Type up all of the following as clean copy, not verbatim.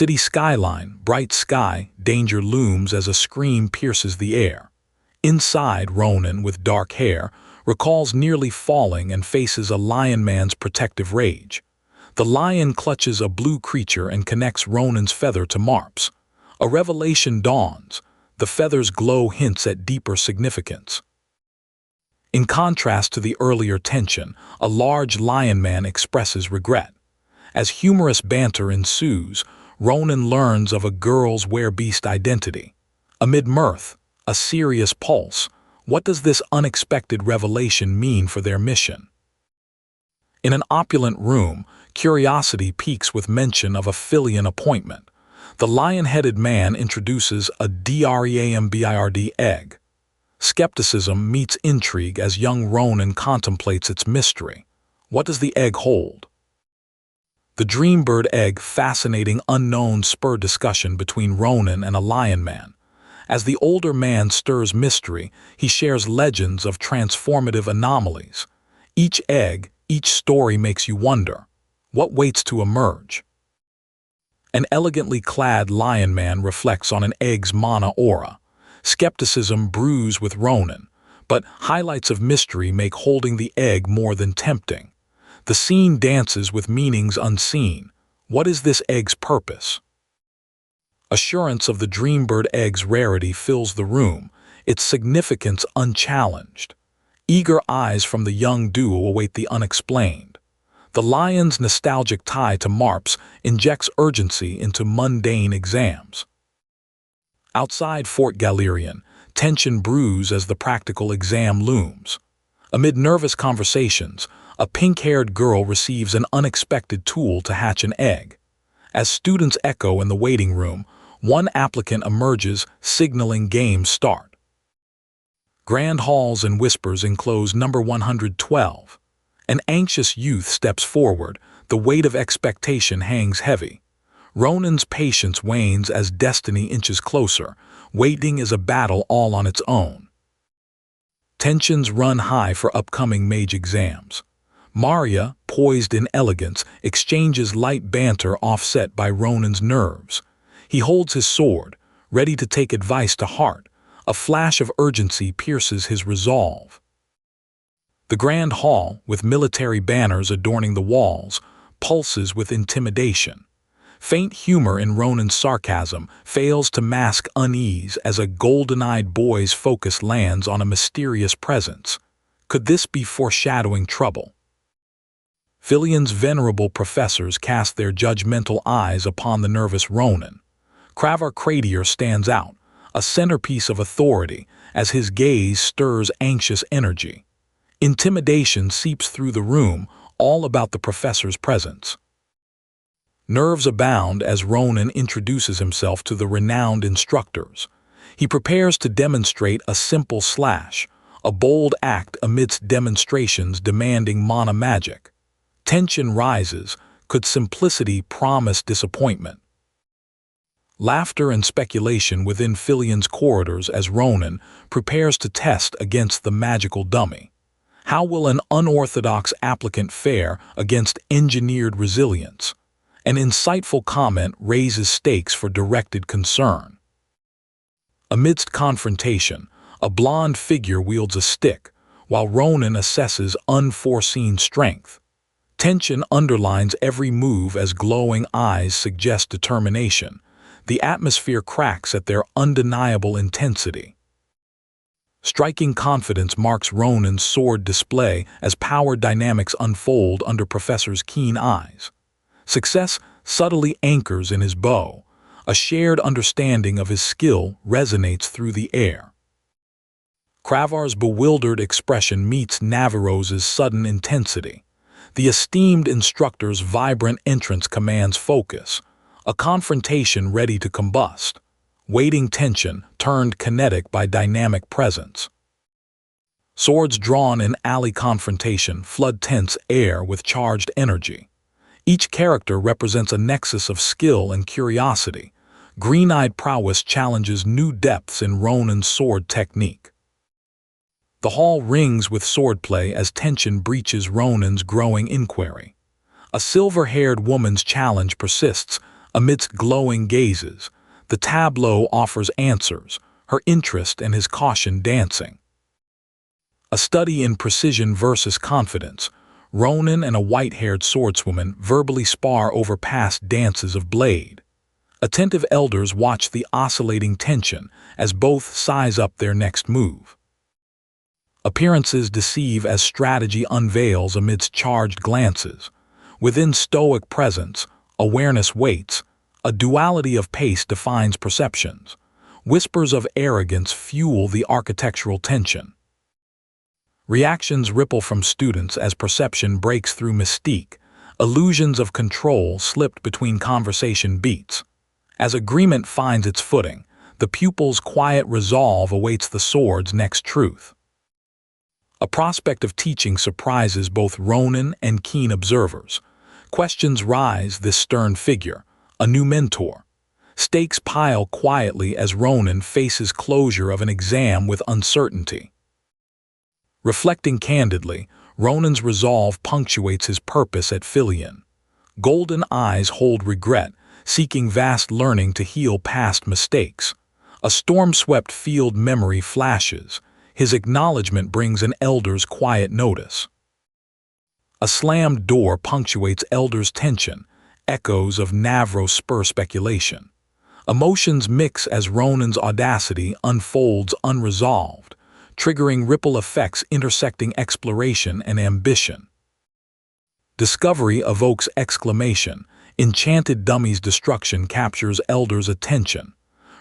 City skyline, bright sky, danger looms as a scream pierces the air. Inside, Ronan, with dark hair, recalls nearly falling and faces a lion man's protective rage. The lion clutches a blue creature and connects Ronan's feather to Marp's. A revelation dawns. The feather's glow hints at deeper significance. In contrast to the earlier tension, a large lion man expresses regret. As humorous banter ensues, Ronan learns of a girl's werebeast identity. Amid mirth, a serious pulse, what does this unexpected revelation mean for their mission? In an opulent room, curiosity piques with mention of a Phileon appointment. The lion-headed man introduces a DREAMBIRD egg. Skepticism meets intrigue as young Ronan contemplates its mystery. What does the egg hold? The DREAMBIRD egg, fascinating unknown, spur discussion between Ronan and a lion man. As the older man stirs mystery, he shares legends of transformative anomalies. Each egg, each story makes you wonder, what waits to emerge? An elegantly clad lion man reflects on an egg's mana aura. Skepticism brews with Ronan, but highlights of mystery make holding the egg more than tempting. The scene dances with meanings unseen. What is this egg's purpose? Assurance of the DREAMBIRD egg's rarity fills the room, its significance unchallenged. Eager eyes from the young duo await the unexplained. The lion's nostalgic tie to Marp's injects urgency into mundane exams. Outside Fort Galerian, tension brews as the practical exam looms. Amid nervous conversations, a pink-haired girl receives an unexpected tool to hatch an egg. As students echo in the waiting room, one applicant emerges, signaling game start. Grand halls and whispers enclose number 112. An anxious youth steps forward, the weight of expectation hangs heavy. Ronan's patience wanes as destiny inches closer. Waiting is a battle all on its own. Tensions run high for upcoming mage exams. Maria, poised in elegance, exchanges light banter offset by Ronan's nerves. He holds his sword, ready to take advice to heart. A flash of urgency pierces his resolve. The grand hall, with military banners adorning the walls, pulses with intimidation. Faint humor in Ronan's sarcasm fails to mask unease as a golden-eyed boy's focus lands on a mysterious presence. Could this be foreshadowing trouble? Phileon's venerable professors cast their judgmental eyes upon the nervous Ronan. Cravar Cradier stands out, a centerpiece of authority, as his gaze stirs anxious energy. Intimidation seeps through the room, all about the professor's presence. Nerves abound as Ronan introduces himself to the renowned instructors. He prepares to demonstrate a simple slash, a bold act amidst demonstrations demanding mana magic. Tension rises. Could simplicity promise disappointment? Laughter and speculation within Phileon's corridors as Ronan prepares to test against the magical dummy. How will an unorthodox applicant fare against engineered resilience? An insightful comment raises stakes for directed concern. Amidst confrontation, a blonde figure wields a stick, while Ronan assesses unforeseen strength. Tension underlines every move as glowing eyes suggest determination. The atmosphere cracks at their undeniable intensity. Striking confidence marks Ronan's sword display as power dynamics unfold under Professor's keen eyes. Success subtly anchors in his bow. A shared understanding of his skill resonates through the air. Cravar's bewildered expression meets Navarrose's sudden intensity. The esteemed instructor's vibrant entrance commands focus, a confrontation ready to combust. Waiting tension turned kinetic by dynamic presence. Swords drawn in alley confrontation flood tense air with charged energy. Each character represents a nexus of skill and curiosity. Green-eyed prowess challenges new depths in Ronan's sword technique. The hall rings with swordplay as tension breaches Ronan's growing inquiry. A silver-haired woman's challenge persists, Amidst glowing gazes, the tableau offers answers, her interest and his caution dancing. A study in precision versus confidence, Ronan and a white-haired swordswoman verbally spar over past dances of blade. Attentive elders watch the oscillating tension as both size up their next move. Appearances deceive as strategy unveils amidst charged glances. Within stoic presence, awareness waits. A duality of pace defines perceptions. Whispers of arrogance fuel the architectural tension. Reactions ripple from students as perception breaks through mystique. Illusions of control slipped between conversation beats. As agreement finds its footing, the pupil's quiet resolve awaits the sword's next truth. A prospect of teaching surprises both Ronan and keen observers. Questions rise this stern figure, a new mentor. Stakes pile quietly as Ronan faces closure of an exam with uncertainty. Reflecting candidly, Ronan's resolve punctuates his purpose at Phileon. Golden eyes hold regret, seeking vast learning to heal past mistakes. A storm-swept field memory flashes. His acknowledgement brings an elder's quiet notice. A slammed door punctuates elder's tension, echoes of Navro spur speculation. Emotions mix as Ronan's audacity unfolds unresolved, triggering ripple effects intersecting exploration and ambition. Discovery evokes exclamation. Enchanted dummy's destruction captures elders' attention.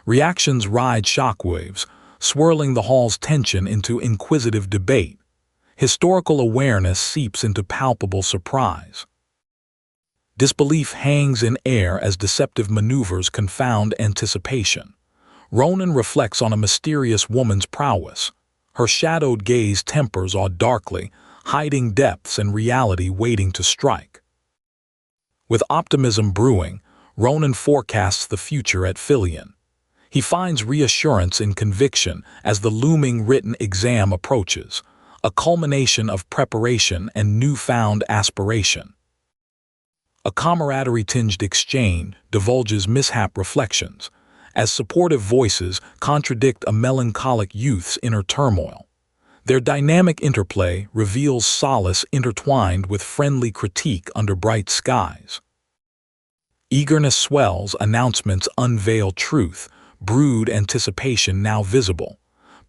Reactions ride shockwaves, swirling the hall's tension into inquisitive debate. Historical awareness seeps into palpable surprise. Disbelief hangs in air as deceptive maneuvers confound anticipation. Ronan reflects on a mysterious woman's prowess. Her shadowed gaze tempers awe darkly, hiding depths and reality waiting to strike. With optimism brewing, Ronan forecasts the future at Phileon. He finds reassurance in conviction as the looming written exam approaches, a culmination of preparation and newfound aspiration. A camaraderie-tinged exchange divulges mishap reflections, as supportive voices contradict a melancholic youth's inner turmoil. Their dynamic interplay reveals solace intertwined with friendly critique under bright skies. Eagerness swells, announcements unveil truth, brood anticipation now visible.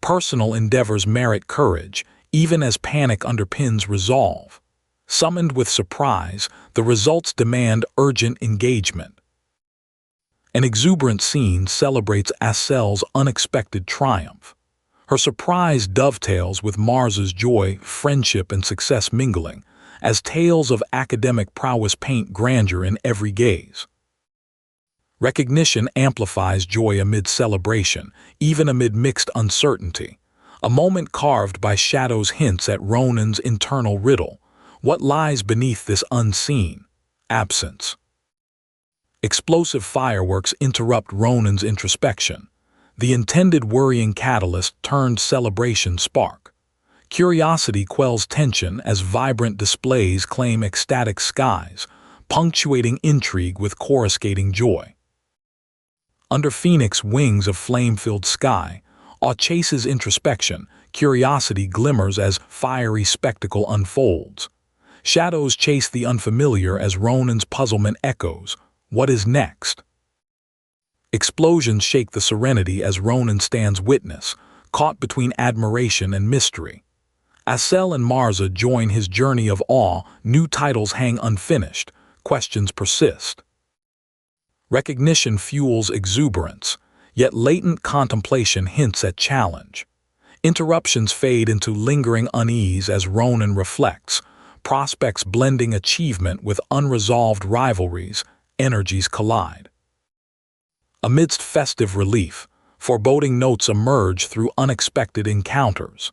Personal endeavors merit courage, even as panic underpins resolve. Summoned with surprise, the results demand urgent engagement. An exuberant scene celebrates Asel's unexpected triumph. Her surprise dovetails with Mars's joy, friendship, and success mingling, as tales of academic prowess paint grandeur in every gaze. Recognition amplifies joy amid celebration, even amid mixed uncertainty. A moment carved by shadows hints at Ronan's internal riddle. What lies beneath this unseen? Absence. Explosive fireworks interrupt Ronan's introspection. The intended worrying catalyst turned celebration spark. Curiosity quells tension as vibrant displays claim ecstatic skies, punctuating intrigue with coruscating joy. Under Phoenix wings of flame-filled sky, awe chases introspection, curiosity glimmers as fiery spectacle unfolds. Shadows chase the unfamiliar as Ronan's puzzlement echoes. What is next? Explosions shake the serenity as Ronan stands witness, caught between admiration and mystery. Asel and Marza join his journey of awe, new titles hang unfinished, questions persist. Recognition fuels exuberance, yet latent contemplation hints at challenge. Interruptions fade into lingering unease as Ronan reflects, prospects blending achievement with unresolved rivalries, energies collide. Amidst festive relief, foreboding notes emerge through unexpected encounters.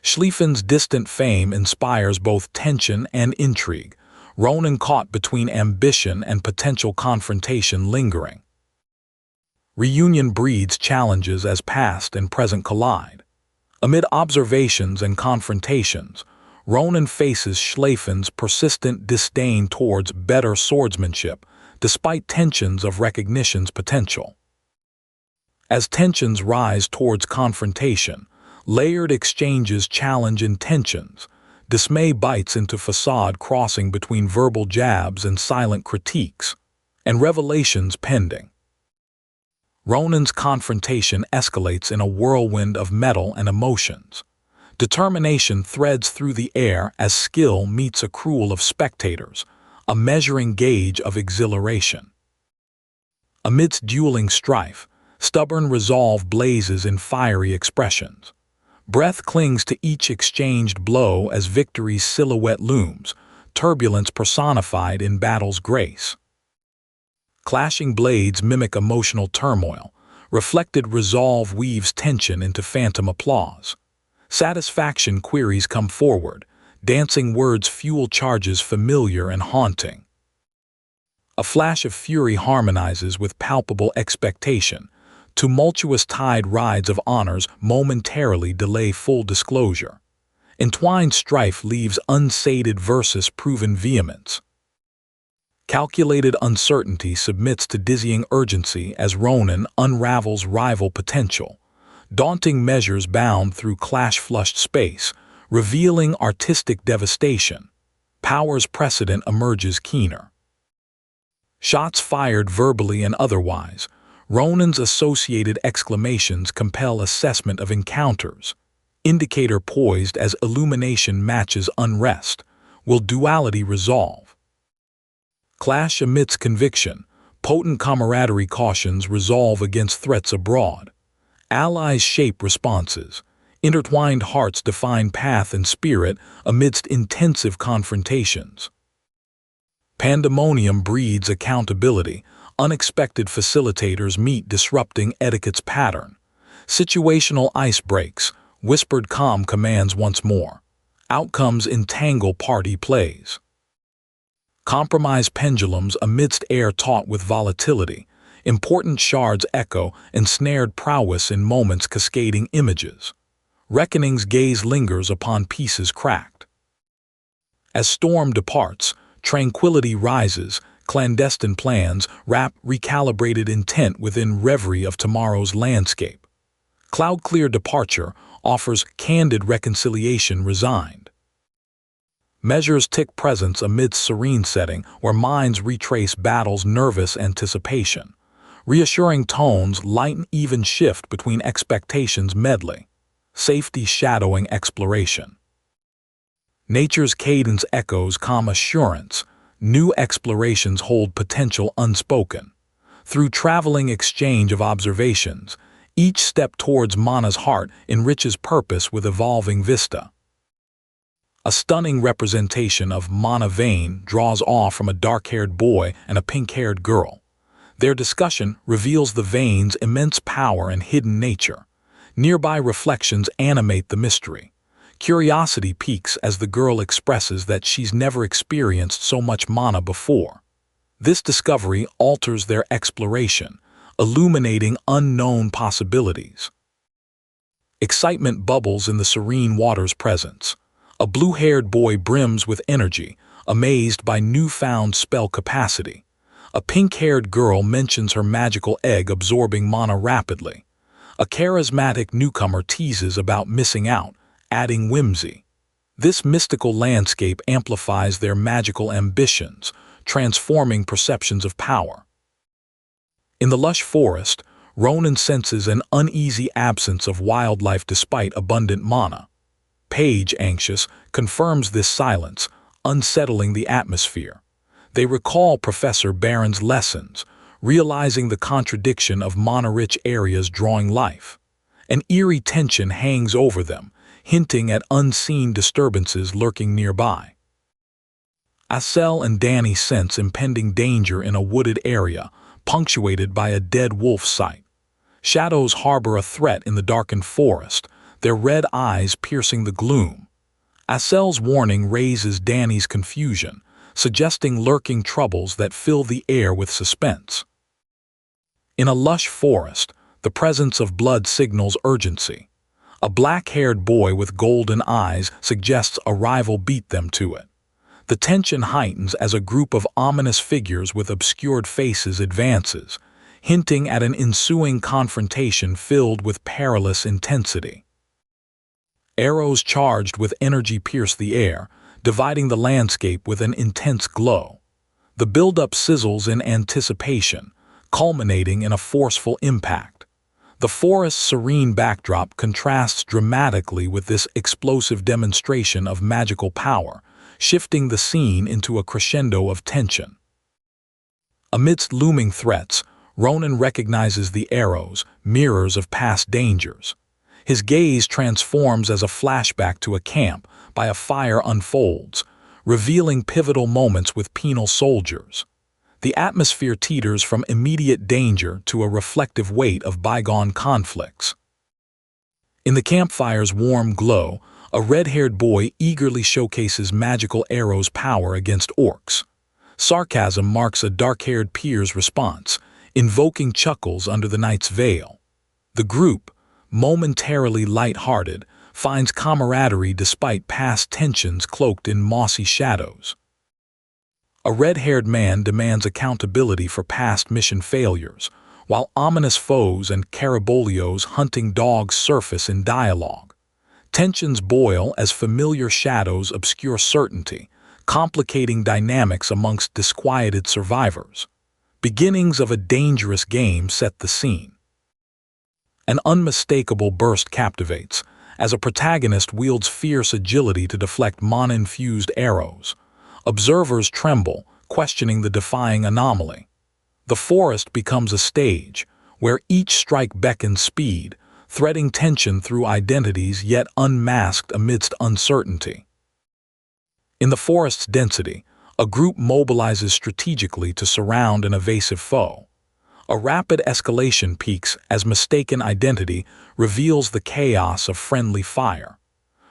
Schlieffen's distant fame inspires both tension and intrigue, Ronan caught between ambition and potential confrontation lingering. Reunion breeds challenges as past and present collide. Amid observations and confrontations, Ronan faces Schlieffen's persistent disdain towards better swordsmanship, despite tensions of recognition's potential. As tensions rise towards confrontation, layered exchanges challenge intentions. Dismay bites into facade crossing between verbal jabs and silent critiques, and revelations pending. Ronan's confrontation escalates in a whirlwind of metal and emotions. Determination threads through the air as skill meets accrual of spectators, a measuring gauge of exhilaration. Amidst dueling strife, stubborn resolve blazes in fiery expressions. Breath clings to each exchanged blow as victory's silhouette looms, turbulence personified in battle's grace. Clashing blades mimic emotional turmoil. Reflected resolve weaves tension into phantom applause. Satisfaction queries come forward. Dancing words fuel charges familiar and haunting. A flash of fury harmonizes with palpable expectation. Tumultuous tide rides of honors momentarily delay full disclosure. Entwined strife leaves unsated versus proven vehemence. Calculated uncertainty submits to dizzying urgency as Ronan unravels rival potential. Daunting measures bound through clash-flushed space, revealing artistic devastation. Power's precedent emerges keener. Shots fired verbally and otherwise, Ronan's associated exclamations compel assessment of encounters. Indicator poised as illumination matches unrest. Will duality resolve? Clash amidst conviction. Potent camaraderie cautions resolve against threats abroad. Allies shape responses. Intertwined hearts define path and spirit amidst intensive confrontations. Pandemonium breeds accountability. Unexpected facilitators meet disrupting etiquette's pattern. Situational ice breaks. Whispered calm commands once more. Outcomes entangle party plays. Compromise pendulums amidst air taut with volatility. Important shards echo, ensnared prowess in moments cascading images. Reckoning's gaze lingers upon pieces cracked. As storm departs, tranquility rises. Clandestine plans wrap recalibrated intent within reverie of tomorrow's landscape. Cloud-clear departure offers candid reconciliation resigned. Measures tick presence amidst serene setting where minds retrace battle's nervous anticipation. Reassuring tones lighten even shift between expectations medley. Safety shadowing exploration. Nature's cadence echoes calm assurance. New explorations hold potential unspoken. Through traveling exchange of observations, each step towards Mana's heart enriches purpose with evolving vista. A stunning representation of Mana Vane draws awe from a dark-haired boy and a pink-haired girl. Their discussion reveals the Vane's immense power and hidden nature. Nearby reflections animate the mystery. Curiosity peaks as the girl expresses that she's never experienced so much mana before. This discovery alters their exploration, illuminating unknown possibilities. Excitement bubbles in the serene water's presence. A blue-haired boy brims with energy, amazed by newfound spell capacity. A pink-haired girl mentions her magical egg absorbing mana rapidly. A charismatic newcomer teases about missing out, adding whimsy. This mystical landscape amplifies their magical ambitions, transforming perceptions of power. In the lush forest, Ronan senses an uneasy absence of wildlife despite abundant mana. Page, anxious, confirms this silence, unsettling the atmosphere. They recall Professor Barron's lessons, realizing the contradiction of mana-rich areas drawing life. An eerie tension hangs over them, hinting at unseen disturbances lurking nearby. Acel and Danny sense impending danger in a wooded area, punctuated by a dead wolf sight. Shadows harbor a threat in the darkened forest, their red eyes piercing the gloom. Acel's warning raises Danny's confusion, suggesting lurking troubles that fill the air with suspense. In a lush forest, the presence of blood signals urgency. A black-haired boy with golden eyes suggests a rival beat them to it. The tension heightens as a group of ominous figures with obscured faces advances, hinting at an ensuing confrontation filled with perilous intensity. Arrows charged with energy pierce the air, dividing the landscape with an intense glow. The buildup sizzles in anticipation, culminating in a forceful impact. The forest's serene backdrop contrasts dramatically with this explosive demonstration of magical power, shifting the scene into a crescendo of tension. Amidst looming threats, Ronan recognizes the arrows, mirrors of past dangers. His gaze transforms as a flashback to a camp by a fire unfolds, revealing pivotal moments with penal soldiers. The atmosphere teeters from immediate danger to a reflective weight of bygone conflicts. In the campfire's warm glow, a red-haired boy eagerly showcases magical arrows' power against orcs. Sarcasm marks a dark-haired peer's response, invoking chuckles under the night's veil. The group, momentarily light-hearted, finds camaraderie despite past tensions cloaked in mossy shadows. A red-haired man demands accountability for past mission failures, while ominous foes and Carabolio's hunting dogs surface in dialogue. Tensions boil as familiar shadows obscure certainty, complicating dynamics amongst disquieted survivors. Beginnings of a dangerous game set the scene. An unmistakable burst captivates, as a protagonist wields fierce agility to deflect mana-infused arrows. Observers tremble, questioning the defying anomaly. The forest becomes a stage, where each strike beckons speed, threading tension through identities yet unmasked amidst uncertainty. In the forest's density, a group mobilizes strategically to surround an evasive foe. A rapid escalation peaks as mistaken identity reveals the chaos of friendly fire.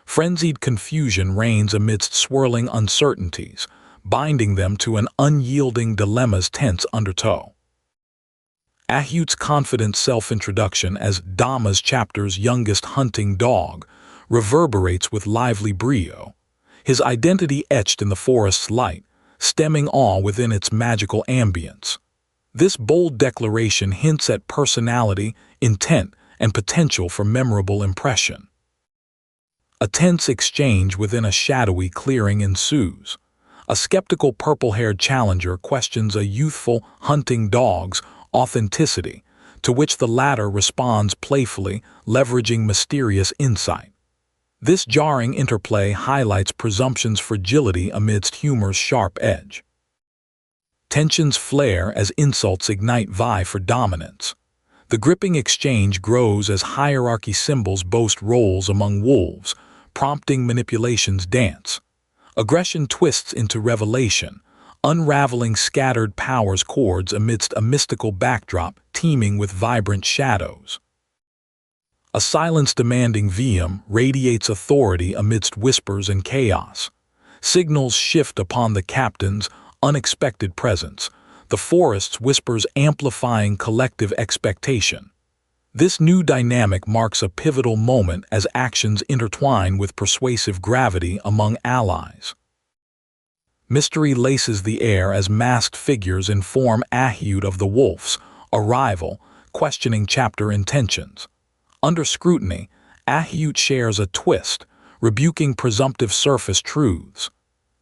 Frenzied confusion reigns amidst swirling uncertainties, binding them to an unyielding dilemma's tense undertow. Ahyut's confident self-introduction as Dama's chapter's youngest hunting dog reverberates with lively brio, his identity etched in the forest's light, stemming awe within its magical ambience. This bold declaration hints at personality, intent, and potential for memorable impression. A tense exchange within a shadowy clearing ensues. A skeptical purple-haired challenger questions a youthful hunting dog's authenticity, to which the latter responds playfully, leveraging mysterious insight. This jarring interplay highlights presumption's fragility amidst humor's sharp edge. Tensions flare as insults ignite vie for dominance. The gripping exchange grows as hierarchy symbols boast roles among wolves, prompting manipulation's dance. Aggression twists into revelation, unraveling scattered powers chords amidst a mystical backdrop teeming with vibrant shadows. A silence-demanding Phileon radiates authority amidst whispers and chaos. Signals shift upon the captain's unexpected presence, the forest's whispers amplifying collective expectation. This new dynamic marks a pivotal moment as actions intertwine with persuasive gravity among allies. Mystery laces the air as masked figures inform Ahyut of the wolf's arrival, questioning chapter intentions. Under scrutiny, Ahyut shares a twist, rebuking presumptive surface truths.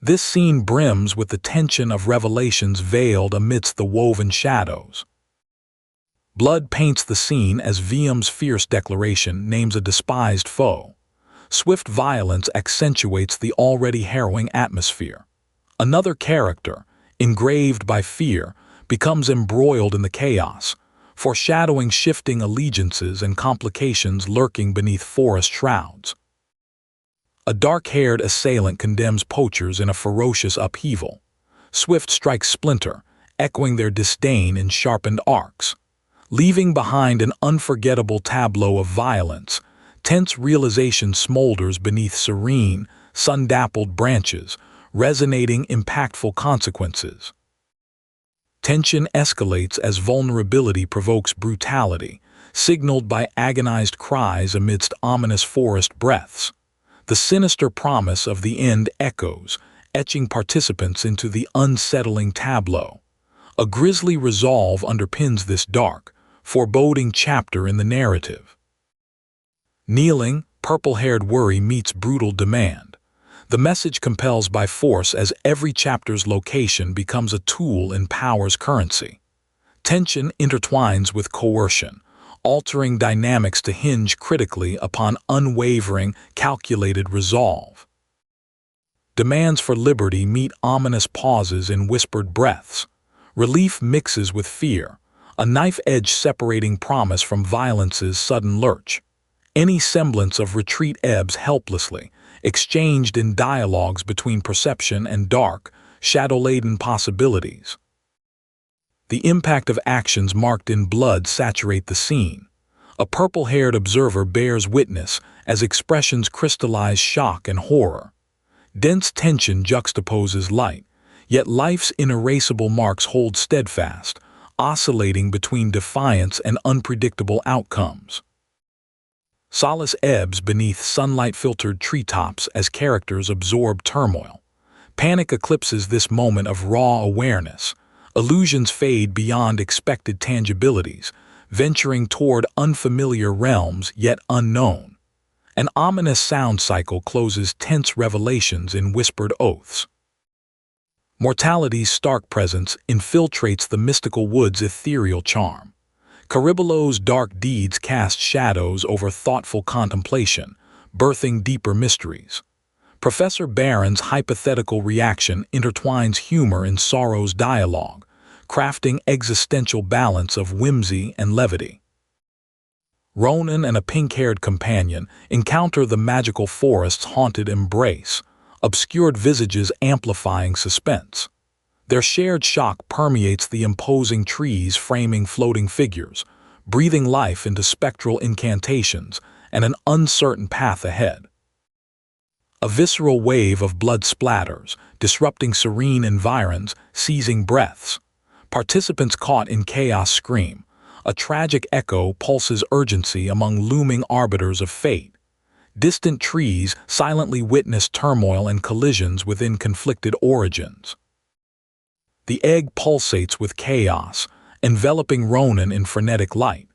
This scene brims with the tension of revelations veiled amidst the woven shadows. Blood paints the scene as Phileon's fierce declaration names a despised foe. Swift violence accentuates the already harrowing atmosphere. Another character, engraved by fear, becomes embroiled in the chaos, foreshadowing shifting allegiances and complications lurking beneath forest shrouds. A dark-haired assailant condemns poachers in a ferocious upheaval. Swift strikes splinter, echoing their disdain in sharpened arcs. Leaving behind an unforgettable tableau of violence, tense realization smolders beneath serene, sun-dappled branches, resonating impactful consequences. Tension escalates as vulnerability provokes brutality, signaled by agonized cries amidst ominous forest breaths. The sinister promise of the end echoes, etching participants into the unsettling tableau. A grisly resolve underpins this dark, foreboding chapter in the narrative. Kneeling, purple-haired worry meets brutal demand. The message compels by force as every chapter's location becomes a tool in power's currency. Tension intertwines with coercion, altering dynamics to hinge critically upon unwavering, calculated resolve. Demands for liberty meet ominous pauses in whispered breaths. Relief mixes with fear, a knife edge separating promise from violence's sudden lurch. Any semblance of retreat ebbs helplessly, exchanged in dialogues between perception and dark, shadow-laden possibilities. The impact of actions marked in blood saturate the scene. A purple-haired observer bears witness as expressions crystallize shock and horror. Dense tension juxtaposes light, yet life's inerasable marks hold steadfast, oscillating between defiance and unpredictable outcomes. Solace ebbs beneath sunlight-filtered treetops as characters absorb turmoil. Panic eclipses this moment of raw awareness. Illusions fade beyond expected tangibilities, venturing toward unfamiliar realms yet unknown. An ominous sound cycle closes tense revelations in whispered oaths. Mortality's stark presence infiltrates the mystical wood's ethereal charm. Cariballo's dark deeds cast shadows over thoughtful contemplation, birthing deeper mysteries. Professor Barron's hypothetical reaction intertwines humor in sorrow's dialogue, crafting existential balance of whimsy and levity. Ronan and a pink-haired companion encounter the magical forest's haunted embrace, obscured visages amplifying suspense. Their shared shock permeates the imposing trees framing floating figures, breathing life into spectral incantations and an uncertain path ahead. A visceral wave of blood splatters, disrupting serene environs, seizing breaths. Participants caught in chaos scream. A tragic echo pulses urgency among looming arbiters of fate. Distant trees silently witness turmoil and collisions within conflicted origins. The egg pulsates with chaos, enveloping Ronan in frenetic light.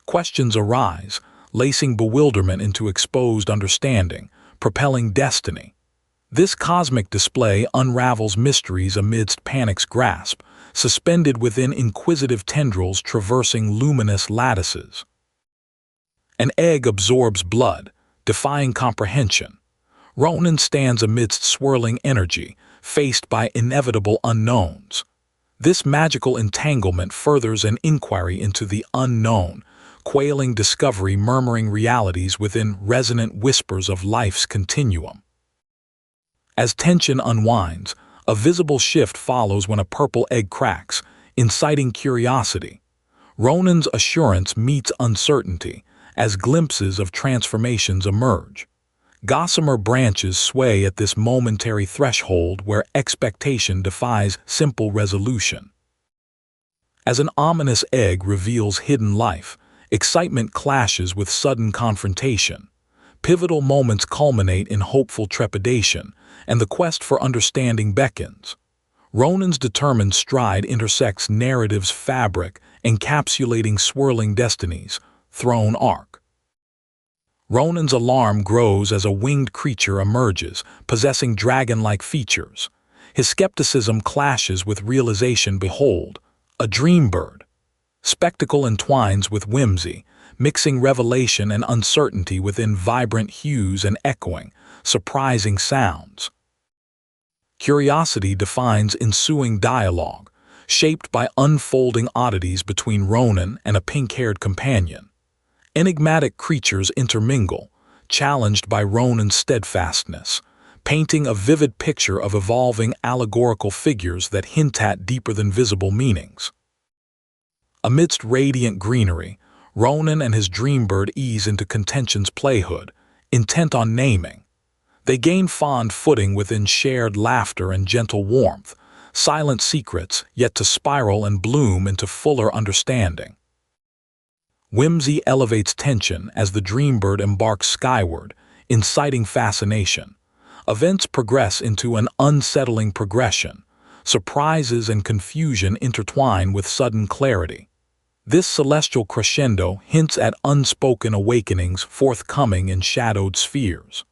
Questions arise, lacing bewilderment into exposed understanding, propelling destiny. This cosmic display unravels mysteries amidst panic's grasp, suspended within inquisitive tendrils traversing luminous lattices. An egg absorbs blood, defying comprehension. Ronan stands amidst swirling energy, faced by inevitable unknowns. This magical entanglement furthers an inquiry into the unknown, quailing discovery murmuring realities within resonant whispers of life's continuum. As tension unwinds, a visible shift follows when a purple egg cracks, inciting curiosity. Ronan's assurance meets uncertainty as glimpses of transformations emerge. Gossamer branches sway at this momentary threshold where expectation defies simple resolution. As an ominous egg reveals hidden life, excitement clashes with sudden confrontation. Pivotal moments culminate in hopeful trepidation, and the quest for understanding beckons. Ronan's determined stride intersects narrative's fabric, encapsulating swirling destinies, thrown arc. Ronan's alarm grows as a winged creature emerges, possessing dragon-like features. His skepticism clashes with realization. Behold, a dreambird. Spectacle entwines with whimsy, mixing revelation and uncertainty within vibrant hues and echoing, surprising sounds. Curiosity defines ensuing dialogue, shaped by unfolding oddities between Ronan and a pink-haired companion. Enigmatic creatures intermingle, challenged by Ronan's steadfastness, painting a vivid picture of evolving allegorical figures that hint at deeper than visible meanings. Amidst radiant greenery, Ronan and his dreambird ease into contention's playhood, intent on naming. They gain fond footing within shared laughter and gentle warmth, silent secrets yet to spiral and bloom into fuller understanding. Whimsy elevates tension as the dreambird embarks skyward, inciting fascination. Events progress into an unsettling progression. Surprises and confusion intertwine with sudden clarity. This celestial crescendo hints at unspoken awakenings forthcoming in shadowed spheres.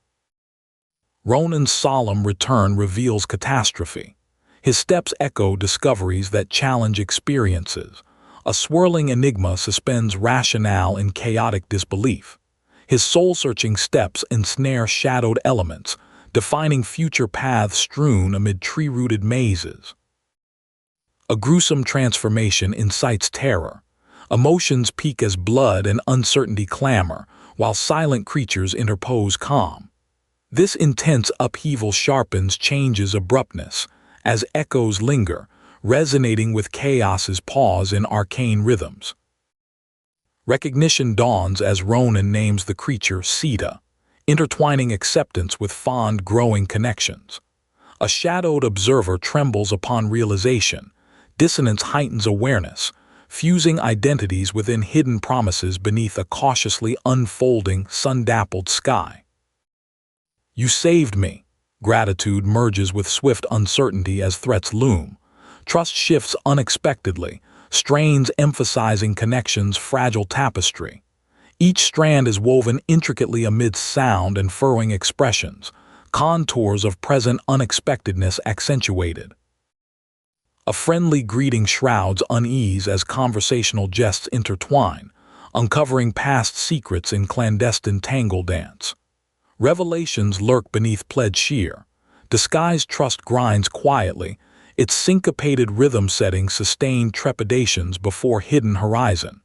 Ronan's solemn return reveals catastrophe. His steps echo discoveries that challenge experiences. A swirling enigma suspends rationale in chaotic disbelief. His soul-searching steps ensnare shadowed elements, defining future paths strewn amid tree-rooted mazes. A gruesome transformation incites terror. Emotions peak as blood and uncertainty clamor, while silent creatures interpose calm. This intense upheaval sharpens change's abruptness, as echoes linger, resonating with chaos's pause in arcane rhythms. Recognition dawns as Ronan names the creature Sita, intertwining acceptance with fond growing connections. A shadowed observer trembles upon realization. Dissonance heightens awareness, fusing identities within hidden promises beneath a cautiously unfolding, sun-dappled sky. You saved me. Gratitude merges with swift uncertainty as threats loom. Trust shifts unexpectedly, strains emphasizing connection's fragile tapestry. Each strand is woven intricately amidst sound and furrowing expressions, contours of present unexpectedness accentuated. A friendly greeting shrouds unease as conversational jests intertwine, uncovering past secrets in clandestine tangle dance. Revelations lurk beneath pled sheer. Disguised trust grinds quietly, its syncopated rhythm setting sustained trepidations before hidden horizon.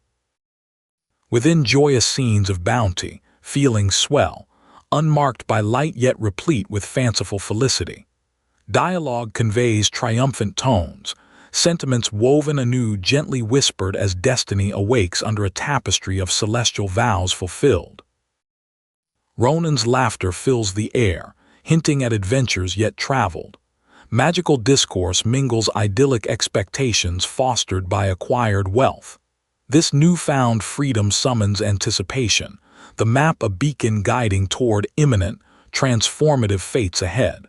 Within joyous scenes of bounty, feelings swell, unmarked by light yet replete with fanciful felicity. Dialogue conveys triumphant tones, sentiments woven anew gently whispered as destiny awakes under a tapestry of celestial vows fulfilled. Ronan's laughter fills the air, hinting at adventures yet traveled. Magical discourse mingles idyllic expectations fostered by acquired wealth. This newfound freedom summons anticipation, the map a beacon guiding toward imminent, transformative fates ahead.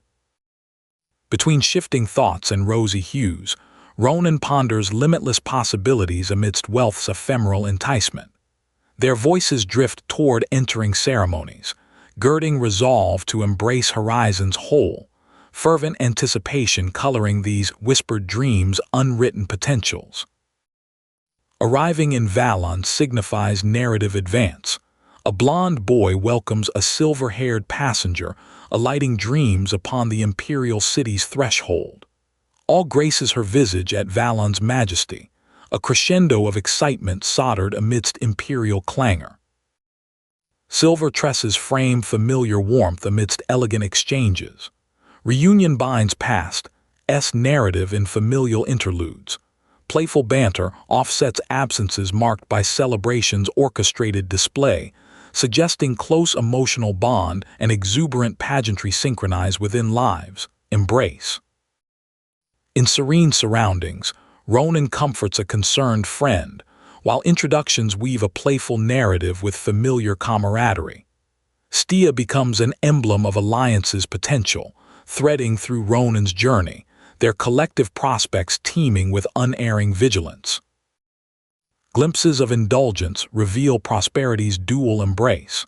Between shifting thoughts and rosy hues, Ronan ponders limitless possibilities amidst wealth's ephemeral enticement. Their voices drift toward entering ceremonies, girding resolve to embrace horizons whole, fervent anticipation coloring these whispered dreams' unwritten potentials. Arriving in Valon signifies narrative advance. A blonde boy welcomes a silver-haired passenger, alighting dreams upon the imperial city's threshold. All graces her visage at Valon's majesty, a crescendo of excitement soldered amidst imperial clangor. Silver tresses frame familiar warmth amidst elegant exchanges. Reunion binds past's narrative in familial interludes. Playful banter offsets absences marked by celebration's orchestrated display, suggesting close emotional bond and exuberant pageantry synchronize within lives' embrace. In serene surroundings, Ronan comforts a concerned friend, while introductions weave a playful narrative with familiar camaraderie. Stia becomes an emblem of alliance's potential, threading through Ronan's journey, their collective prospects teeming with unerring vigilance. Glimpses of indulgence reveal prosperity's dual embrace.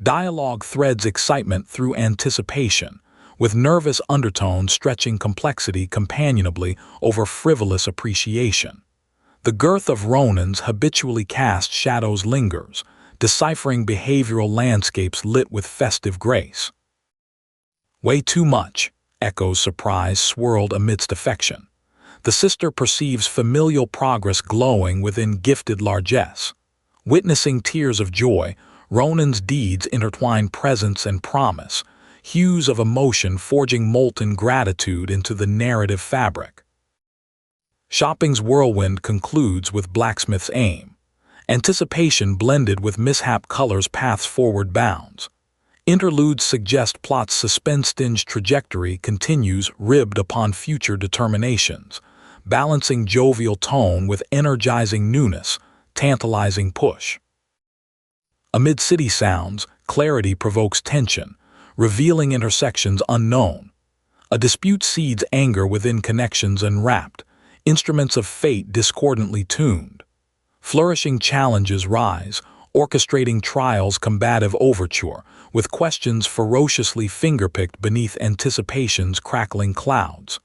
Dialogue threads excitement through anticipation, with nervous undertones stretching complexity companionably over frivolous appreciation. The girth of Ronan's habitually cast shadows lingers, deciphering behavioral landscapes lit with festive grace. Way too much, Echo's surprise swirled amidst affection. The sister perceives familial progress glowing within gifted largesse. Witnessing tears of joy, Ronan's deeds intertwine presence and promise, hues of emotion forging molten gratitude into the narrative fabric. Shopping's whirlwind concludes with blacksmith's aim. Anticipation blended with mishap colors paths forward bounds. Interludes suggest plot's suspense-tinged trajectory continues ribbed upon future determinations, balancing jovial tone with energizing newness, tantalizing push. Amid city sounds, clarity provokes tension. revealing intersections unknown. A dispute seeds anger within connections unwrapped, instruments of fate discordantly tuned. Flourishing challenges rise, orchestrating trials combative overture, with questions ferociously fingerpicked beneath anticipation's crackling clouds.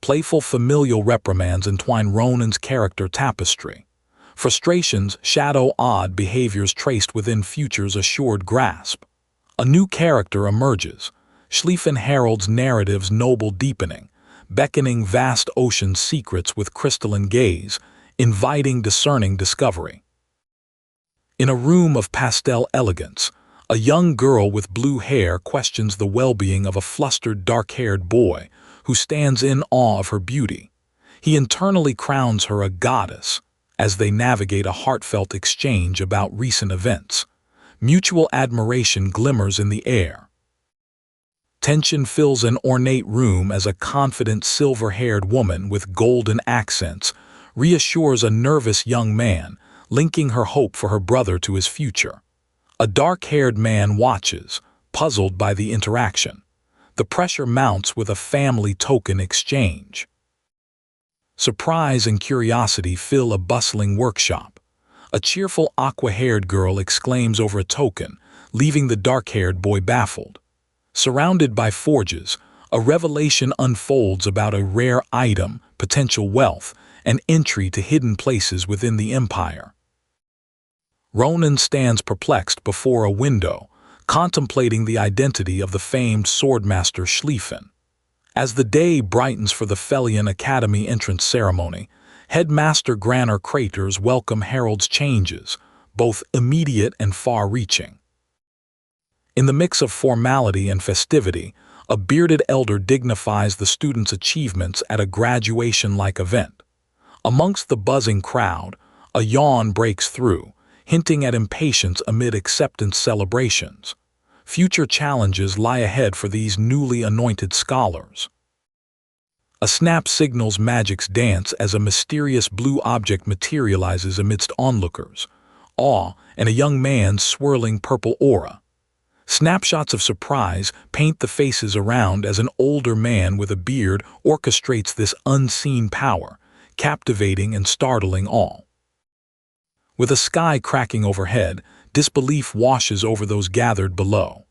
Playful familial reprimands entwine Ronan's character tapestry. Frustrations shadow odd behaviors traced within future's assured grasp. A new character emerges, Schlieffen heralds narrative's noble deepening, beckoning vast ocean's secrets with crystalline gaze, inviting discerning discovery. In a room of pastel elegance, a young girl with blue hair questions the well-being of a flustered dark-haired boy who stands in awe of her beauty. He internally crowns her a goddess as they navigate a heartfelt exchange about recent events. Mutual admiration glimmers in the air. Tension fills an ornate room as a confident silver-haired woman with golden accents reassures a nervous young man, linking her hope for her brother to his future. A dark-haired man watches, puzzled by the interaction. The pressure mounts with a family token exchange. Surprise and curiosity fill a bustling workshop. A cheerful aqua-haired girl exclaims over a token, leaving the dark-haired boy baffled. Surrounded by forges, a revelation unfolds about a rare item, potential wealth, and entry to hidden places within the empire. Ronan stands perplexed before a window, contemplating the identity of the famed swordmaster Schlieffen. As the day brightens for the Phileon Academy entrance ceremony, Headmaster Granner Crater's welcome heralds changes, both immediate and far-reaching. In the mix of formality and festivity, a bearded elder dignifies the students' achievements at a graduation-like event. Amongst the buzzing crowd, a yawn breaks through, hinting at impatience amid acceptance celebrations. Future challenges lie ahead for these newly anointed scholars. A snap signals magic's dance as a mysterious blue object materializes amidst onlookers, awe, and a young man's swirling purple aura. Snapshots of surprise paint the faces around as an older man with a beard orchestrates this unseen power, captivating and startling all. With a sky cracking overhead, disbelief washes over those gathered below.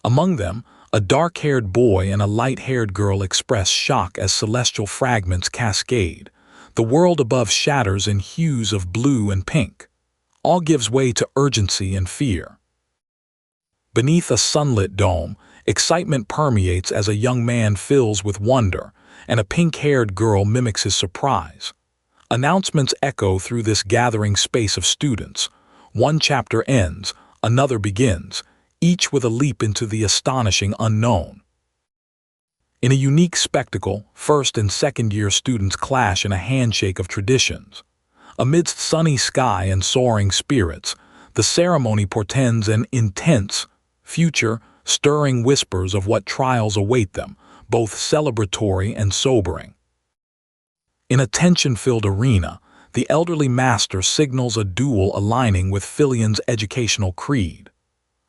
Among them, a dark-haired boy and a light-haired girl express shock as celestial fragments cascade. The world above shatters in hues of blue and pink. All gives way to urgency and fear. Beneath a sunlit dome, excitement permeates as a young man fills with wonder, and a pink-haired girl mimics his surprise. Announcements echo through this gathering space of students. One chapter ends, another begins, each with a leap into the astonishing unknown. In a unique spectacle, first and second-year students clash in a handshake of traditions. Amidst sunny sky and soaring spirits, the ceremony portends an intense future, stirring whispers of what trials await them, both celebratory and sobering. In a tension-filled arena, the elderly master signals a duel aligning with Phileon's educational creed.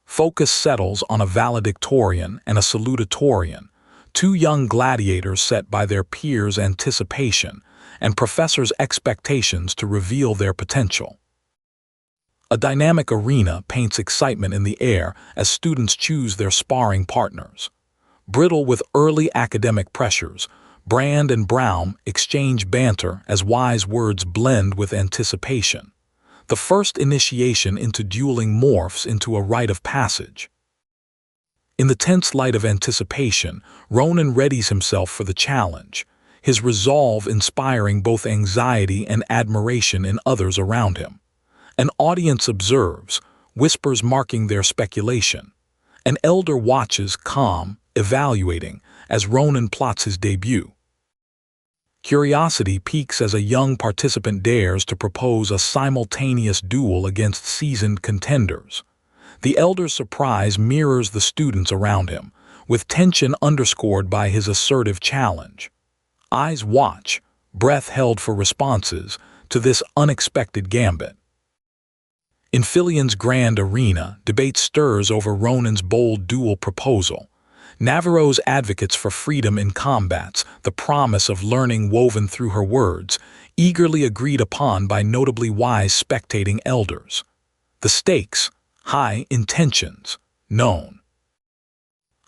Focus settles on a valedictorian and a salutatorian, two young gladiators set by their peers' anticipation and professors' expectations to reveal their potential. A dynamic arena paints excitement in the air as students choose their sparring partners. Brittle with early academic pressures, Brand and Brown exchange banter as wise words blend with anticipation. The first initiation into dueling morphs into a rite of passage. In the tense light of anticipation, Ronan readies himself for the challenge, his resolve inspiring both anxiety and admiration in others around him. An audience observes, whispers marking their speculation. An elder watches, calm, evaluating, as Ronan plots his debut. Curiosity peaks as a young participant dares to propose a simultaneous duel against seasoned contenders. The elder's surprise mirrors the students around him, with tension underscored by his assertive challenge. Eyes watch, breath held for responses to this unexpected gambit. In Phileon's grand arena, debate stirs over Ronan's bold duel proposal. Navarro's advocates for freedom in combats, the promise of learning woven through her words, eagerly agreed upon by notably wise spectating elders. The stakes, high, intentions, known.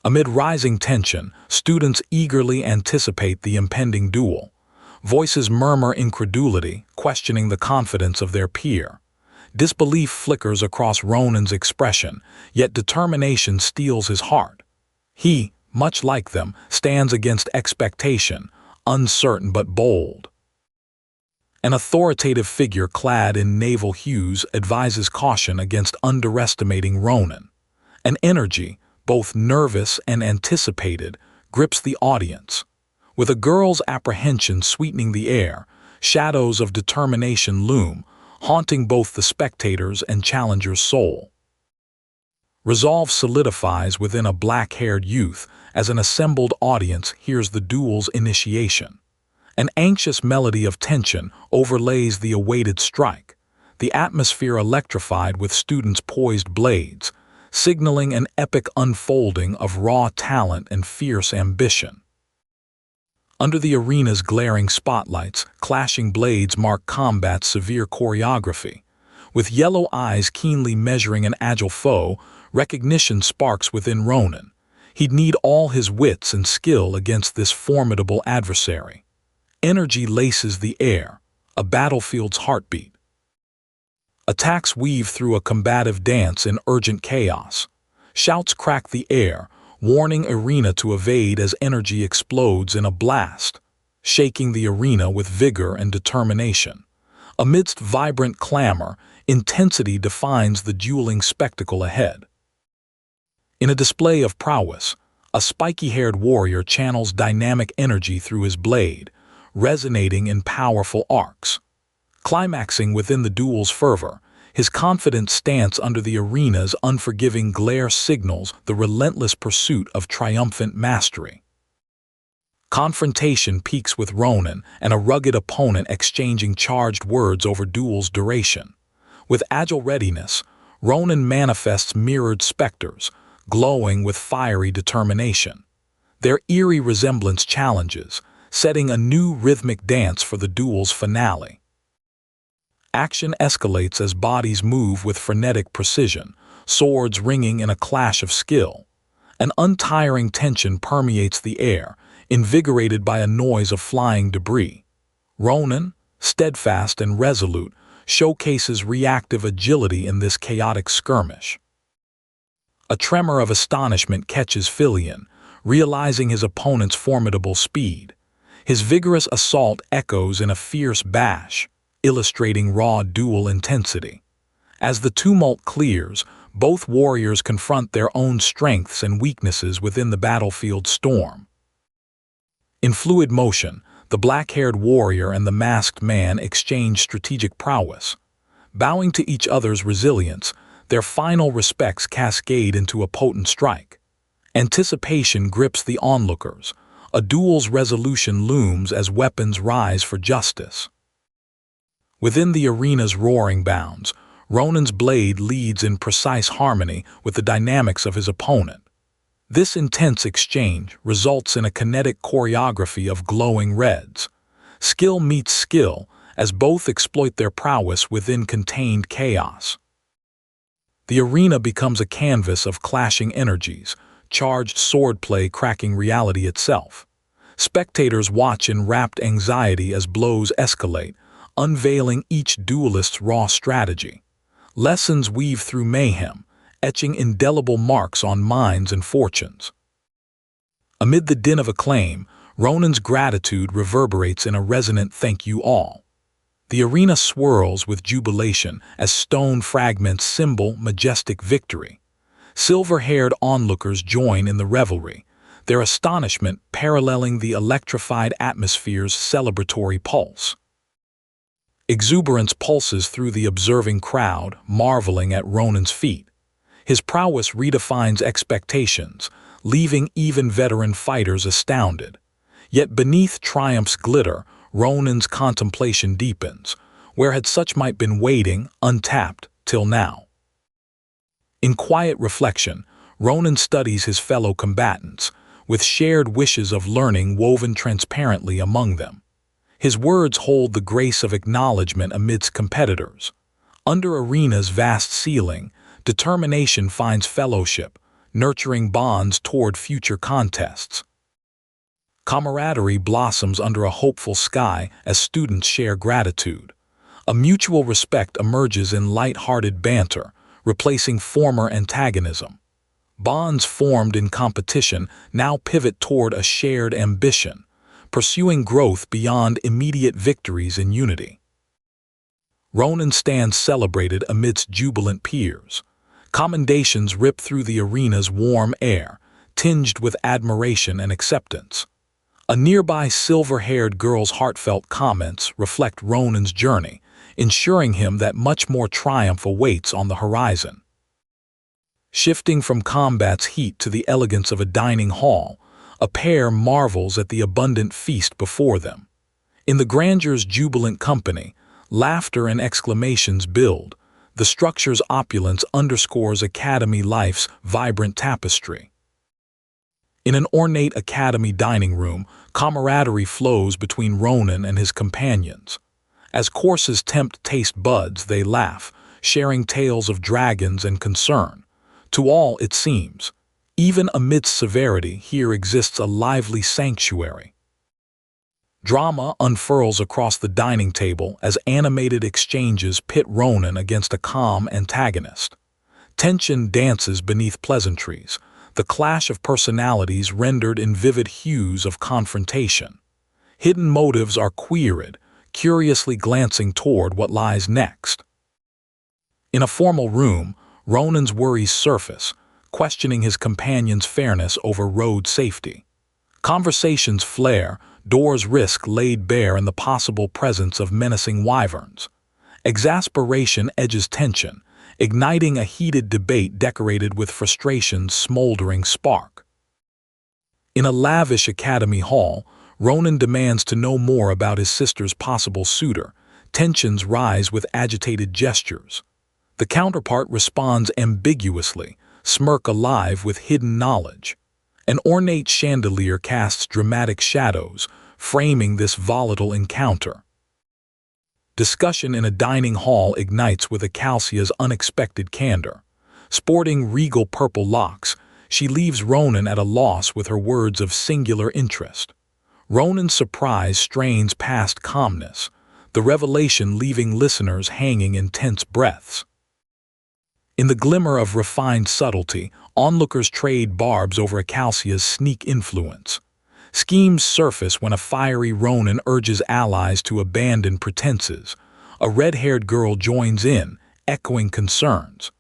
Amid rising tension, students eagerly anticipate the impending duel. Voices murmur incredulity, questioning the confidence of their peer. Disbelief flickers across Ronan's expression, yet determination steels his heart. He, much like them, stands against expectation, uncertain but bold. An authoritative figure clad in naval hues advises caution against underestimating Ronan. An energy, both nervous and anticipated, grips the audience. With a girl's apprehension sweetening the air, shadows of determination loom, haunting both the spectator's and challenger's soul. Resolve solidifies within a black-haired youth as an assembled audience hears the duel's initiation. An anxious melody of tension overlays the awaited strike, the atmosphere electrified with students' poised blades, signaling an epic unfolding of raw talent and fierce ambition. Under the arena's glaring spotlights, clashing blades mark combat's severe choreography. With yellow eyes keenly measuring an agile foe, recognition sparks within Ronan. He'd need all his wits and skill against this formidable adversary. Energy laces the air, a battlefield's heartbeat. Attacks weave through a combative dance in urgent chaos. Shouts crack the air, warning arena to evade as energy explodes in a blast, shaking the arena with vigor and determination. Amidst vibrant clamor, intensity defines the dueling spectacle ahead. In a display of prowess, a spiky-haired warrior channels dynamic energy through his blade, resonating in powerful arcs. Climaxing within the duel's fervor, his confident stance under the arena's unforgiving glare signals the relentless pursuit of triumphant mastery. Confrontation peaks with Ronan and a rugged opponent exchanging charged words over duel's duration. With agile readiness, Ronan manifests mirrored specters, glowing with fiery determination. Their eerie resemblance challenges, setting a new rhythmic dance for the duel's finale. Action escalates as bodies move with frenetic precision, swords ringing in a clash of skill. An untiring tension permeates the air, invigorated by a noise of flying debris. Ronan, steadfast and resolute, showcases reactive agility in this chaotic skirmish. A tremor of astonishment catches Phileon, realizing his opponent's formidable speed. His vigorous assault echoes in a fierce bash, illustrating raw duel intensity. As the tumult clears, both warriors confront their own strengths and weaknesses within the battlefield storm. In fluid motion, the black-haired warrior and the masked man exchange strategic prowess. Bowing to each other's resilience, their final respects cascade into a potent strike. Anticipation grips the onlookers. A duel's resolution looms as weapons rise for justice. Within the arena's roaring bounds, Ronan's blade leads in precise harmony with the dynamics of his opponent. This intense exchange results in a kinetic choreography of glowing reds. Skill meets skill as both exploit their prowess within contained chaos. The arena becomes a canvas of clashing energies, charged swordplay cracking reality itself. Spectators watch in rapt anxiety as blows escalate, unveiling each duelist's raw strategy. Lessons weave through mayhem, etching indelible marks on minds and fortunes. Amid the din of acclaim, Ronan's gratitude reverberates in a resonant thank you all. The arena swirls with jubilation as stone fragments symbol majestic victory. Silver-haired onlookers join in the revelry, their astonishment paralleling the electrified atmosphere's celebratory pulse. Exuberance pulses through the observing crowd, marveling at Ronan's feat. His prowess redefines expectations, leaving even veteran fighters astounded. Yet beneath triumph's glitter, Ronan's contemplation deepens. Where had such might been waiting, untapped, till now. In quiet reflection, Ronan studies his fellow combatants, with shared wishes of learning woven transparently among them. His words hold the grace of acknowledgement amidst competitors. Under arena's vast ceiling, determination finds fellowship, nurturing bonds toward future contests. Camaraderie blossoms under a hopeful sky as students share gratitude. A mutual respect emerges in light-hearted banter, replacing former antagonism. Bonds formed in competition now pivot toward a shared ambition, pursuing growth beyond immediate victories in unity. Ronan stands celebrated amidst jubilant peers. Commendations rip through the arena's warm air, tinged with admiration and acceptance. A nearby silver-haired girl's heartfelt comments reflect Ronan's journey, ensuring him that much more triumph awaits on the horizon. Shifting from combat's heat to the elegance of a dining hall, a pair marvels at the abundant feast before them. In the grandeur's jubilant company, laughter and exclamations build. The structure's opulence underscores academy life's vibrant tapestry. In an ornate academy dining room, camaraderie flows between Ronan and his companions. As courses tempt taste buds, they laugh, sharing tales of dragons and concern. To all, it seems, even amidst severity, here exists a lively sanctuary. Drama unfurls across the dining table as animated exchanges pit Ronan against a calm antagonist. Tension dances beneath pleasantries, the clash of personalities rendered in vivid hues of confrontation. Hidden motives are queried, curiously glancing toward what lies next. In a formal room, Ronan's worries surface, questioning his companion's fairness over road safety. Conversations flare, doors risk laid bare in the possible presence of menacing wyverns. Exasperation edges tension, igniting a heated debate decorated with frustration's smoldering spark. In a lavish academy hall, Ronan demands to know more about his sister's possible suitor. Tensions rise with agitated gestures. The counterpart responds ambiguously, smirk alive with hidden knowledge. An ornate chandelier casts dramatic shadows, framing this volatile encounter. Discussion in a dining hall ignites with Acalcia's unexpected candor. Sporting regal purple locks, she leaves Ronan at a loss with her words of singular interest. Ronan's surprise strains past calmness, the revelation leaving listeners hanging in tense breaths. In the glimmer of refined subtlety, onlookers trade barbs over Acalcia's sneak influence. Schemes surface when a fiery Ronan urges allies to abandon pretenses. A red-haired girl joins in, echoing concerns.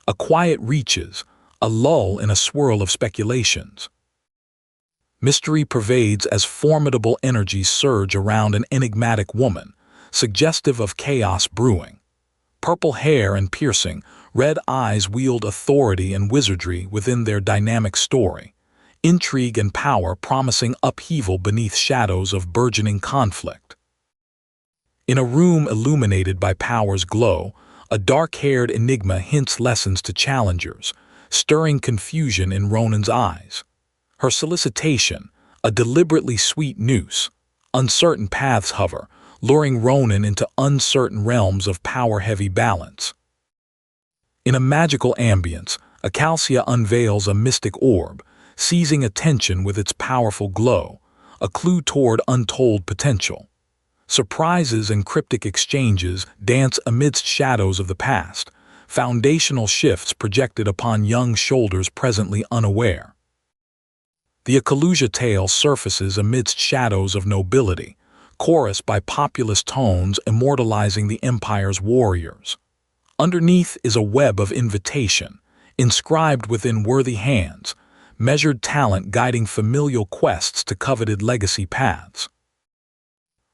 A quiet reaches, a lull in a swirl of speculations. Mystery pervades as formidable energies surge around an enigmatic woman, suggestive of chaos brewing. Purple hair and piercing, red eyes wield authority and wizardry within their dynamic story. Intrigue and power promising upheaval beneath shadows of burgeoning conflict. In a room illuminated by power's glow, a dark-haired enigma hints lessons to challengers, stirring confusion in Ronan's eyes. Her solicitation, a deliberately sweet noose. Uncertain paths hover, luring Ronan into uncertain realms of power-heavy balance. In a magical ambience, Acalcia unveils a mystic orb, seizing attention with its powerful glow, a clue toward untold potential. Surprises and cryptic exchanges dance amidst shadows of the past, foundational shifts projected upon young shoulders presently unaware. The Acalcia tale surfaces amidst shadows of nobility, chorused by populist tones immortalizing the empire's warriors. Underneath is a web of invitation, inscribed within worthy hands, measured talent guiding familial quests to coveted legacy paths.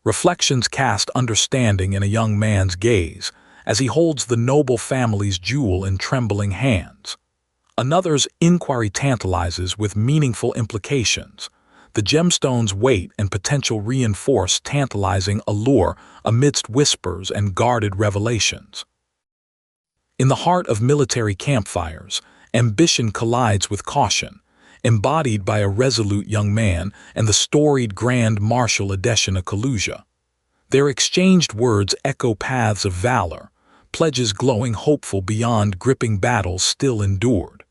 Reflections cast understanding in a young man's gaze as he holds the noble family's jewel in trembling hands. Another's inquiry tantalizes with meaningful implications. The gemstone's weight and potential reinforce tantalizing allure amidst whispers and guarded revelations. In the heart of military campfires, ambition collides with caution, embodied by a resolute young man and the storied Grand Marshal Adesina Kaluja. Their exchanged words echo paths of valor, pledges glowing hopeful beyond gripping battles still endured.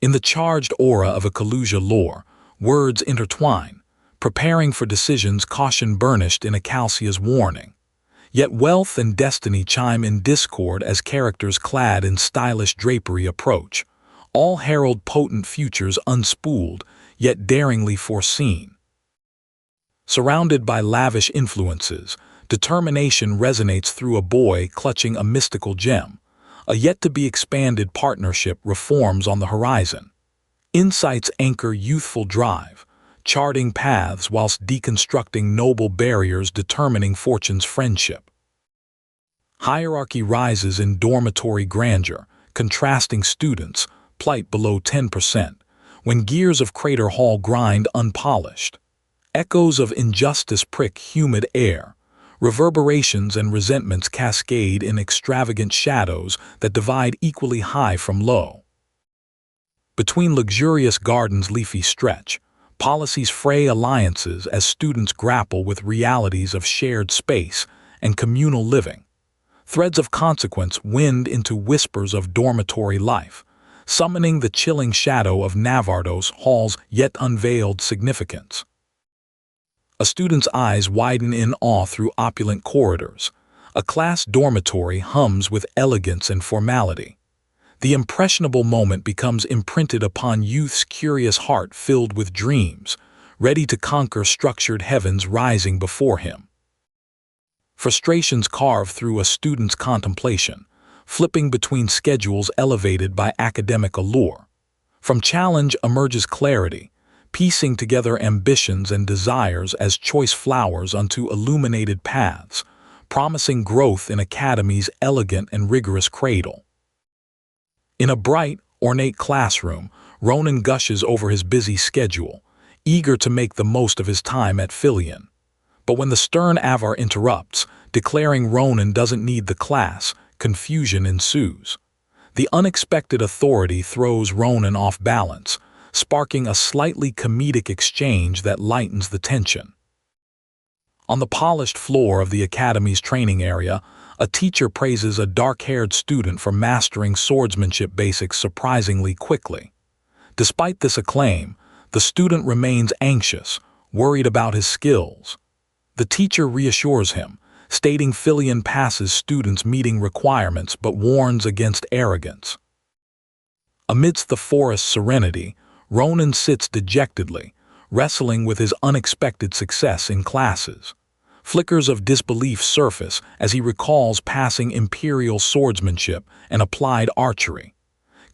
In the charged aura of a Kaluja lore, words intertwine, preparing for decisions caution burnished in Acalcia's warning. Yet wealth and destiny chime in discord as characters clad in stylish drapery approach. All herald potent futures unspooled, yet daringly foreseen. Surrounded by lavish influences, determination resonates through a boy clutching a mystical gem. A yet-to-be-expanded partnership reforms on the horizon. Insights anchor youthful drive, charting paths whilst deconstructing noble barriers determining fortune's friendship. Hierarchy rises in dormitory grandeur, contrasting students, plight below 10%, when gears of Crater Hall grind unpolished. Echoes of injustice prick humid air, reverberations and resentments cascade in extravagant shadows that divide equally high from low. Between luxurious gardens' leafy stretch, policies fray alliances as students grapple with realities of shared space and communal living. Threads of consequence wind into whispers of dormitory life, summoning the chilling shadow of Navardo's Hall's yet unveiled significance. A student's eyes widen in awe through opulent corridors. A class dormitory hums with elegance and formality. The impressionable moment becomes imprinted upon youth's curious heart filled with dreams, ready to conquer structured heavens rising before him. Frustrations carve through a student's contemplation, flipping between schedules elevated by academic allure. From challenge emerges clarity, piecing together ambitions and desires as choice flowers onto illuminated paths, promising growth in Academy's elegant and rigorous cradle. In a bright, ornate classroom, Ronan gushes over his busy schedule, eager to make the most of his time at Phileon. But when the stern Avar interrupts, declaring Ronan doesn't need the class, confusion ensues. The unexpected authority throws Ronan off balance, sparking a slightly comedic exchange that lightens the tension. On the polished floor of the Academy's training area, a teacher praises a dark-haired student for mastering swordsmanship basics surprisingly quickly. Despite this acclaim, the student remains anxious, worried about his skills. The teacher reassures him, stating Phileon passes students meeting requirements but warns against arrogance. Amidst the forest's serenity, Ronan sits dejectedly, wrestling with his unexpected success in classes. Flickers of disbelief surface as he recalls passing imperial swordsmanship and applied archery.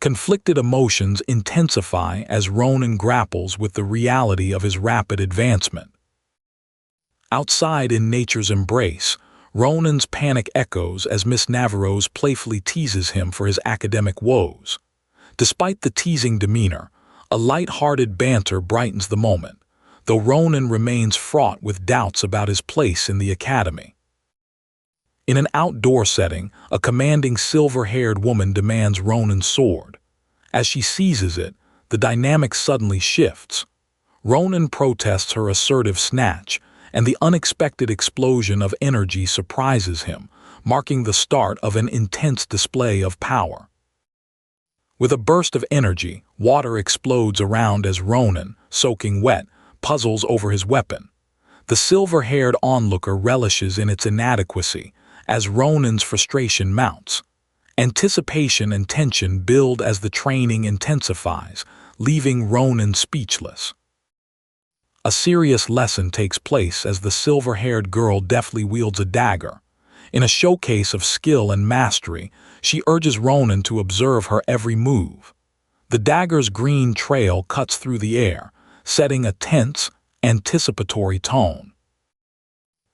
Conflicted emotions intensify as Ronan grapples with the reality of his rapid advancement. Outside in nature's embrace, Ronan's panic echoes as Miss Navarro's playfully teases him for his academic woes. Despite the teasing demeanor, a light-hearted banter brightens the moment, though Ronan remains fraught with doubts about his place in the Academy. In an outdoor setting, a commanding silver-haired woman demands Ronan's sword. As she seizes it, the dynamic suddenly shifts. Ronan protests her assertive snatch, and the unexpected explosion of energy surprises him, marking the start of an intense display of power. With a burst of energy, water explodes around as Ronan, soaking wet, puzzles over his weapon. The silver-haired onlooker relishes in its inadequacy as Ronan's frustration mounts. Anticipation and tension build as the training intensifies, leaving Ronan speechless. A serious lesson takes place as the silver-haired girl deftly wields a dagger. In a showcase of skill and mastery, she urges Ronan to observe her every move. The dagger's green trail cuts through the air, setting a tense, anticipatory tone.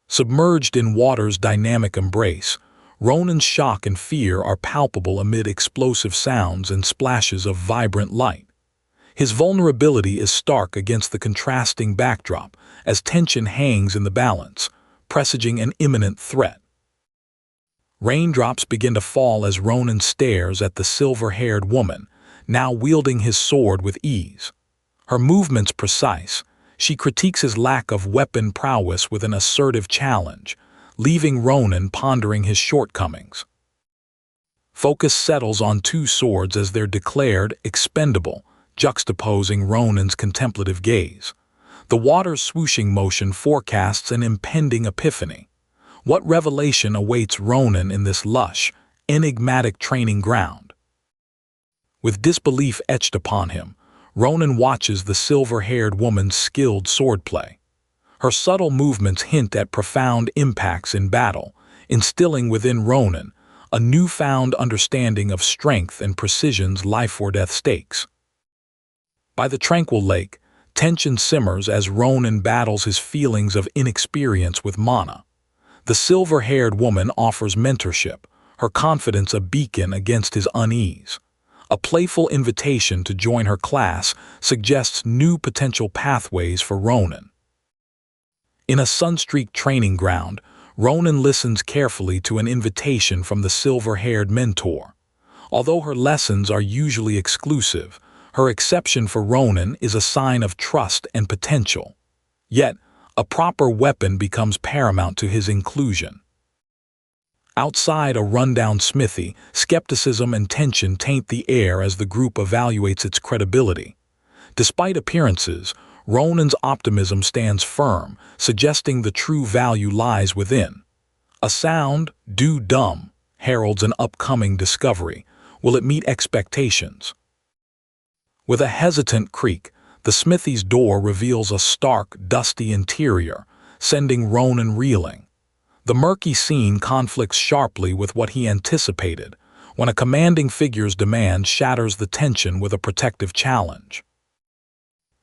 Submerged in water's dynamic embrace, Ronan's shock and fear are palpable amid explosive sounds and splashes of vibrant light. His vulnerability is stark against the contrasting backdrop as tension hangs in the balance, presaging an imminent threat. Raindrops begin to fall as Ronan stares at the silver-haired woman, now wielding his sword with ease. Her movements precise. She critiques his lack of weapon prowess with an assertive challenge, leaving Ronan pondering his shortcomings. Focus settles on two swords as they're declared expendable, juxtaposing Ronan's contemplative gaze. The water's swooshing motion forecasts an impending epiphany. What revelation awaits Ronan in this lush, enigmatic training ground? With disbelief etched upon him, Ronan watches the silver-haired woman's skilled swordplay. Her subtle movements hint at profound impacts in battle, instilling within Ronan a newfound understanding of strength and precision's life-or-death stakes. By the tranquil lake, tension simmers as Ronan battles his feelings of inexperience with Manhwa. The silver-haired woman offers mentorship, her confidence a beacon against his unease. A playful invitation to join her class suggests new potential pathways for Ronan. In a sun-streaked training ground, Ronan listens carefully to an invitation from the silver-haired mentor. Although her lessons are usually exclusive, her exception for Ronan is a sign of trust and potential. Yet, a proper weapon becomes paramount to his inclusion. Outside a rundown smithy, skepticism and tension taint the air as the group evaluates its credibility. Despite appearances, Ronan's optimism stands firm, suggesting the true value lies within. A sound, due dumb, heralds an upcoming discovery. Will it meet expectations? With a hesitant creak, the smithy's door reveals a stark, dusty interior, sending Ronan reeling. The murky scene conflicts sharply with what he anticipated, when a commanding figure's demand shatters the tension with a protective challenge.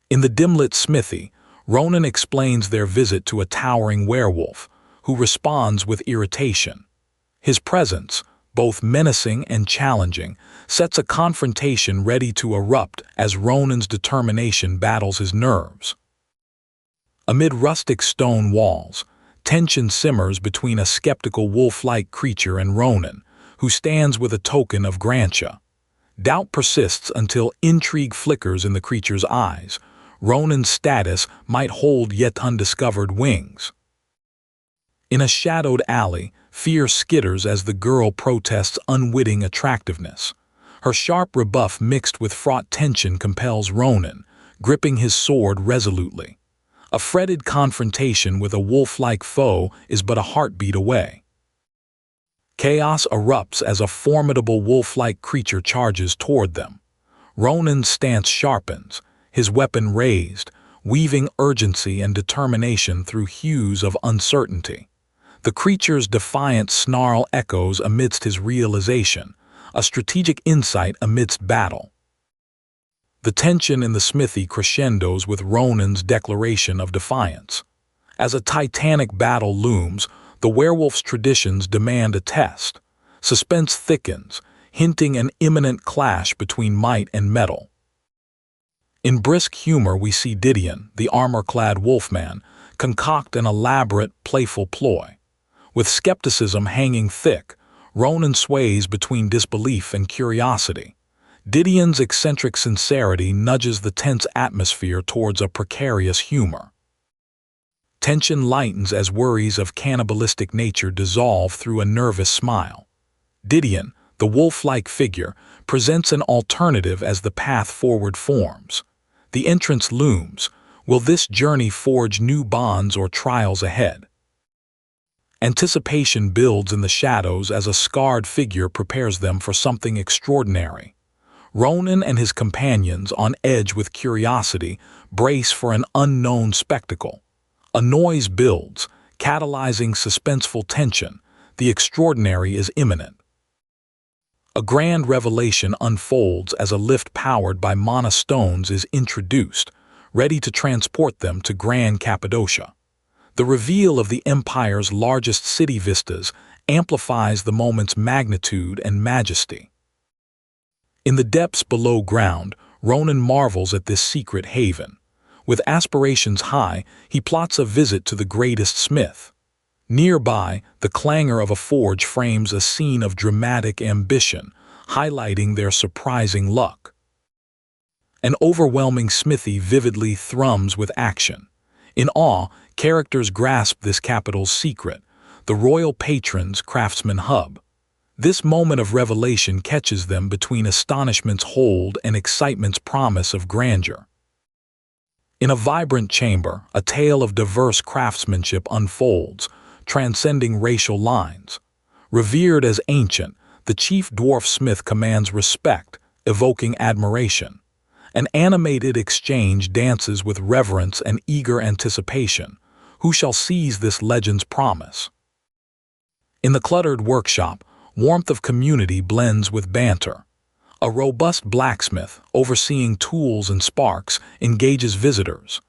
In the dim-lit smithy, Ronan explains their visit to a towering werewolf, who responds with irritation. His presence, both menacing and challenging, sets a confrontation ready to erupt as Ronan's determination battles his nerves. Amid rustic stone walls, tension simmers between a skeptical wolf-like creature and Ronan, who stands with a token of grandeur. Doubt persists until intrigue flickers in the creature's eyes. Ronan's status might hold yet undiscovered wings. In a shadowed alley, fear skitters as the girl protests unwitting attractiveness. Her sharp rebuff mixed with fraught tension compels Ronan, gripping his sword resolutely. A fretted confrontation with a wolf-like foe is but a heartbeat away. Chaos erupts as a formidable wolf-like creature charges toward them. Ronan's stance sharpens, his weapon raised, weaving urgency and determination through hues of uncertainty. The creature's defiant snarl echoes amidst his realization, a strategic insight amidst battle. The tension in the smithy crescendos with Ronan's declaration of defiance. As a titanic battle looms, the werewolf's traditions demand a test. Suspense thickens, hinting an imminent clash between might and metal. In brisk humor we see Phileon, the armor-clad wolfman, concoct an elaborate, playful ploy. With skepticism hanging thick, Ronan sways between disbelief and curiosity. Phileon's eccentric sincerity nudges the tense atmosphere towards a precarious humor. Tension lightens as worries of cannibalistic nature dissolve through a nervous smile. Phileon, the wolf-like figure, presents an alternative as the path forward forms. The entrance looms. Will this journey forge new bonds or trials ahead? Anticipation builds in the shadows as a scarred figure prepares them for something extraordinary. Ronan and his companions, on edge with curiosity, brace for an unknown spectacle. A noise builds, catalyzing suspenseful tension. The extraordinary is imminent. A grand revelation unfolds as a lift powered by Manhwa stones is introduced, ready to transport them to Grand Cappadocia. The reveal of the Empire's largest city vistas amplifies the moment's magnitude and majesty. In the depths below ground, Ronan marvels at this secret haven. With aspirations high, he plots a visit to the greatest smith. Nearby, the clangor of a forge frames a scene of dramatic ambition, highlighting their surprising luck. An overwhelming smithy vividly thrums with action. In awe, characters grasp this capital's secret, the royal patron's craftsman hub. This moment of revelation catches them between astonishment's hold and excitement's promise of grandeur. In a vibrant chamber, a tale of diverse craftsmanship unfolds, transcending racial lines. Revered as ancient, the chief dwarf smith commands respect, evoking admiration. An animated exchange dances with reverence and eager anticipation. Who shall seize this legend's promise? In the cluttered workshop, warmth of community blends with banter. A robust blacksmith, overseeing tools and sparks, engages visitors.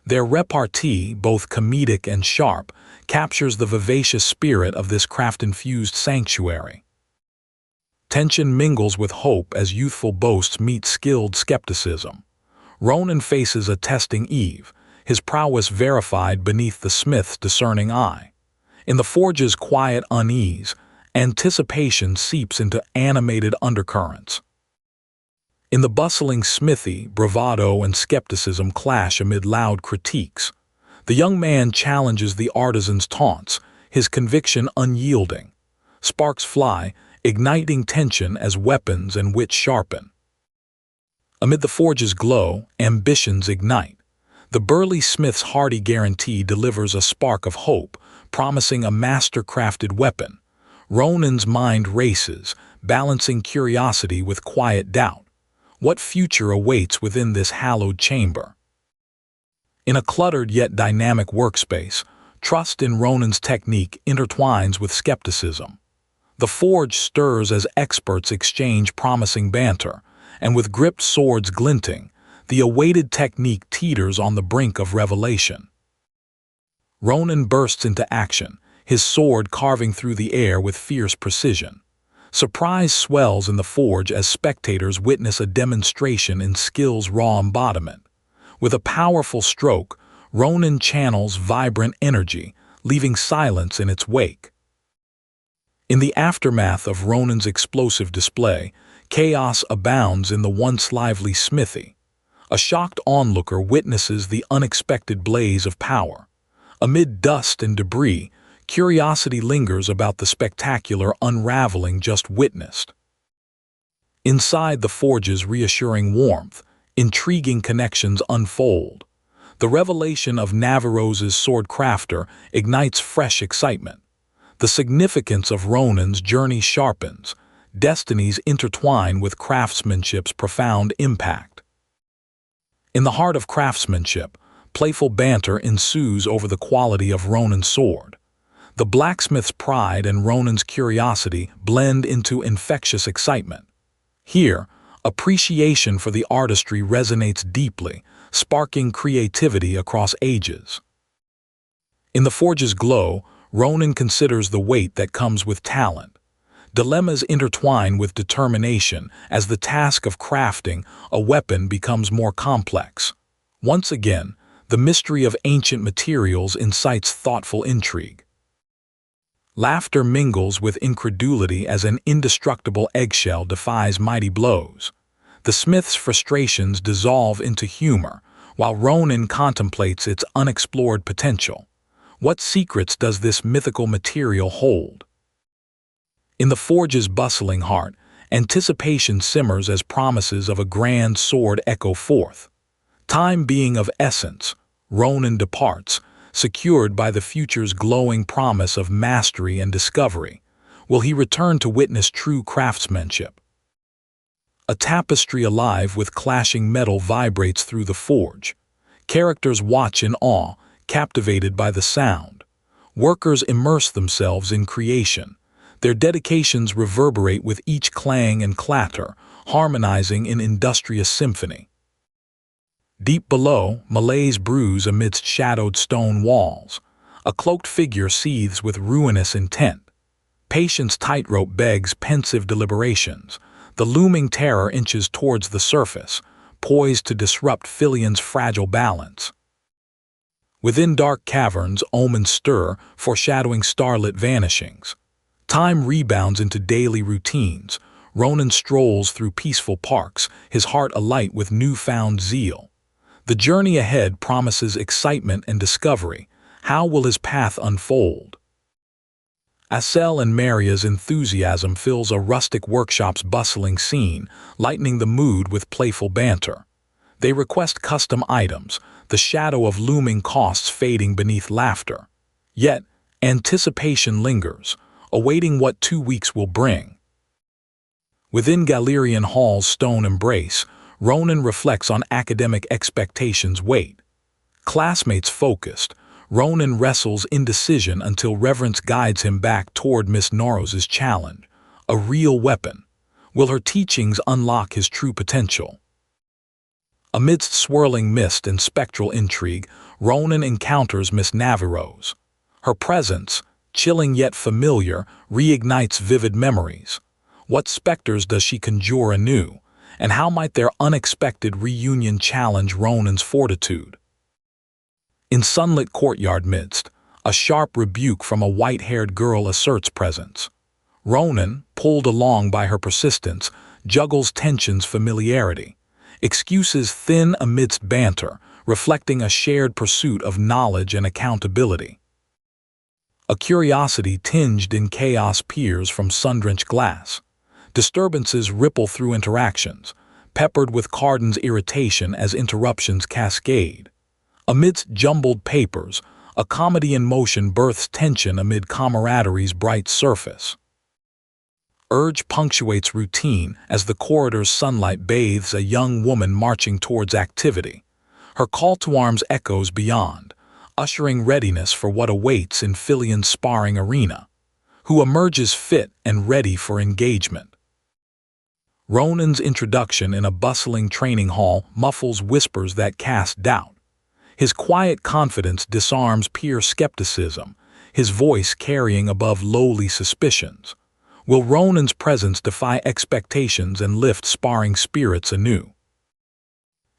Their repartee, both comedic and sharp, captures the vivacious spirit of this craft-infused sanctuary. Tension mingles with hope as youthful boasts meet skilled skepticism. Ronan faces a testing eve, his prowess verified beneath the smith's discerning eye. In the forge's quiet unease, anticipation seeps into animated undercurrents. In the bustling smithy, bravado and skepticism clash amid loud critiques. The young man challenges the artisan's taunts, his conviction unyielding. Sparks fly, igniting tension as weapons and wit sharpen. Amid the forge's glow, ambitions ignite. The burly smith's hearty guarantee delivers a spark of hope, promising a master-crafted weapon. Ronan's mind races, balancing curiosity with quiet doubt. What future awaits within this hallowed chamber? In a cluttered yet dynamic workspace, trust in Ronan's technique intertwines with skepticism. The forge stirs as experts exchange promising banter, and with gripped swords glinting, the awaited technique teeters on the brink of revelation. Ronan bursts into action, his sword carving through the air with fierce precision. Surprise swells in the forge as spectators witness a demonstration in skill's raw embodiment. With a powerful stroke, Ronan channels vibrant energy, leaving silence in its wake. In the aftermath of Ronan's explosive display, chaos abounds in the once lively smithy. A shocked onlooker witnesses the unexpected blaze of power. Amid dust and debris, curiosity lingers about the spectacular unraveling just witnessed. Inside the forge's reassuring warmth, intriguing connections unfold. The revelation of Navarrose's sword crafter ignites fresh excitement. The significance of Ronan's journey sharpens, destinies intertwine with craftsmanship's profound impact. In the heart of craftsmanship, playful banter ensues over the quality of Ronan's sword. The blacksmith's pride and Ronan's curiosity blend into infectious excitement. Here, appreciation for the artistry resonates deeply, sparking creativity across ages. In the forge's glow, Ronan considers the weight that comes with talent. Dilemmas intertwine with determination as the task of crafting a weapon becomes more complex. Once again, the mystery of ancient materials incites thoughtful intrigue. Laughter mingles with incredulity as an indestructible eggshell defies mighty blows. The smith's frustrations dissolve into humor, while Ronan contemplates its unexplored potential. What secrets does this mythical material hold? In the forge's bustling heart, anticipation simmers as promises of a grand sword echo forth. Time being of essence, Ronan departs, secured by the future's glowing promise of mastery and discovery. Will he return to witness true craftsmanship? A tapestry alive with clashing metal vibrates through the forge. Characters watch in awe, captivated by the sound. Workers immerse themselves in creation. Their dedications reverberate with each clang and clatter, harmonizing in industrious symphony. Deep below, malaise brews amidst shadowed stone walls. A cloaked figure seethes with ruinous intent. Patience tightrope begs pensive deliberations. The looming terror inches towards the surface, poised to disrupt Phileon's fragile balance. Within dark caverns, omens stir, foreshadowing starlit vanishings. Time rebounds into daily routines. Ronan strolls through peaceful parks, his heart alight with newfound zeal. The journey ahead promises excitement and discovery. How will his path unfold? Asel and Maria's enthusiasm fills a rustic workshop's bustling scene, lightening the mood with playful banter. They request custom items, the shadow of looming costs fading beneath laughter. Yet, anticipation lingers, awaiting what 2 weeks will bring. Within Galerian Hall's stone embrace, Ronan reflects on academic expectations' weight. Classmates focused, Ronan wrestles indecision until reverence guides him back toward Miss Noros's challenge, a real weapon. Will her teachings unlock his true potential? Amidst swirling mist and spectral intrigue, Ronan encounters Miss Navarose. Her presence, chilling yet familiar, reignites vivid memories. What specters does she conjure anew, and how might their unexpected reunion challenge Ronan's fortitude? In sunlit courtyard midst, a sharp rebuke from a white-haired girl asserts presence. Ronan, pulled along by her persistence, juggles tension's familiarity. Excuses thin amidst banter, reflecting a shared pursuit of knowledge and accountability. A curiosity tinged in chaos peers from sun-drenched glass. Disturbances ripple through interactions, peppered with Carden's irritation as interruptions cascade. Amidst jumbled papers, a comedy in motion births tension amid camaraderie's bright surface. Urge punctuates routine as the corridor's sunlight bathes a young woman marching towards activity. Her call to arms echoes beyond, ushering readiness for what awaits in Phileon's sparring arena, who emerges fit and ready for engagement. Ronan's introduction in a bustling training hall muffles whispers that cast doubt. His quiet confidence disarms peer skepticism, his voice carrying above lowly suspicions. Will Ronan's presence defy expectations and lift sparring spirits anew?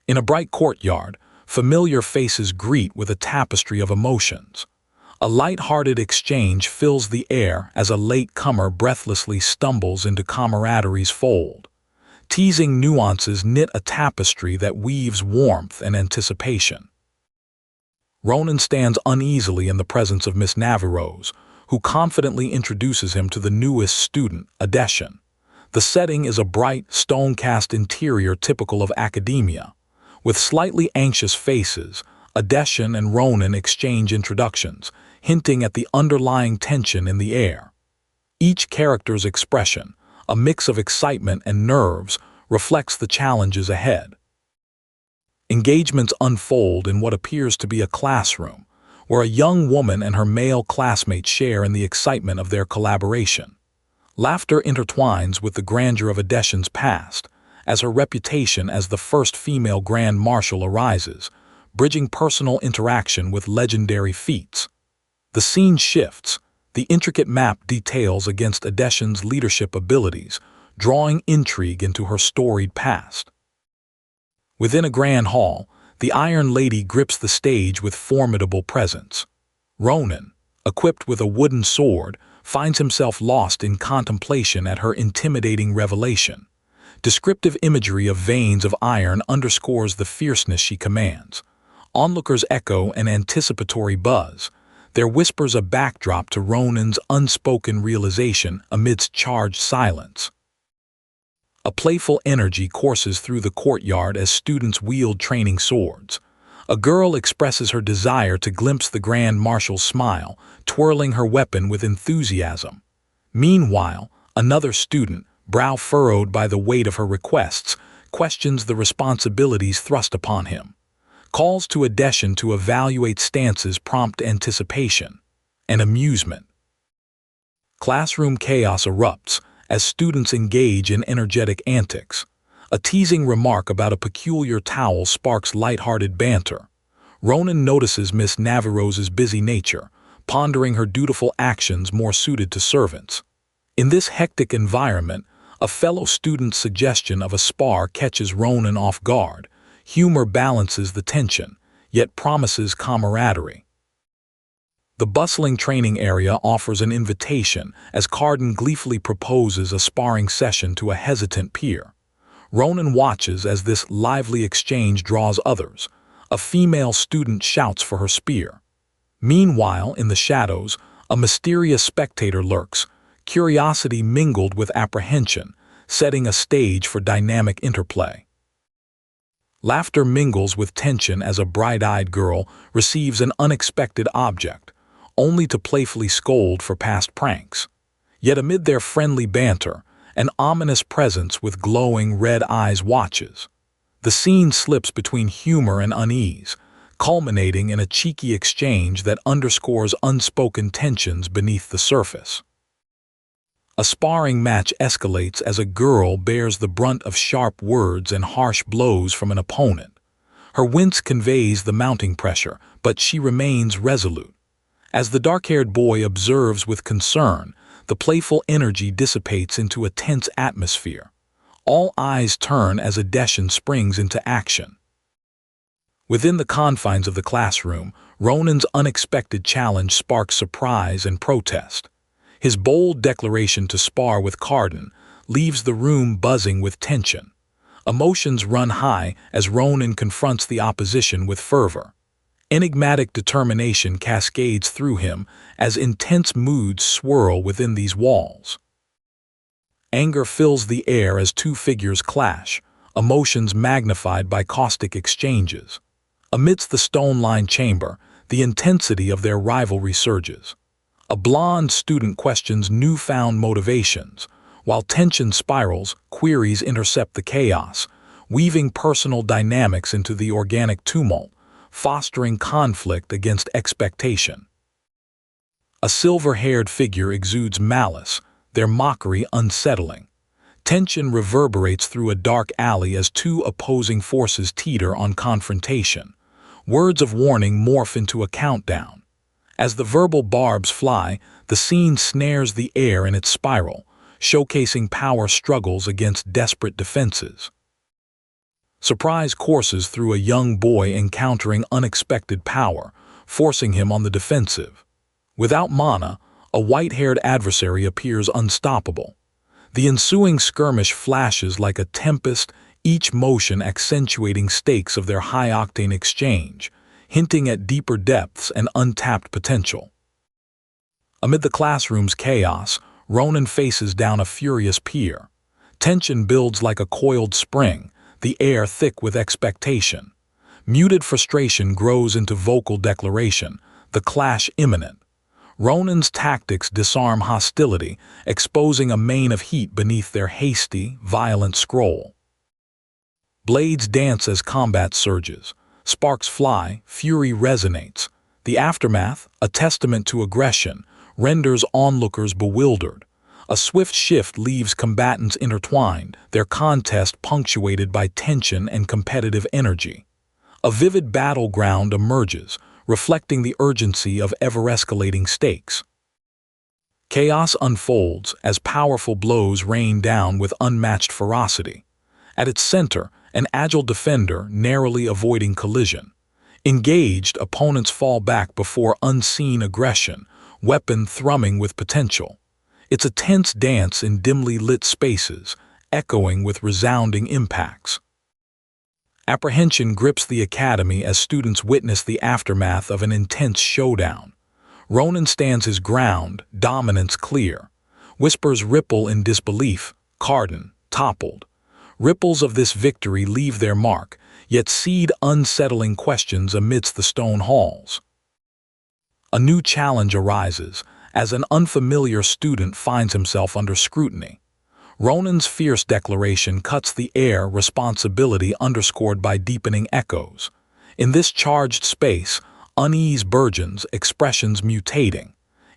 In a bright courtyard, familiar faces greet with a tapestry of emotions. A light-hearted exchange fills the air as a late-comer breathlessly stumbles into camaraderie's fold. Teasing nuances knit a tapestry that weaves warmth and anticipation. Ronan stands uneasily in the presence of Miss Navarose, who confidently introduces him to the newest student, Adeshan. The setting is a bright, stone-cast interior typical of academia. With slightly anxious faces, Adeshan and Ronan exchange introductions, hinting at the underlying tension in the air. Each character's expression, a mix of excitement and nerves, reflects the challenges ahead. Engagements unfold in what appears to be a classroom, where a young woman and her male classmate share in the excitement of their collaboration. Laughter intertwines with the grandeur of Adeshan's past, as her reputation as the first female Grand Marshal arises, bridging personal interaction with legendary feats. The scene shifts, the intricate map details against Adeshan's leadership abilities, drawing intrigue into her storied past. Within a grand hall, the Iron Lady grips the stage with formidable presence. Ronan, equipped with a wooden sword, finds himself lost in contemplation at her intimidating revelation. Descriptive imagery of veins of iron underscores the fierceness she commands. Onlookers echo an anticipatory buzz, their whispers a backdrop to Ronan's unspoken realization amidst charged silence. A playful energy courses through the courtyard as students wield training swords. A girl expresses her desire to glimpse the Grand Marshal's smile, twirling her weapon with enthusiasm. Meanwhile, another student, brow furrowed by the weight of her requests, questions the responsibilities thrust upon him. Calls to Adeshan to evaluate stances prompt anticipation and amusement. Classroom chaos erupts as students engage in energetic antics. A teasing remark about a peculiar towel sparks light-hearted banter. Ronan notices Miss Navarose's busy nature, pondering her dutiful actions more suited to servants. In this hectic environment, a fellow student's suggestion of a spar catches Ronan off guard. Humor balances the tension, yet promises camaraderie. The bustling training area offers an invitation as Carden gleefully proposes a sparring session to a hesitant peer. Ronan watches as this lively exchange draws others. A female student shouts for her spear. Meanwhile, in the shadows, a mysterious spectator lurks, curiosity mingled with apprehension, setting a stage for dynamic interplay. Laughter mingles with tension as a bright-eyed girl receives an unexpected object, only to playfully scold for past pranks. Yet amid their friendly banter, an ominous presence with glowing red eyes watches. The scene slips between humor and unease, culminating in a cheeky exchange that underscores unspoken tensions beneath the surface. A sparring match escalates as a girl bears the brunt of sharp words and harsh blows from an opponent. Her wince conveys the mounting pressure, but she remains resolute. As the dark-haired boy observes with concern, the playful energy dissipates into a tense atmosphere. All eyes turn as Adeshan springs into action. Within the confines of the classroom, Ronan's unexpected challenge sparks surprise and protest. His bold declaration to spar with Carden leaves the room buzzing with tension. Emotions run high as Ronan confronts the opposition with fervor. Enigmatic determination cascades through him as intense moods swirl within these walls. Anger fills the air as two figures clash, emotions magnified by caustic exchanges. Amidst the stone-lined chamber, the intensity of their rivalry surges. A blonde student questions newfound motivations, while tension spirals, queries intercept the chaos, weaving personal dynamics into the organic tumult, fostering conflict against expectation. A silver-haired figure exudes malice, their mockery unsettling. Tension reverberates through a dark alley as two opposing forces teeter on confrontation. Words of warning morph into a countdown. As the verbal barbs fly, the scene snares the air in its spiral, showcasing power struggles against desperate defenses. Surprise courses through a young boy encountering unexpected power, forcing him on the defensive. Without mana, a white-haired adversary appears unstoppable. The ensuing skirmish flashes like a tempest, each motion accentuating stakes of their high-octane exchange, hinting at deeper depths and untapped potential. Amid the classroom's chaos, Ronan faces down a furious peer. Tension builds like a coiled spring, the air thick with expectation. Muted frustration grows into vocal declaration, the clash imminent. Ronan's tactics disarm hostility, exposing a mane of heat beneath their hasty, violent scroll. Blades dance as combat surges. Sparks fly, fury resonates. The aftermath, a testament to aggression, renders onlookers bewildered. A swift shift leaves combatants intertwined, their contest punctuated by tension and competitive energy. A vivid battleground emerges, reflecting the urgency of ever-escalating stakes. Chaos unfolds as powerful blows rain down with unmatched ferocity. At its center, an agile defender narrowly avoiding collision. Engaged, opponents fall back before unseen aggression, weapon thrumming with potential. It's a tense dance in dimly lit spaces, echoing with resounding impacts. Apprehension grips the academy as students witness the aftermath of an intense showdown. Ronan stands his ground, dominance clear. Whispers ripple in disbelief, Carden, toppled. Ripples of this victory leave their mark, yet seed unsettling questions amidst the stone halls. A new challenge arises, as an unfamiliar student finds himself under scrutiny. Ronan's fierce declaration cuts the air, responsibility underscored by deepening echoes. In this charged space, unease burgeons, expressions mutating.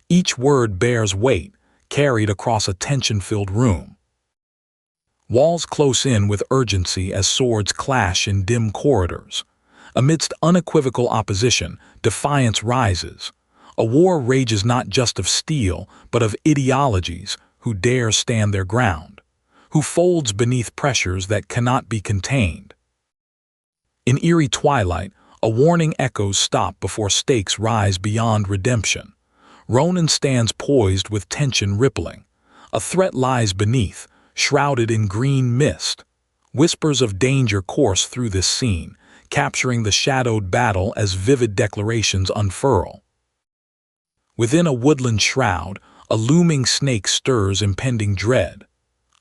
Each word bears weight, carried across a tension-filled room. Walls close in with urgency as swords clash in dim corridors. Amidst unequivocal opposition, defiance rises. A war rages not just of steel, but of ideologies who dare stand their ground, who folds beneath pressures that cannot be contained. In eerie twilight, A warning echoes stop before stakes rise beyond redemption. Ronan stands poised with tension rippling. A threat lies beneath, shrouded in green mist. Whispers of danger course through this scene, capturing the shadowed battle as vivid declarations unfurl. Within a woodland shroud, a looming snake stirs impending dread.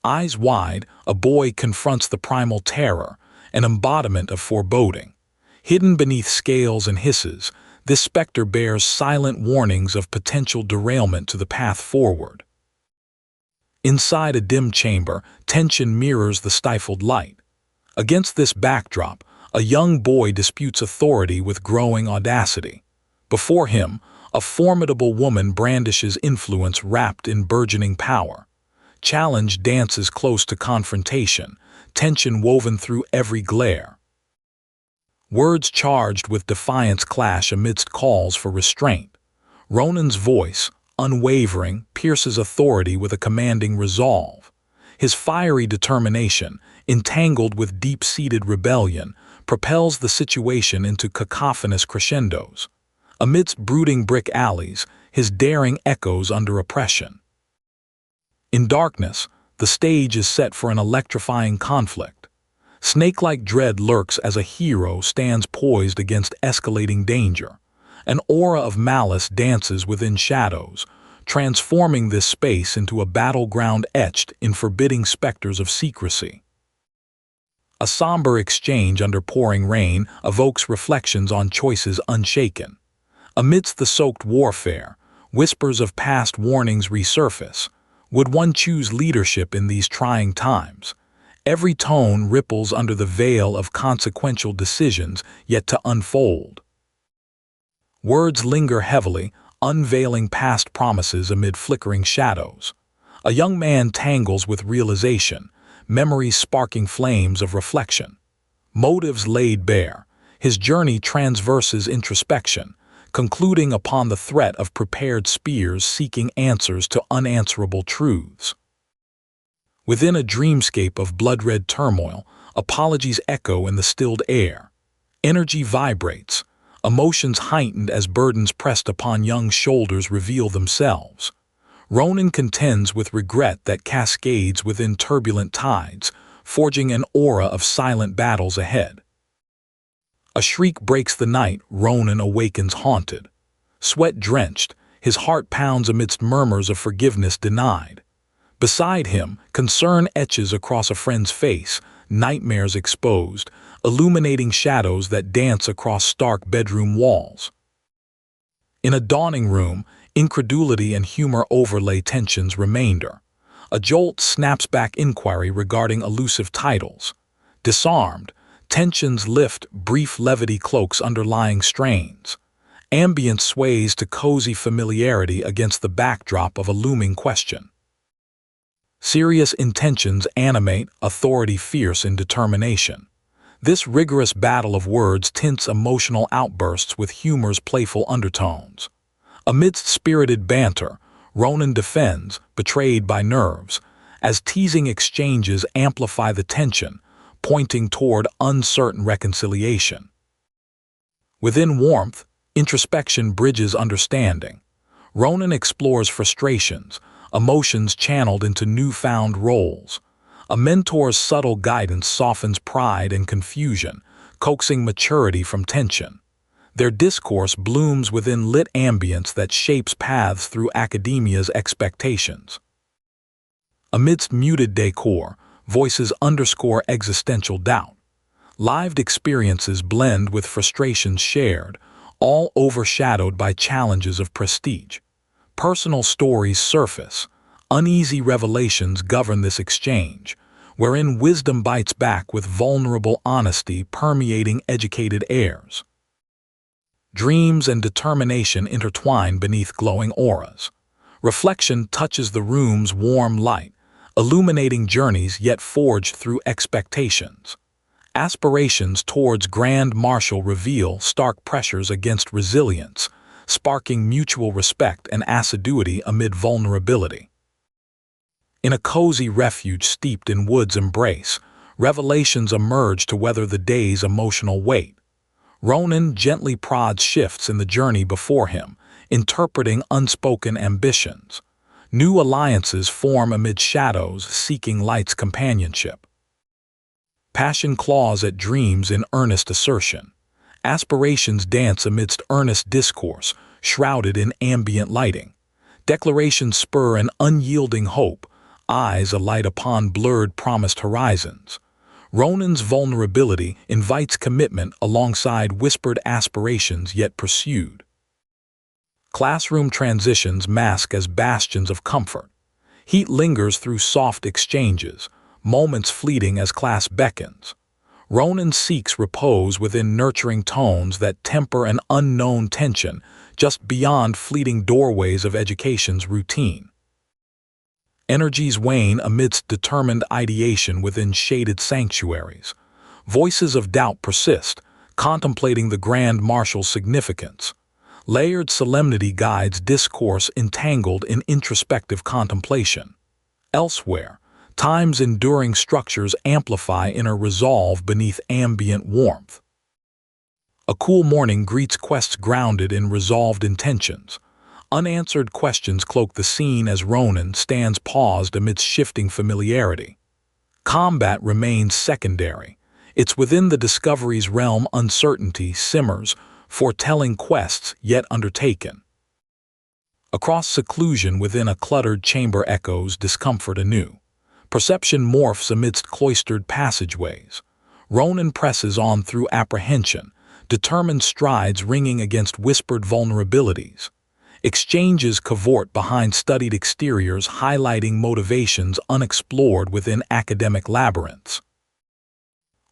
Eyes wide, a boy confronts the primal terror, an embodiment of foreboding. Hidden beneath scales and hisses, this specter bears silent warnings of potential derailment to the path forward. Inside a dim chamber, tension mirrors the stifled light. Against this backdrop, a young boy disputes authority with growing audacity. Before him, a formidable woman brandishes influence wrapped in burgeoning power. Challenge dances close to confrontation, tension woven through every glare. Words charged with defiance clash amidst calls for restraint. Ronan's voice, unwavering, pierces authority with a commanding resolve. His fiery determination, entangled with deep-seated rebellion, propels the situation into cacophonous crescendos. Amidst brooding brick alleys, his daring echoes under oppression. In darkness, the stage is set for an electrifying conflict. Snake-like dread lurks as a hero stands poised against escalating danger. An aura of malice dances within shadows, transforming this space into a battleground etched in forbidding specters of secrecy. A somber exchange under pouring rain evokes reflections on choices unshaken. Amidst the soaked warfare, whispers of past warnings resurface. Would one choose leadership in these trying times? Every tone ripples under the veil of consequential decisions yet to unfold. Words linger heavily, unveiling past promises amid flickering shadows. A young man tangles with realization, memories sparking flames of reflection. Motives laid bare, his journey transverses introspection, concluding upon the threat of prepared spears seeking answers to unanswerable truths. Within a dreamscape of blood-red turmoil, apologies echo in the stilled air. Energy vibrates, emotions heightened as burdens pressed upon young shoulders reveal themselves. Ronan contends with regret that cascades within turbulent tides, forging an aura of silent battles ahead. A shriek breaks the night, Ronan awakens haunted. Sweat-drenched, his heart pounds amidst murmurs of forgiveness denied. Beside him, concern etches across a friend's face, nightmares exposed, illuminating shadows that dance across stark bedroom walls. In a dawning room, incredulity and humor overlay tension's remainder. A jolt snaps back inquiry regarding elusive titles. Disarmed, tensions lift, brief levity cloaks underlying strains. Ambience sways to cozy familiarity against the backdrop of a looming question. Serious intentions animate, authority fierce in determination. This rigorous battle of words tints emotional outbursts with humor's playful undertones. Amidst spirited banter, Ronan defends, betrayed by nerves, as teasing exchanges amplify the tension, pointing toward uncertain reconciliation. Within warmth, introspection bridges understanding. Ronan explores frustrations, emotions channeled into newfound roles. A mentor's subtle guidance softens pride and confusion, coaxing maturity from tension. Their discourse blooms within lit ambience that shapes paths through academia's expectations. Amidst muted decor, voices underscore existential doubt. Lived experiences blend with frustrations shared, all overshadowed by challenges of prestige. Personal stories surface. Uneasy revelations govern this exchange, wherein wisdom bites back with vulnerable honesty permeating educated airs. Dreams and determination intertwine beneath glowing auras. Reflection touches the room's warm light, illuminating journeys yet forged through expectations. Aspirations towards grand martial reveal stark pressures against resilience, sparking mutual respect and assiduity amid vulnerability. In a cozy refuge steeped in wood's embrace, revelations emerge to weather the day's emotional weight. Ronan gently prods shifts in the journey before him, interpreting unspoken ambitions. New alliances form amid shadows, seeking light's companionship. Passion claws at dreams in earnest assertion. Aspirations dance amidst earnest discourse, shrouded in ambient lighting. Declarations spur an unyielding hope, eyes alight upon blurred promised horizons. Ronan's vulnerability invites commitment alongside whispered aspirations yet pursued. Classroom transitions mask as bastions of comfort. Heat lingers through soft exchanges, moments fleeting as class beckons. Ronan seeks repose within nurturing tones that temper an unknown tension just beyond fleeting doorways of education's routine. Energies wane amidst determined ideation within shaded sanctuaries. Voices of doubt persist, contemplating the grand marshal's significance. Layered solemnity guides discourse entangled in introspective contemplation. Elsewhere, time's enduring structures amplify inner resolve beneath ambient warmth. A cool morning greets quests grounded in resolved intentions. Unanswered questions cloak the scene as Ronan stands paused amidst shifting familiarity. Combat remains secondary. It's within the discovery's realm uncertainty simmers, foretelling quests yet undertaken. Across seclusion within a cluttered chamber echoes discomfort anew. Perception morphs amidst cloistered passageways. Ronan presses on through apprehension, determined strides ringing against whispered vulnerabilities. Exchanges cavort behind studied exteriors highlighting motivations unexplored within academic labyrinths.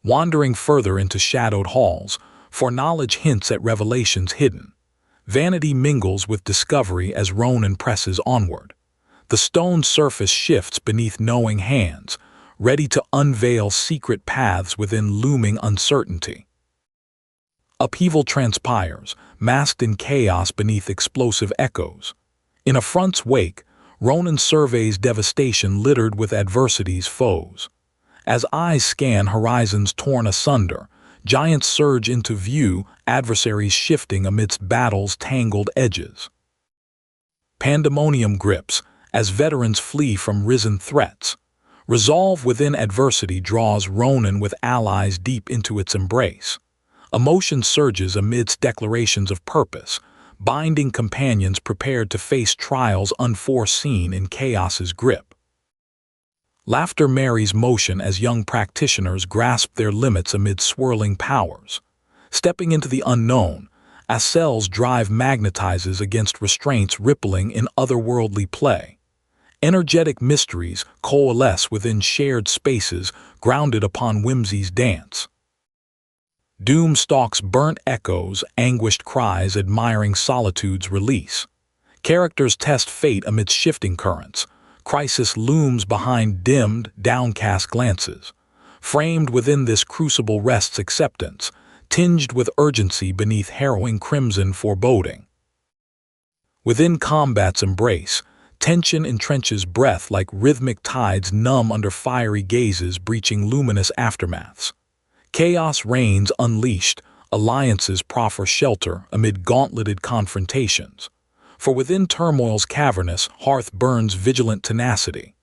Wandering further into shadowed halls, for knowledge hints at revelations hidden. Vanity mingles with discovery as Ronan presses onward. The stone surface shifts beneath knowing hands, ready to unveil secret paths within looming uncertainty. Upheaval transpires, masked in chaos beneath explosive echoes. In a front's wake, Ronan surveys devastation littered with adversity's foes. As eyes scan horizons torn asunder, giants surge into view, adversaries shifting amidst battle's tangled edges. Pandemonium grips as veterans flee from risen threats. Resolve within adversity draws Ronan with allies deep into its embrace. Emotion surges amidst declarations of purpose, binding companions prepared to face trials unforeseen in chaos's grip. Laughter marries motion as young practitioners grasp their limits amid swirling powers. Stepping into the unknown, Asel's drive magnetizes against restraints rippling in otherworldly play. Energetic mysteries coalesce within shared spaces grounded upon whimsy's dance. Doom stalks burnt echoes, anguished cries admiring solitude's release. Characters test fate amidst shifting currents. Crisis looms behind dimmed, downcast glances. Framed within this crucible rests acceptance, tinged with urgency beneath harrowing crimson foreboding. Within combat's embrace, tension entrenches breath like rhythmic tides numb under fiery gazes breaching luminous aftermaths. Chaos reigns unleashed, alliances proffer shelter amid gauntleted confrontations. For within turmoil's cavernous hearth burns vigilant tenacity.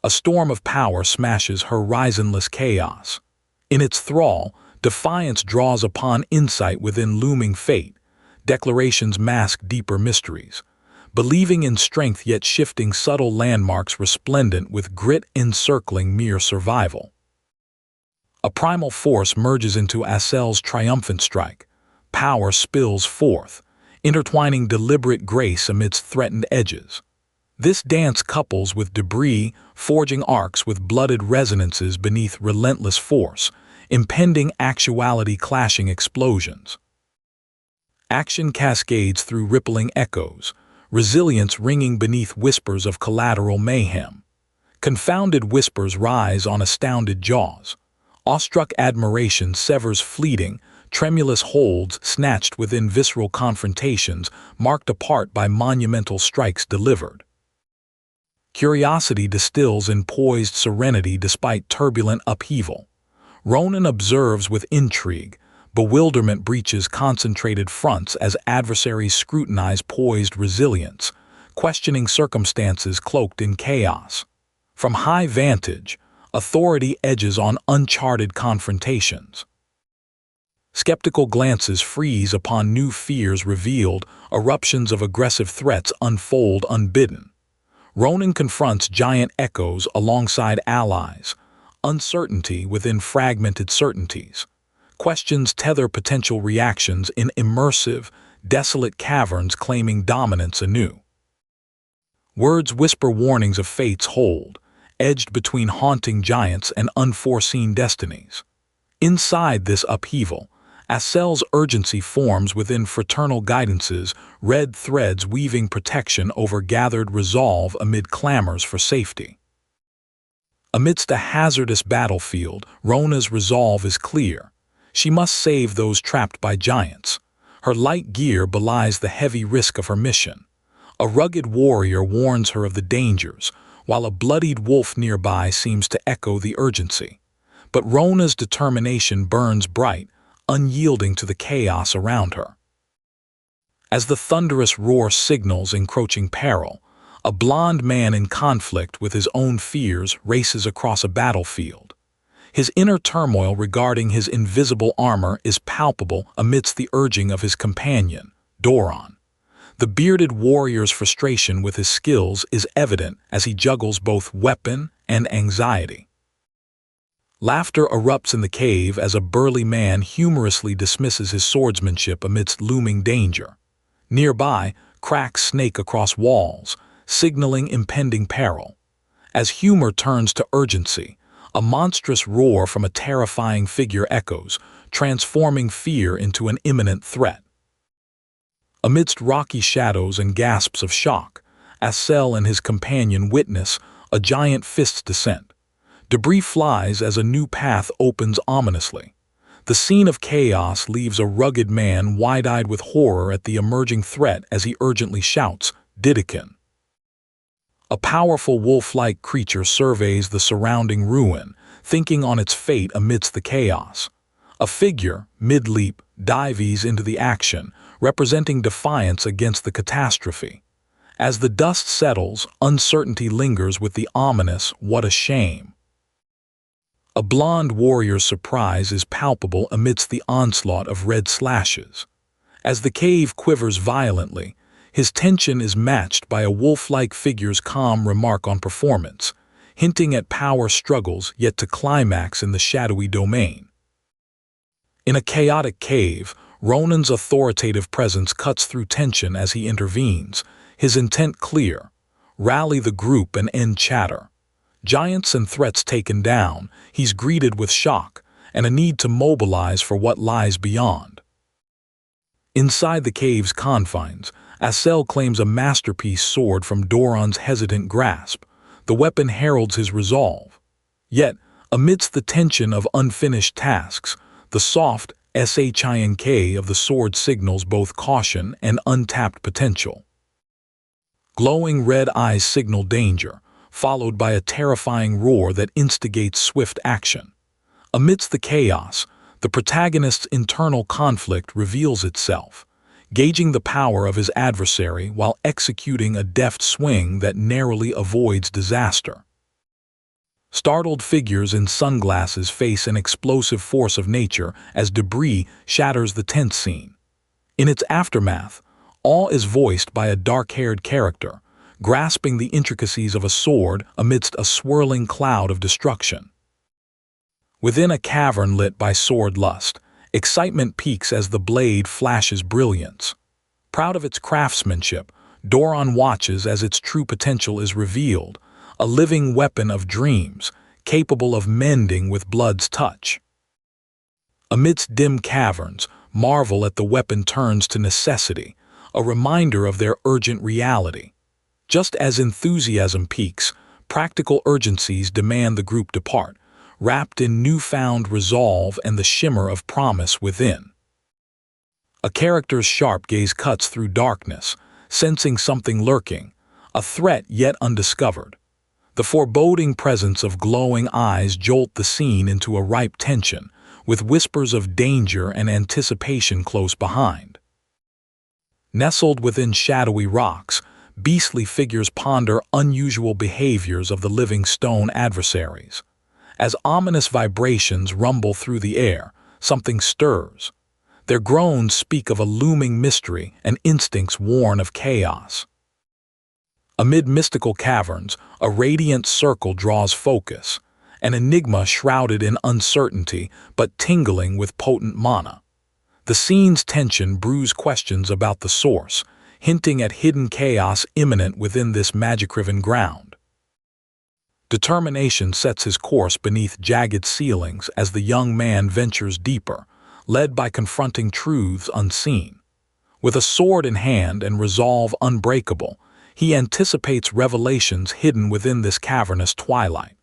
A storm of power smashes horizonless chaos. In its thrall, defiance draws upon insight within looming fate. Declarations mask deeper mysteries. Believing in strength yet shifting subtle landmarks resplendent with grit encircling mere survival. A primal force merges into Asel's triumphant strike. Power spills forth, intertwining deliberate grace amidst threatened edges. This dance couples with debris, forging arcs with blooded resonances beneath relentless force, impending actuality clashing explosions. Action cascades through rippling echoes, resilience ringing beneath whispers of collateral mayhem. Confounded whispers rise on astounded jaws. Awestruck admiration severs fleeting, tremulous holds snatched within visceral confrontations marked apart by monumental strikes delivered. Curiosity distills in poised serenity despite turbulent upheaval. Ronan observes with intrigue, Bewilderment breaches concentrated fronts as adversaries scrutinize poised resilience, questioning circumstances cloaked in chaos. From high vantage, authority edges on uncharted confrontations. Skeptical glances freeze upon new fears revealed, eruptions of aggressive threats unfold unbidden. Ronan confronts giant echoes alongside allies, uncertainty within fragmented certainties. Questions tether potential reactions in immersive, desolate caverns claiming dominance anew. Words whisper warnings of fate's hold, edged between haunting giants and unforeseen destinies. Inside this upheaval, Asel's urgency forms within fraternal guidances, red threads weaving protection over gathered resolve amid clamors for safety. Amidst a hazardous battlefield, Rona's resolve is clear. She must save those trapped by giants. Her light gear belies the heavy risk of her mission. A rugged warrior warns her of the dangers, while a bloodied wolf nearby seems to echo the urgency. But Rona's determination burns bright, unyielding to the chaos around her. As the thunderous roar signals encroaching peril, a blond man in conflict with his own fears races across a battlefield. His inner turmoil regarding his invisible armor is palpable amidst the urging of his companion, Doran. The bearded warrior's frustration with his skills is evident as he juggles both weapon and anxiety. Laughter erupts in the cave as a burly man humorously dismisses his swordsmanship amidst looming danger. Nearby, cracks snake across walls, signaling impending peril. As humor turns to urgency, a monstrous roar from a terrifying figure echoes, transforming fear into an imminent threat. Amidst rocky shadows and gasps of shock, Asel and his companion witness a giant fist's descent. Debris flies as a new path opens ominously. The scene of chaos leaves a rugged man wide-eyed with horror at the emerging threat as he urgently shouts, "Didikin!" A powerful wolf-like creature surveys the surrounding ruin, thinking on its fate amidst the chaos. A figure, mid-leap, dives into the action, representing defiance against the catastrophe. As the dust settles, uncertainty lingers with the ominous, "What a shame." A blond warrior's surprise is palpable amidst the onslaught of red slashes. As the cave quivers violently, his tension is matched by a wolf-like figure's calm remark on performance, hinting at power struggles yet to climax in the shadowy domain. In a chaotic cave, Ronan's authoritative presence cuts through tension as he intervenes, his intent clear: rally the group and end chatter. Giants and threats taken down, he's greeted with shock and a need to mobilize for what lies beyond. Inside the cave's confines, Asel claims a masterpiece sword from Doran's hesitant grasp. The weapon heralds his resolve. Yet, amidst the tension of unfinished tasks, the soft shink of the sword signals both caution and untapped potential. Glowing red eyes signal danger, followed by a terrifying roar that instigates swift action. Amidst the chaos, the protagonist's internal conflict reveals itself, gauging the power of his adversary while executing a deft swing that narrowly avoids disaster. Startled figures in sunglasses face an explosive force of nature as debris shatters the tent scene. In its aftermath, awe is voiced by a dark-haired character, grasping the intricacies of a sword amidst a swirling cloud of destruction. Within a cavern lit by sword lust, excitement peaks as the blade flashes brilliance. Proud of its craftsmanship, Doran watches as its true potential is revealed, a living weapon of dreams, capable of mending with blood's touch. Amidst dim caverns, marvel at the weapon turns to necessity, a reminder of their urgent reality. Just as enthusiasm peaks, practical urgencies demand the group depart, wrapped in newfound resolve and the shimmer of promise within. A character's sharp gaze cuts through darkness, sensing something lurking, a threat yet undiscovered. The foreboding presence of glowing eyes jolt the scene into a ripe tension, with whispers of danger and anticipation close behind. Nestled within shadowy rocks, beastly figures ponder unusual behaviors of the living stone adversaries. As ominous vibrations rumble through the air, something stirs. Their groans speak of a looming mystery and instincts warn of chaos. Amid mystical caverns, a radiant circle draws focus, an enigma shrouded in uncertainty but tingling with potent mana. The scene's tension brews questions about the source, hinting at hidden chaos imminent within this magic-riven ground. Determination sets his course beneath jagged ceilings as the young man ventures deeper, led by confronting truths unseen. With a sword in hand and resolve unbreakable, he anticipates revelations hidden within this cavernous twilight.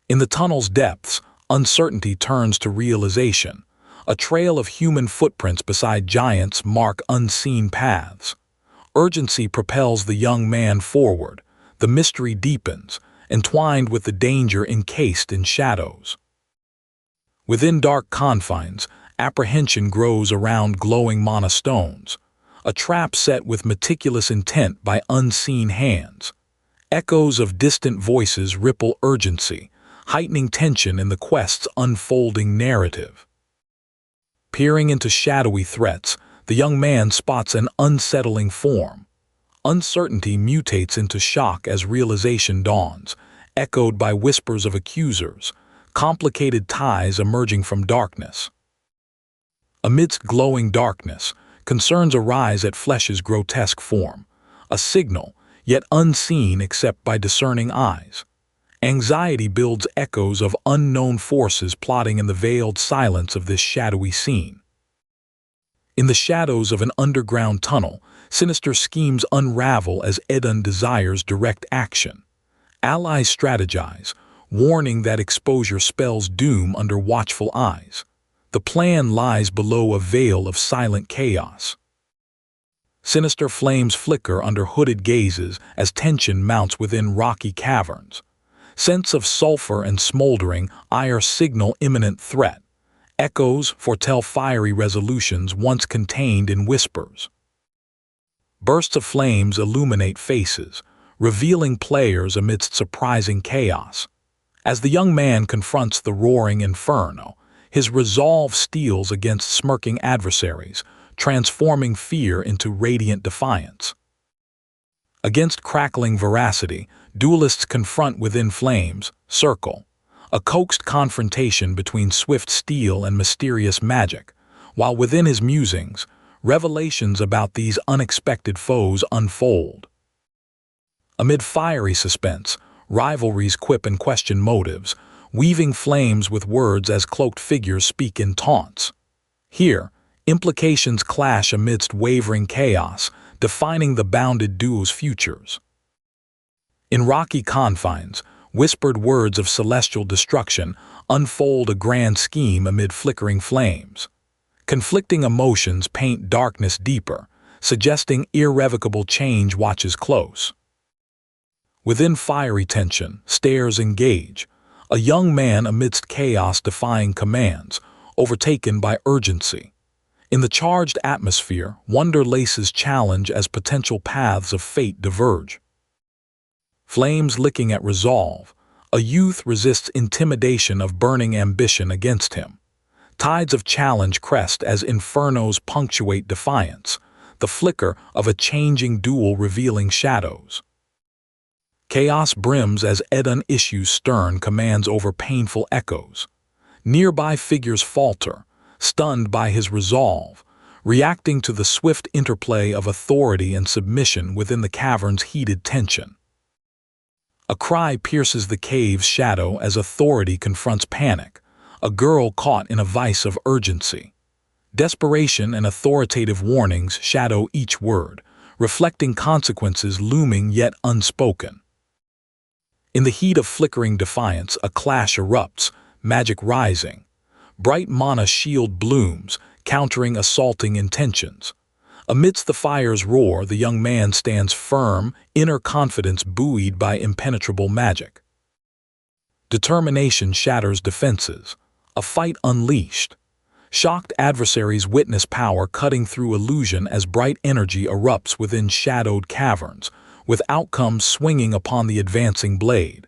In the tunnel's depths, uncertainty turns to realization. A trail of human footprints beside giants mark unseen paths. Urgency propels the young man forward. The mystery deepens, entwined with the danger encased in shadows. Within dark confines, apprehension grows around glowing mana stones, a trap set with meticulous intent by unseen hands. Echoes of distant voices ripple urgency, heightening tension in the quest's unfolding narrative. Peering into shadowy threats, the young man spots an unsettling form. Uncertainty mutates into shock as realization dawns, echoed by whispers of accusers, complicated ties emerging from darkness. Amidst glowing darkness, concerns arise at flesh's grotesque form, a signal, yet unseen except by discerning eyes. Anxiety builds echoes of unknown forces plotting in the veiled silence of this shadowy scene. In the shadows of an underground tunnel, sinister schemes unravel as Edun desires direct action. Allies strategize, warning that exposure spells doom under watchful eyes. The plan lies below a veil of silent chaos. Sinister flames flicker under hooded gazes as tension mounts within rocky caverns. Scents of sulfur and smoldering ire signal imminent threat. Echoes foretell fiery resolutions once contained in whispers. Bursts of flames illuminate faces, revealing players amidst surprising chaos. As the young man confronts the roaring inferno, his resolve steels against smirking adversaries, transforming fear into radiant defiance. Against crackling veracity, duelists confront within flames, circle, a coaxed confrontation between swift steel and mysterious magic, while within his musings, revelations about these unexpected foes unfold. Amid fiery suspense, rivalries quip and question motives, weaving flames with words as cloaked figures speak in taunts. Here, implications clash amidst wavering chaos, defining the bounded duo's futures. In rocky confines, whispered words of celestial destruction unfold a grand scheme amid flickering flames. Conflicting emotions paint darkness deeper, suggesting irrevocable change watches close. Within fiery tension, stares engage, a young man amidst chaos defying commands, overtaken by urgency. In the charged atmosphere, wonder laces challenge as potential paths of fate diverge. Flames licking at resolve, a youth resists intimidation of burning ambition against him. Tides of challenge crest as infernos punctuate defiance, the flicker of a changing duel revealing shadows. Chaos brims as Edun issues stern commands over painful echoes. Nearby figures falter, stunned by his resolve, reacting to the swift interplay of authority and submission within the cavern's heated tension. A cry pierces the cave's shadow as authority confronts panic, a girl caught in a vice of urgency. Desperation and authoritative warnings shadow each word, reflecting consequences looming yet unspoken. In the heat of flickering defiance, a clash erupts, magic rising. Bright mana shield blooms, countering assaulting intentions. Amidst the fire's roar, the young man stands firm, inner confidence buoyed by impenetrable magic. Determination shatters defenses. A fight unleashed. Shocked adversaries witness power cutting through illusion as bright energy erupts within shadowed caverns, with outcomes swinging upon the advancing blade.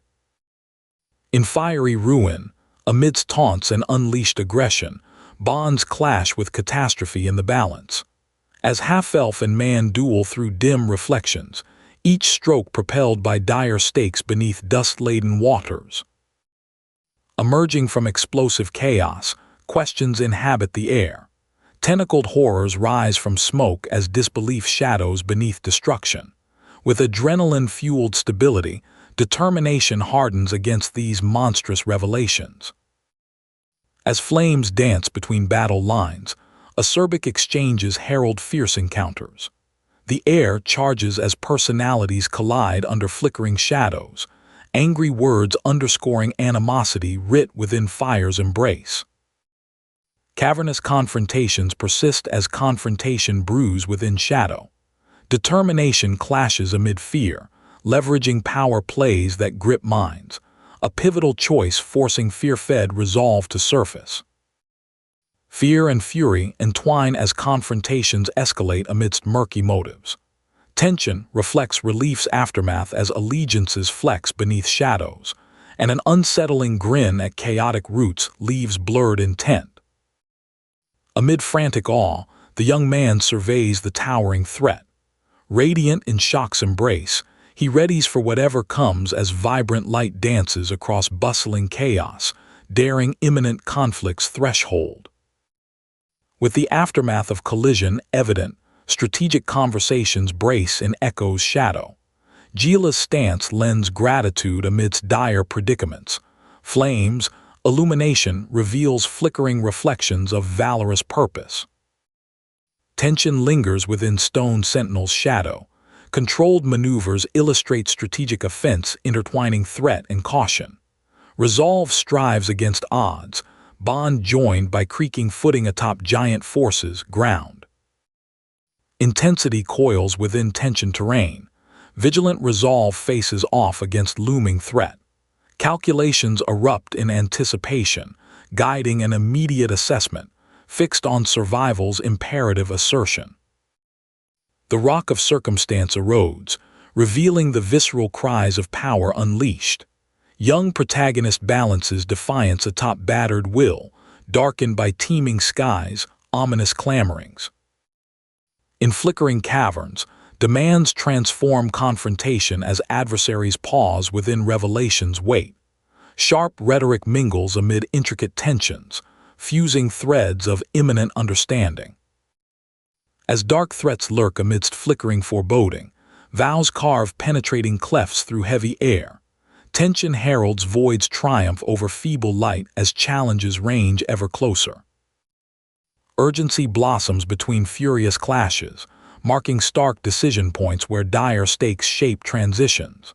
In fiery ruin, amidst taunts and unleashed aggression, bonds clash with catastrophe in the balance. As half-elf and man duel through dim reflections, each stroke propelled by dire stakes beneath dust-laden waters. Emerging from explosive chaos, questions inhabit the air. Tentacled horrors rise from smoke as disbelief shadows beneath destruction. With adrenaline-fueled stability, determination hardens against these monstrous revelations. As flames dance between battle lines, acerbic exchanges herald fierce encounters. The air charges as personalities collide under flickering shadows, angry words underscoring animosity writ within fire's embrace. Cavernous confrontations persist as confrontation brews within shadow. Determination clashes amid fear, leveraging power plays that grip minds, a pivotal choice forcing fear-fed resolve to surface. Fear and fury entwine as confrontations escalate amidst murky motives. Tension reflects relief's aftermath as allegiances flex beneath shadows, and an unsettling grin at chaotic roots leaves blurred intent. Amid frantic awe, the young man surveys the towering threat. Radiant in shock's embrace, he readies for whatever comes as vibrant light dances across bustling chaos, daring imminent conflict's threshold. With the aftermath of collision evident, strategic conversations brace in Echo's shadow. Gila's stance lends gratitude amidst dire predicaments. Flames, illumination reveals flickering reflections of valorous purpose. Tension lingers within Stone Sentinel's shadow. Controlled maneuvers illustrate strategic offense intertwining threat and caution. Resolve strives against odds, bond joined by creaking footing atop giant forces ground. Intensity coils within tension terrain. Vigilant resolve faces off against looming threat. Calculations erupt in anticipation, guiding an immediate assessment, fixed on survival's imperative assertion. The rock of circumstance erodes, revealing the visceral cries of power unleashed. Young protagonist balances defiance atop battered will, darkened by teeming skies, ominous clamorings. In flickering caverns, demands transform confrontation as adversaries pause within revelation's weight. Sharp rhetoric mingles amid intricate tensions, fusing threads of imminent understanding. As dark threats lurk amidst flickering foreboding, vows carve penetrating clefts through heavy air. Tension heralds void's triumph over feeble light as challenges range ever closer. Urgency blossoms between furious clashes, marking stark decision points where dire stakes shape transitions.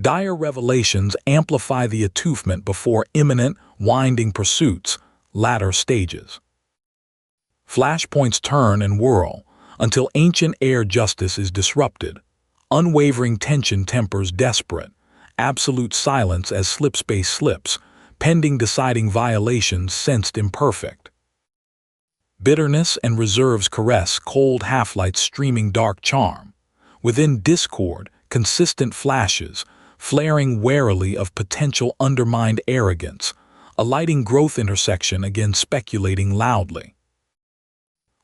Dire revelations amplify the attunement before imminent, winding pursuits, latter stages. Flashpoints turn and whirl until ancient air justice is disrupted. Unwavering tension tempers desperate, absolute silence as slipspace slips, pending deciding violations sensed imperfect. Bitterness and reserves caress cold half-light's streaming dark charm. Within discord, consistent flashes, flaring warily of potential undermined arrogance, a lighting growth intersection again speculating loudly.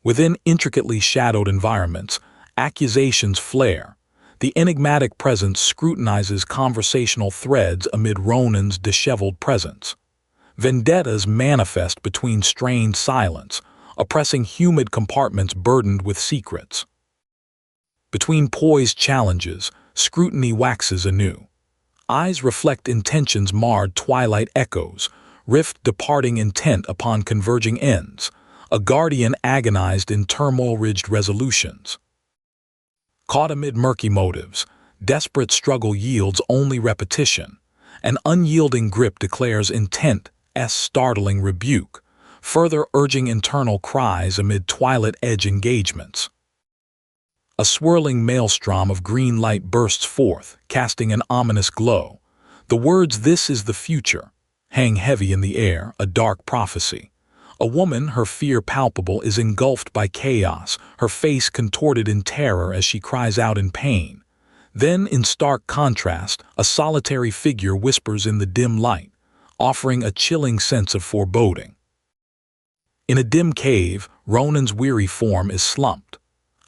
Within intricately shadowed environments, accusations flare. The enigmatic presence scrutinizes conversational threads amid Ronan's disheveled presence. Vendettas manifest between strained silence, oppressing humid compartments burdened with secrets. Between poised challenges, scrutiny waxes anew. Eyes reflect intentions marred twilight echoes, rift departing intent upon converging ends, a guardian agonized in turmoil-ridged resolutions. Caught amid murky motives, desperate struggle yields only repetition. An unyielding grip declares intent's startling rebuke, further urging internal cries amid twilight-edge engagements. A swirling maelstrom of green light bursts forth, casting an ominous glow. The words "This is the future" hang heavy in the air, a dark prophecy. A woman, her fear palpable, is engulfed by chaos, her face contorted in terror as she cries out in pain. Then, in stark contrast, a solitary figure whispers in the dim light, offering a chilling sense of foreboding. In a dim cave, Ronan's weary form is slumped.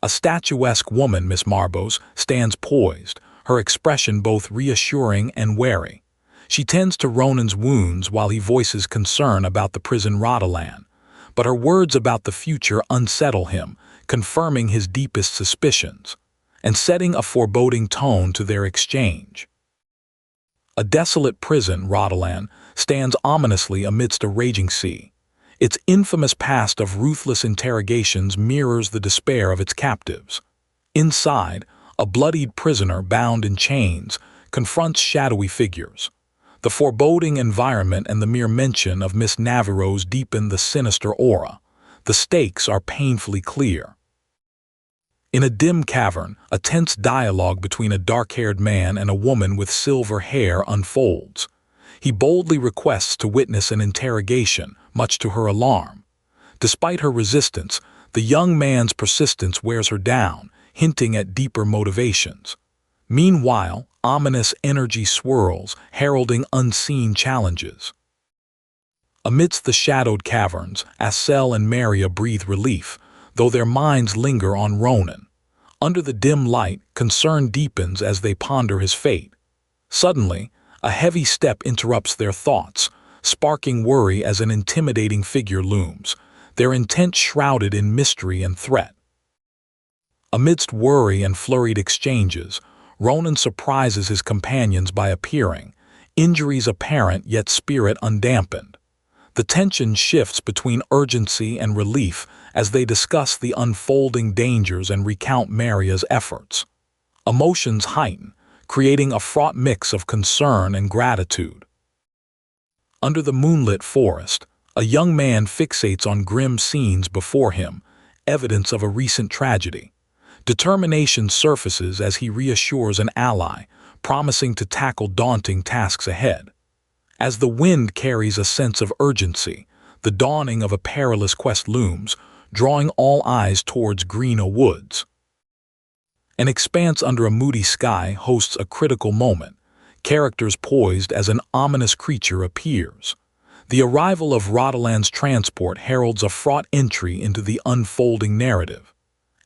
A statuesque woman, Miss Marbos, stands poised, her expression both reassuring and wary. She tends to Ronan's wounds while he voices concern about the prison Rodalan, but her words about the future unsettle him, confirming his deepest suspicions, and setting a foreboding tone to their exchange. A desolate prison, Rodalan, stands ominously amidst a raging sea. Its infamous past of ruthless interrogations mirrors the despair of its captives. Inside, a bloodied prisoner bound in chains confronts shadowy figures. The foreboding environment and the mere mention of Miss Navarro's deepen the sinister aura. The stakes are painfully clear. In a dim cavern, a tense dialogue between a dark-haired man and a woman with silver hair unfolds. He boldly requests to witness an interrogation, much to her alarm. Despite her resistance, the young man's persistence wears her down, hinting at deeper motivations. Meanwhile, ominous energy swirls, heralding unseen challenges. Amidst the shadowed caverns, Asel and Maria breathe relief, though their minds linger on Ronan. Under the dim light, concern deepens as they ponder his fate. Suddenly, a heavy step interrupts their thoughts, sparking worry as an intimidating figure looms, their intent shrouded in mystery and threat. Amidst worry and flurried exchanges, Ronan surprises his companions by appearing, injuries apparent yet spirit undampened. The tension shifts between urgency and relief as they discuss the unfolding dangers and recount Maria's efforts. Emotions heighten, creating a fraught mix of concern and gratitude. Under the moonlit forest, a young man fixates on grim scenes before him, evidence of a recent tragedy. Determination surfaces as he reassures an ally, promising to tackle daunting tasks ahead. As the wind carries a sense of urgency, the dawning of a perilous quest looms, drawing all eyes towards Greena Woods. An expanse under a moody sky hosts a critical moment, characters poised as an ominous creature appears. The arrival of Rodalan's transport heralds a fraught entry into the unfolding narrative.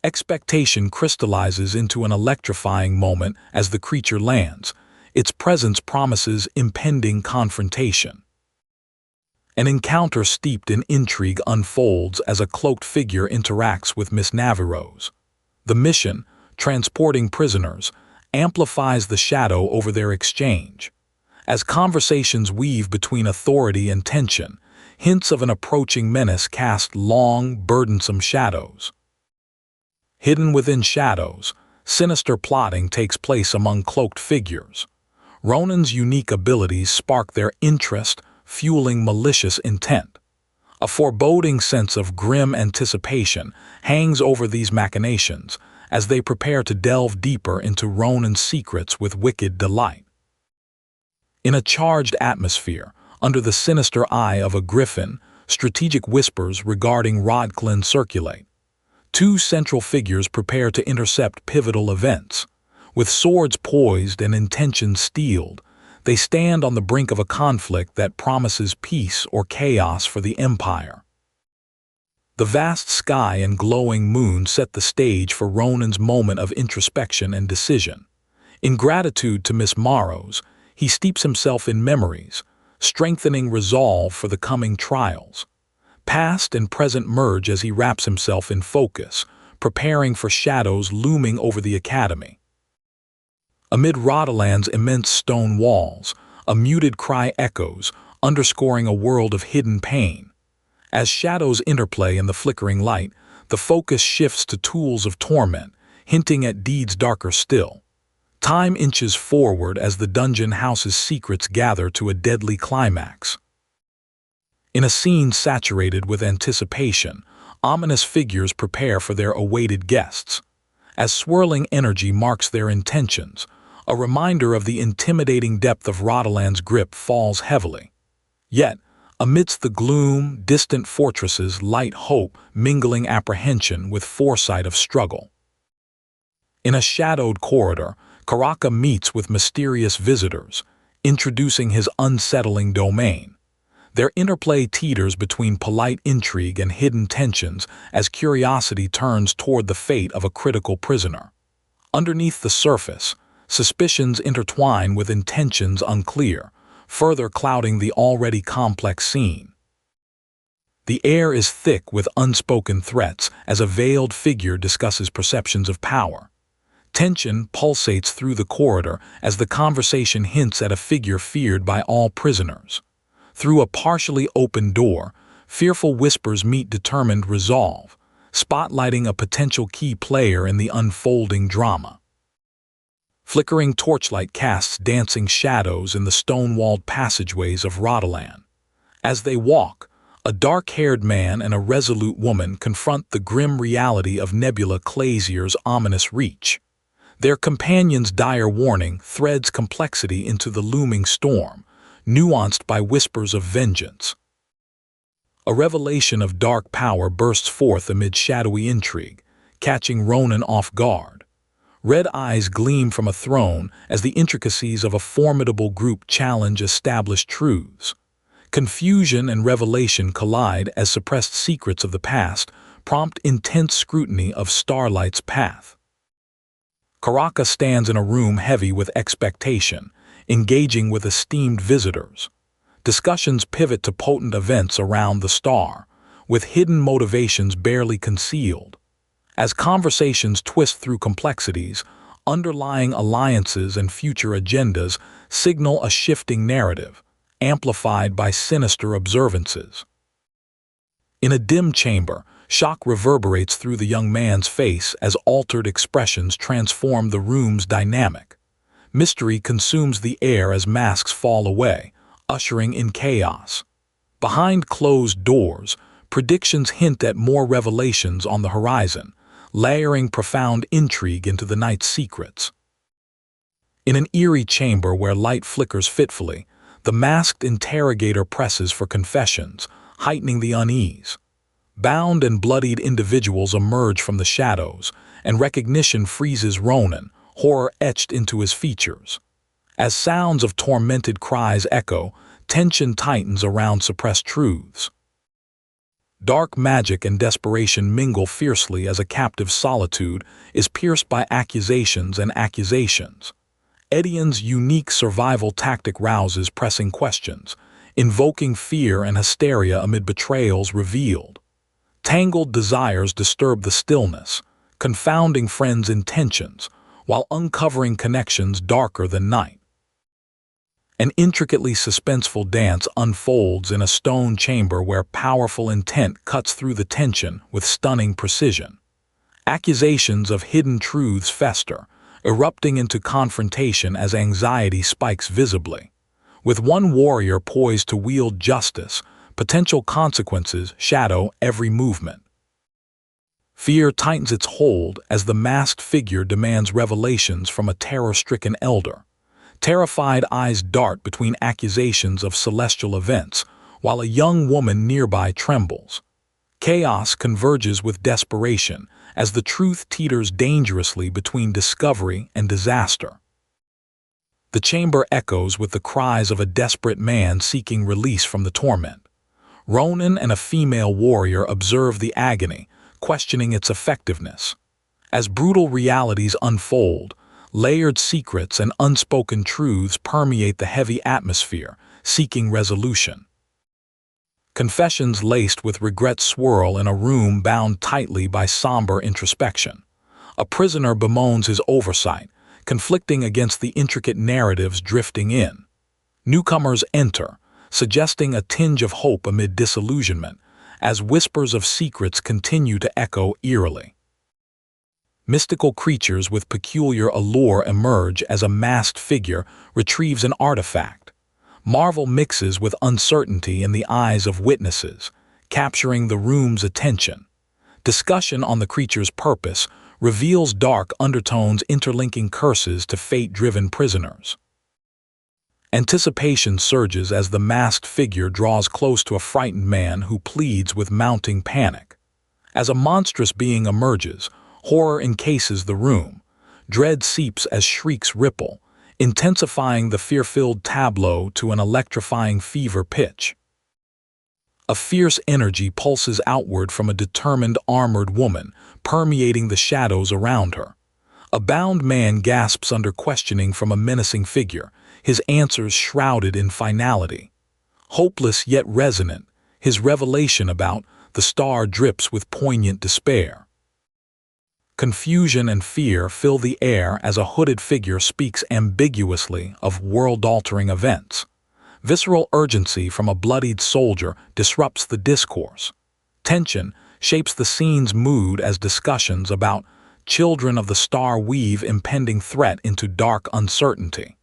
Expectation crystallizes into an electrifying moment as the creature lands. Its presence promises impending confrontation. An encounter steeped in intrigue unfolds as a cloaked figure interacts with Miss Navarro's. The mission, transporting prisoners, amplifies the shadow over their exchange. As conversations weave between authority and tension, hints of an approaching menace cast long, burdensome shadows. Hidden within shadows, sinister plotting takes place among cloaked figures. Ronan's unique abilities spark their interest, fueling malicious intent. A foreboding sense of grim anticipation hangs over these machinations as they prepare to delve deeper into Ronan's secrets with wicked delight. In a charged atmosphere, under the sinister eye of a griffin, strategic whispers regarding Rodcliffe circulate. Two central figures prepare to intercept pivotal events. With swords poised and intentions steeled, they stand on the brink of a conflict that promises peace or chaos for the Empire. The vast sky and glowing moon set the stage for Ronan's moment of introspection and decision. In gratitude to Miss Marrows, he steeps himself in memories, strengthening resolve for the coming trials. Past and present merge as he wraps himself in focus, preparing for shadows looming over the Academy. Amid Rodalan's immense stone walls, a muted cry echoes, underscoring a world of hidden pain. As shadows interplay in the flickering light, the focus shifts to tools of torment, hinting at deeds darker still. Time inches forward as the dungeon house's secrets gather to a deadly climax. In a scene saturated with anticipation, ominous figures prepare for their awaited guests. As swirling energy marks their intentions, a reminder of the intimidating depth of Rodalan's grip falls heavily. Yet, amidst the gloom, distant fortresses light hope, mingling apprehension with foresight of struggle. In a shadowed corridor, Karaka meets with mysterious visitors, introducing his unsettling domain. Their interplay teeters between polite intrigue and hidden tensions as curiosity turns toward the fate of a critical prisoner. Underneath the surface, suspicions intertwine with intentions unclear, further clouding the already complex scene. The air is thick with unspoken threats as a veiled figure discusses perceptions of power. Tension pulsates through the corridor as the conversation hints at a figure feared by all prisoners. Through a partially open door, fearful whispers meet determined resolve, spotlighting a potential key player in the unfolding drama. Flickering torchlight casts dancing shadows in the stone-walled passageways of Rodaland. As they walk, a dark-haired man and a resolute woman confront the grim reality of Nebula Clasier's ominous reach. Their companion's dire warning threads complexity into the looming storm, nuanced by whispers of vengeance. A revelation of dark power bursts forth amid shadowy intrigue, catching Ronan off guard. Red eyes gleam from a throne as the intricacies of a formidable group challenge established truths. Confusion and revelation collide as suppressed secrets of the past prompt intense scrutiny of Starlight's path. Karaka stands in a room heavy with expectation, engaging with esteemed visitors. Discussions pivot to potent events around the star, with hidden motivations barely concealed. As conversations twist through complexities, underlying alliances and future agendas signal a shifting narrative, amplified by sinister observances. In a dim chamber, shock reverberates through the young man's face as altered expressions transform the room's dynamic. Mystery consumes the air as masks fall away, ushering in chaos. Behind closed doors, predictions hint at more revelations on the horizon, layering profound intrigue into the night's secrets. In an eerie chamber where light flickers fitfully, the masked interrogator presses for confessions, heightening the unease. Bound and bloodied individuals emerge from the shadows, and recognition freezes Ronan, horror etched into his features. As sounds of tormented cries echo, tension tightens around suppressed truths. Dark magic and desperation mingle fiercely as a captive's solitude is pierced by accusations and accusations. Edion's unique survival tactic rouses pressing questions, invoking fear and hysteria amid betrayals revealed. Tangled desires disturb the stillness, confounding friends' intentions, while uncovering connections darker than night. An intricately suspenseful dance unfolds in a stone chamber where powerful intent cuts through the tension with stunning precision. Accusations of hidden truths fester, erupting into confrontation as anxiety spikes visibly. With one warrior poised to wield justice, potential consequences shadow every movement. Fear tightens its hold as the masked figure demands revelations from a terror-stricken elder. Terrified eyes dart between accusations of celestial events, while a young woman nearby trembles. Chaos converges with desperation as the truth teeters dangerously between discovery and disaster. The chamber echoes with the cries of a desperate man seeking release from the torment. Ronan and a female warrior observe the agony, questioning its effectiveness. As brutal realities unfold, layered secrets and unspoken truths permeate the heavy atmosphere, seeking resolution. Confessions laced with regret swirl in a room bound tightly by somber introspection. A prisoner bemoans his oversight, conflicting against the intricate narratives drifting in. Newcomers enter, suggesting a tinge of hope amid disillusionment, as whispers of secrets continue to echo eerily. Mystical creatures with peculiar allure emerge as a masked figure retrieves an artifact. Marvel mixes with uncertainty in the eyes of witnesses, capturing the room's attention. Discussion on the creature's purpose reveals dark undertones interlinking curses to fate-driven prisoners. Anticipation surges as the masked figure draws close to a frightened man who pleads with mounting panic. As a monstrous being emerges, horror encases the room. Dread seeps as shrieks ripple, intensifying the fear-filled tableau to an electrifying fever pitch. A fierce energy pulses outward from a determined armored woman, permeating the shadows around her. A bound man gasps under questioning from a menacing figure, his answers shrouded in finality. Hopeless yet resonant, his revelation about the star drips with poignant despair. Confusion and fear fill the air as a hooded figure speaks ambiguously of world-altering events. Visceral urgency from a bloodied soldier disrupts the discourse. Tension shapes the scene's mood as discussions about children of the star weave impending threat into dark uncertainty.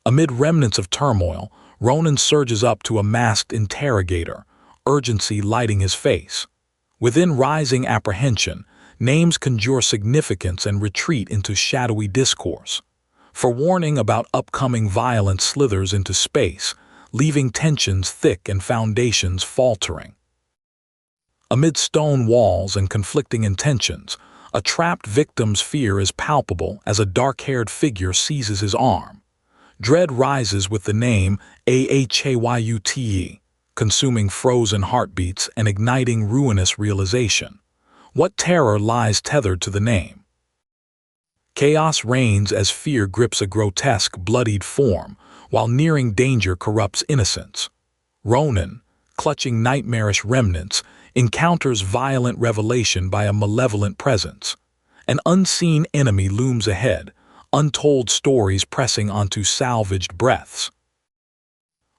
Amid remnants of turmoil, Ronan surges up to a masked interrogator, urgency lighting his face. Within rising apprehension, names conjure significance and retreat into shadowy discourse. Forewarning about upcoming violence slithers into space, leaving tensions thick and foundations faltering. Amid stone walls and conflicting intentions, a trapped victim's fear is palpable as a dark-haired figure seizes his arm. Dread rises with the name Ahyute, consuming frozen heartbeats and igniting ruinous realization. What terror lies tethered to the name? Chaos reigns as fear grips a grotesque, bloodied form, while nearing danger corrupts innocence. Ronan, clutching nightmarish remnants, encounters violent revelation by a malevolent presence. An unseen enemy looms ahead, untold stories pressing onto salvaged breaths.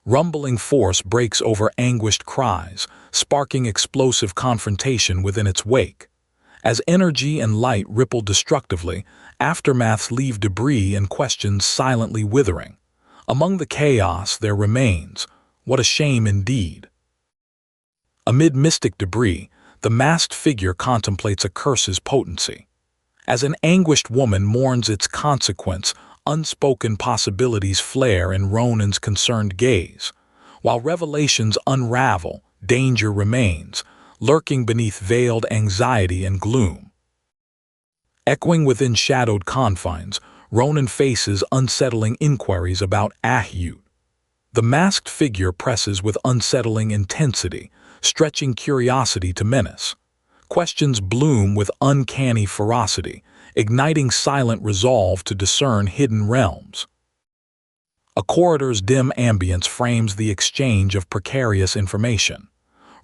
Rumbling force breaks over anguished cries, sparking explosive confrontation within its wake. As energy and light ripple destructively, aftermaths leave debris and questions silently withering. Among the chaos there remains, what a shame indeed. Amid mystic debris, the masked figure contemplates a curse's potency. As an anguished woman mourns its consequence, unspoken possibilities flare in Ronan's concerned gaze. While revelations unravel, danger remains, lurking beneath veiled anxiety and gloom. Echoing within shadowed confines, Ronan faces unsettling inquiries about Ahyute. The masked figure presses with unsettling intensity, stretching curiosity to menace. Questions bloom with uncanny ferocity, igniting silent resolve to discern hidden realms. A corridor's dim ambience frames the exchange of precarious information.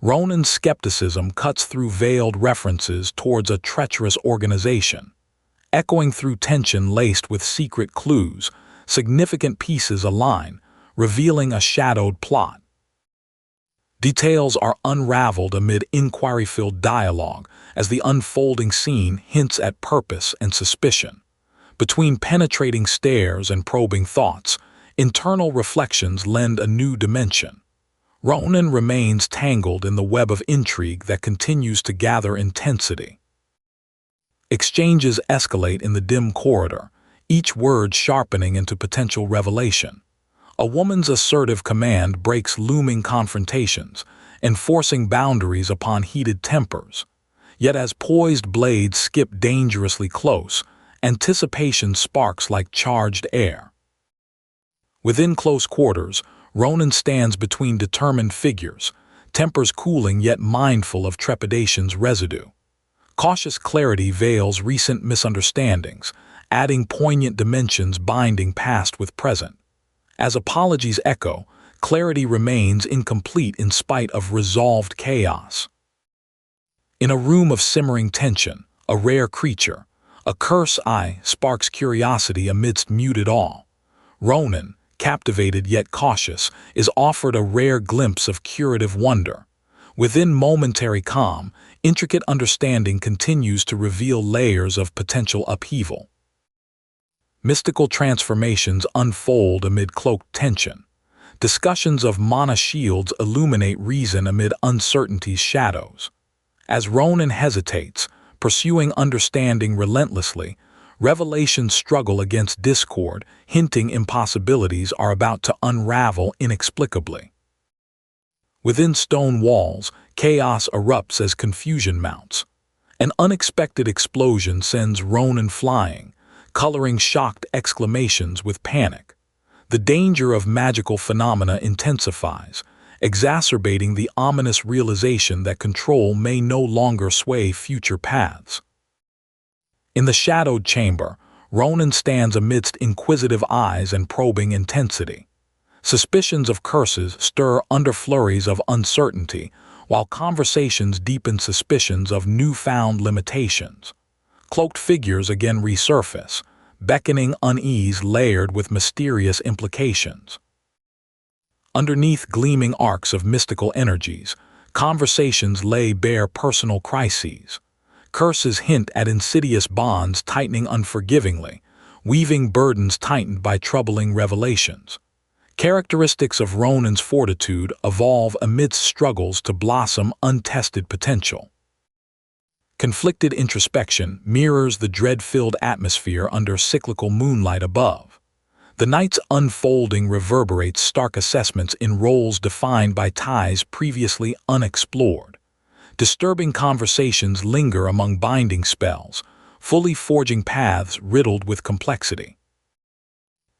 Ronan's skepticism cuts through veiled references towards a treacherous organization. Echoing through tension laced with secret clues, significant pieces align, revealing a shadowed plot. Details are unraveled amid inquiry-filled dialogue as the unfolding scene hints at purpose and suspicion. Between penetrating stares and probing thoughts, internal reflections lend a new dimension. Ronan remains tangled in the web of intrigue that continues to gather intensity. Exchanges escalate in the dim corridor, each word sharpening into potential revelation. A woman's assertive command breaks looming confrontations, enforcing boundaries upon heated tempers. Yet as poised blades skip dangerously close, anticipation sparks like charged air. Within close quarters, Ronan stands between determined figures, tempers cooling yet mindful of trepidation's residue. Cautious clarity veils recent misunderstandings, adding poignant dimensions binding past with present. As apologies echo, clarity remains incomplete in spite of resolved chaos. In a room of simmering tension, a rare creature, a curse eye sparks curiosity amidst muted awe. Ronan, captivated yet cautious, is offered a rare glimpse of curative wonder. Within momentary calm, intricate understanding continues to reveal layers of potential upheaval. Mystical transformations unfold amid cloaked tension. Discussions of mana shields illuminate reason amid uncertainty's shadows. As Ronan hesitates, pursuing understanding relentlessly, Revelations struggle against discord, hinting impossibilities are about to unravel inexplicably. Within stone walls, chaos erupts as confusion mounts. An unexpected explosion sends Ronan flying, coloring shocked exclamations with panic. The danger of magical phenomena intensifies, exacerbating the ominous realization that control may no longer sway future paths. In the shadowed chamber, Ronan stands amidst inquisitive eyes and probing intensity. Suspicions of curses stir under flurries of uncertainty, while conversations deepen suspicions of newfound limitations. Cloaked figures again resurface, beckoning unease layered with mysterious implications. Underneath gleaming arcs of mystical energies, conversations lay bare personal crises. Curses hint at insidious bonds tightening unforgivingly, weaving burdens tightened by troubling revelations. Characteristics of Ronan's fortitude evolve amidst struggles to blossom untested potential. Conflicted introspection mirrors the dread-filled atmosphere under cyclical moonlight above. The night's unfolding reverberates stark assessments in roles defined by ties previously unexplored. Disturbing conversations linger among binding spells, fully forging paths riddled with complexity.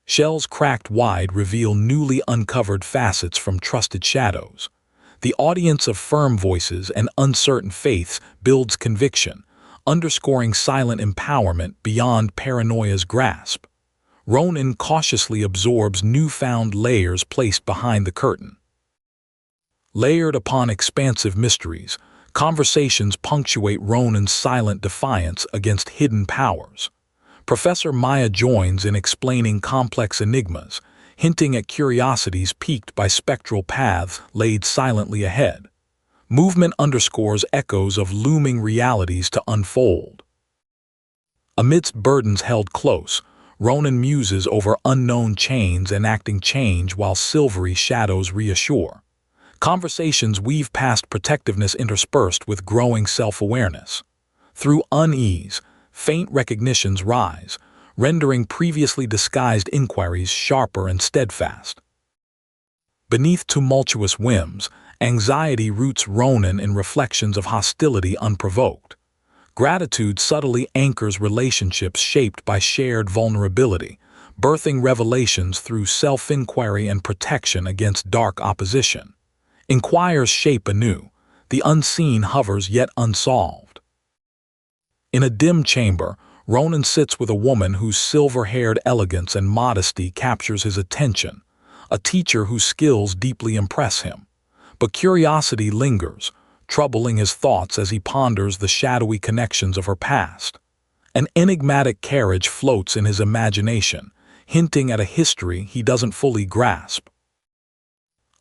Shells cracked wide reveal newly uncovered facets from trusted shadows. The audience of firm voices and uncertain faiths builds conviction, underscoring silent empowerment beyond paranoia's grasp. Ronan cautiously absorbs newfound layers placed behind the curtain. Layered upon expansive mysteries, conversations punctuate Ronan's silent defiance against hidden powers. Professor Maya joins in explaining complex enigmas, hinting at curiosities piqued by spectral paths laid silently ahead. Movement underscores echoes of looming realities to unfold. Amidst burdens held close, Ronan muses over unknown chains enacting change while silvery shadows reassure. Conversations weave past protectiveness interspersed with growing self-awareness. Through unease, faint recognitions rise, rendering previously disguised inquiries sharper and steadfast. Beneath tumultuous whims, anxiety roots Ronan in reflections of hostility unprovoked. Gratitude subtly anchors relationships shaped by shared vulnerability, birthing revelations through self-inquiry and protection against dark opposition. Inquires shape anew, the unseen hovers yet unsolved. In a dim chamber, Ronan sits with a woman whose silver-haired elegance and modesty captures his attention, a teacher whose skills deeply impress him. But curiosity lingers, troubling his thoughts as he ponders the shadowy connections of her past. An enigmatic carriage floats in his imagination, hinting at a history he doesn't fully grasp.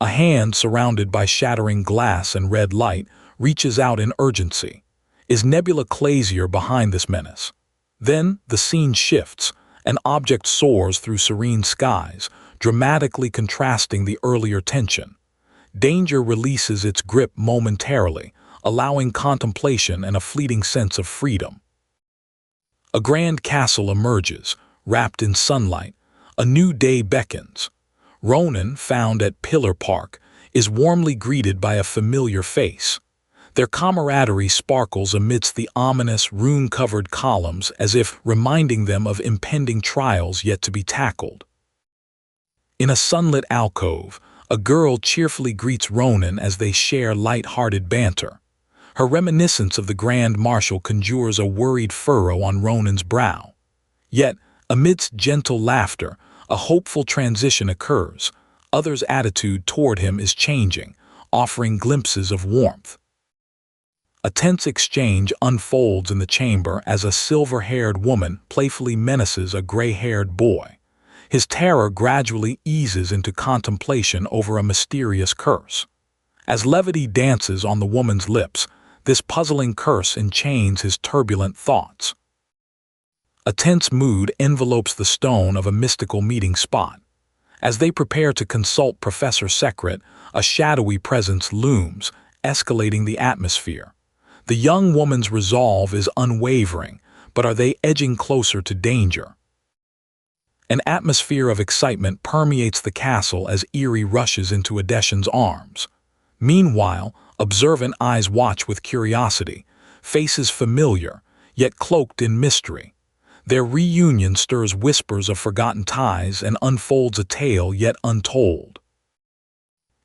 A hand surrounded by shattering glass and red light reaches out in urgency. Is Nebula Clazier behind this menace? Then the scene shifts. An object soars through serene skies, dramatically contrasting the earlier tension. Danger releases its grip momentarily, allowing contemplation and a fleeting sense of freedom. A grand castle emerges, wrapped in sunlight. A new day beckons. Ronan, found at Pillar Park, is warmly greeted by a familiar face. Their camaraderie sparkles amidst the ominous, rune-covered columns as if reminding them of impending trials yet to be tackled. In a sunlit alcove, a girl cheerfully greets Ronan as they share light-hearted banter. Her reminiscence of the Grand Marshal conjures a worried furrow on Ronan's brow. Yet, amidst gentle laughter, a hopeful transition occurs. Others' attitude toward him is changing, offering glimpses of warmth. A tense exchange unfolds in the chamber as a silver-haired woman playfully menaces a gray-haired boy. His terror gradually eases into contemplation over a mysterious curse. As levity dances on the woman's lips, this puzzling curse enchains his turbulent thoughts. A tense mood envelopes the stone of a mystical meeting spot. As they prepare to consult Professor Secret, a shadowy presence looms, escalating the atmosphere. The young woman's resolve is unwavering, but are they edging closer to danger? An atmosphere of excitement permeates the castle as Eerie rushes into Adeshan's arms. Meanwhile, observant eyes watch with curiosity, faces familiar, yet cloaked in mystery. Their reunion stirs whispers of forgotten ties and unfolds a tale yet untold.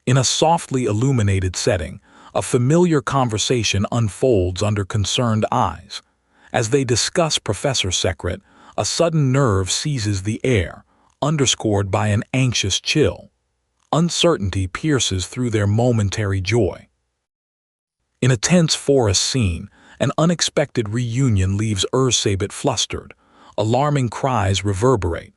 In a softly illuminated setting, a familiar conversation unfolds under concerned eyes. As they discuss Professor Secret, a sudden nerve seizes the air, underscored by an anxious chill. Uncertainty pierces through their momentary joy. In a tense forest scene, an unexpected reunion leaves Ursabet flustered. Alarming cries reverberate.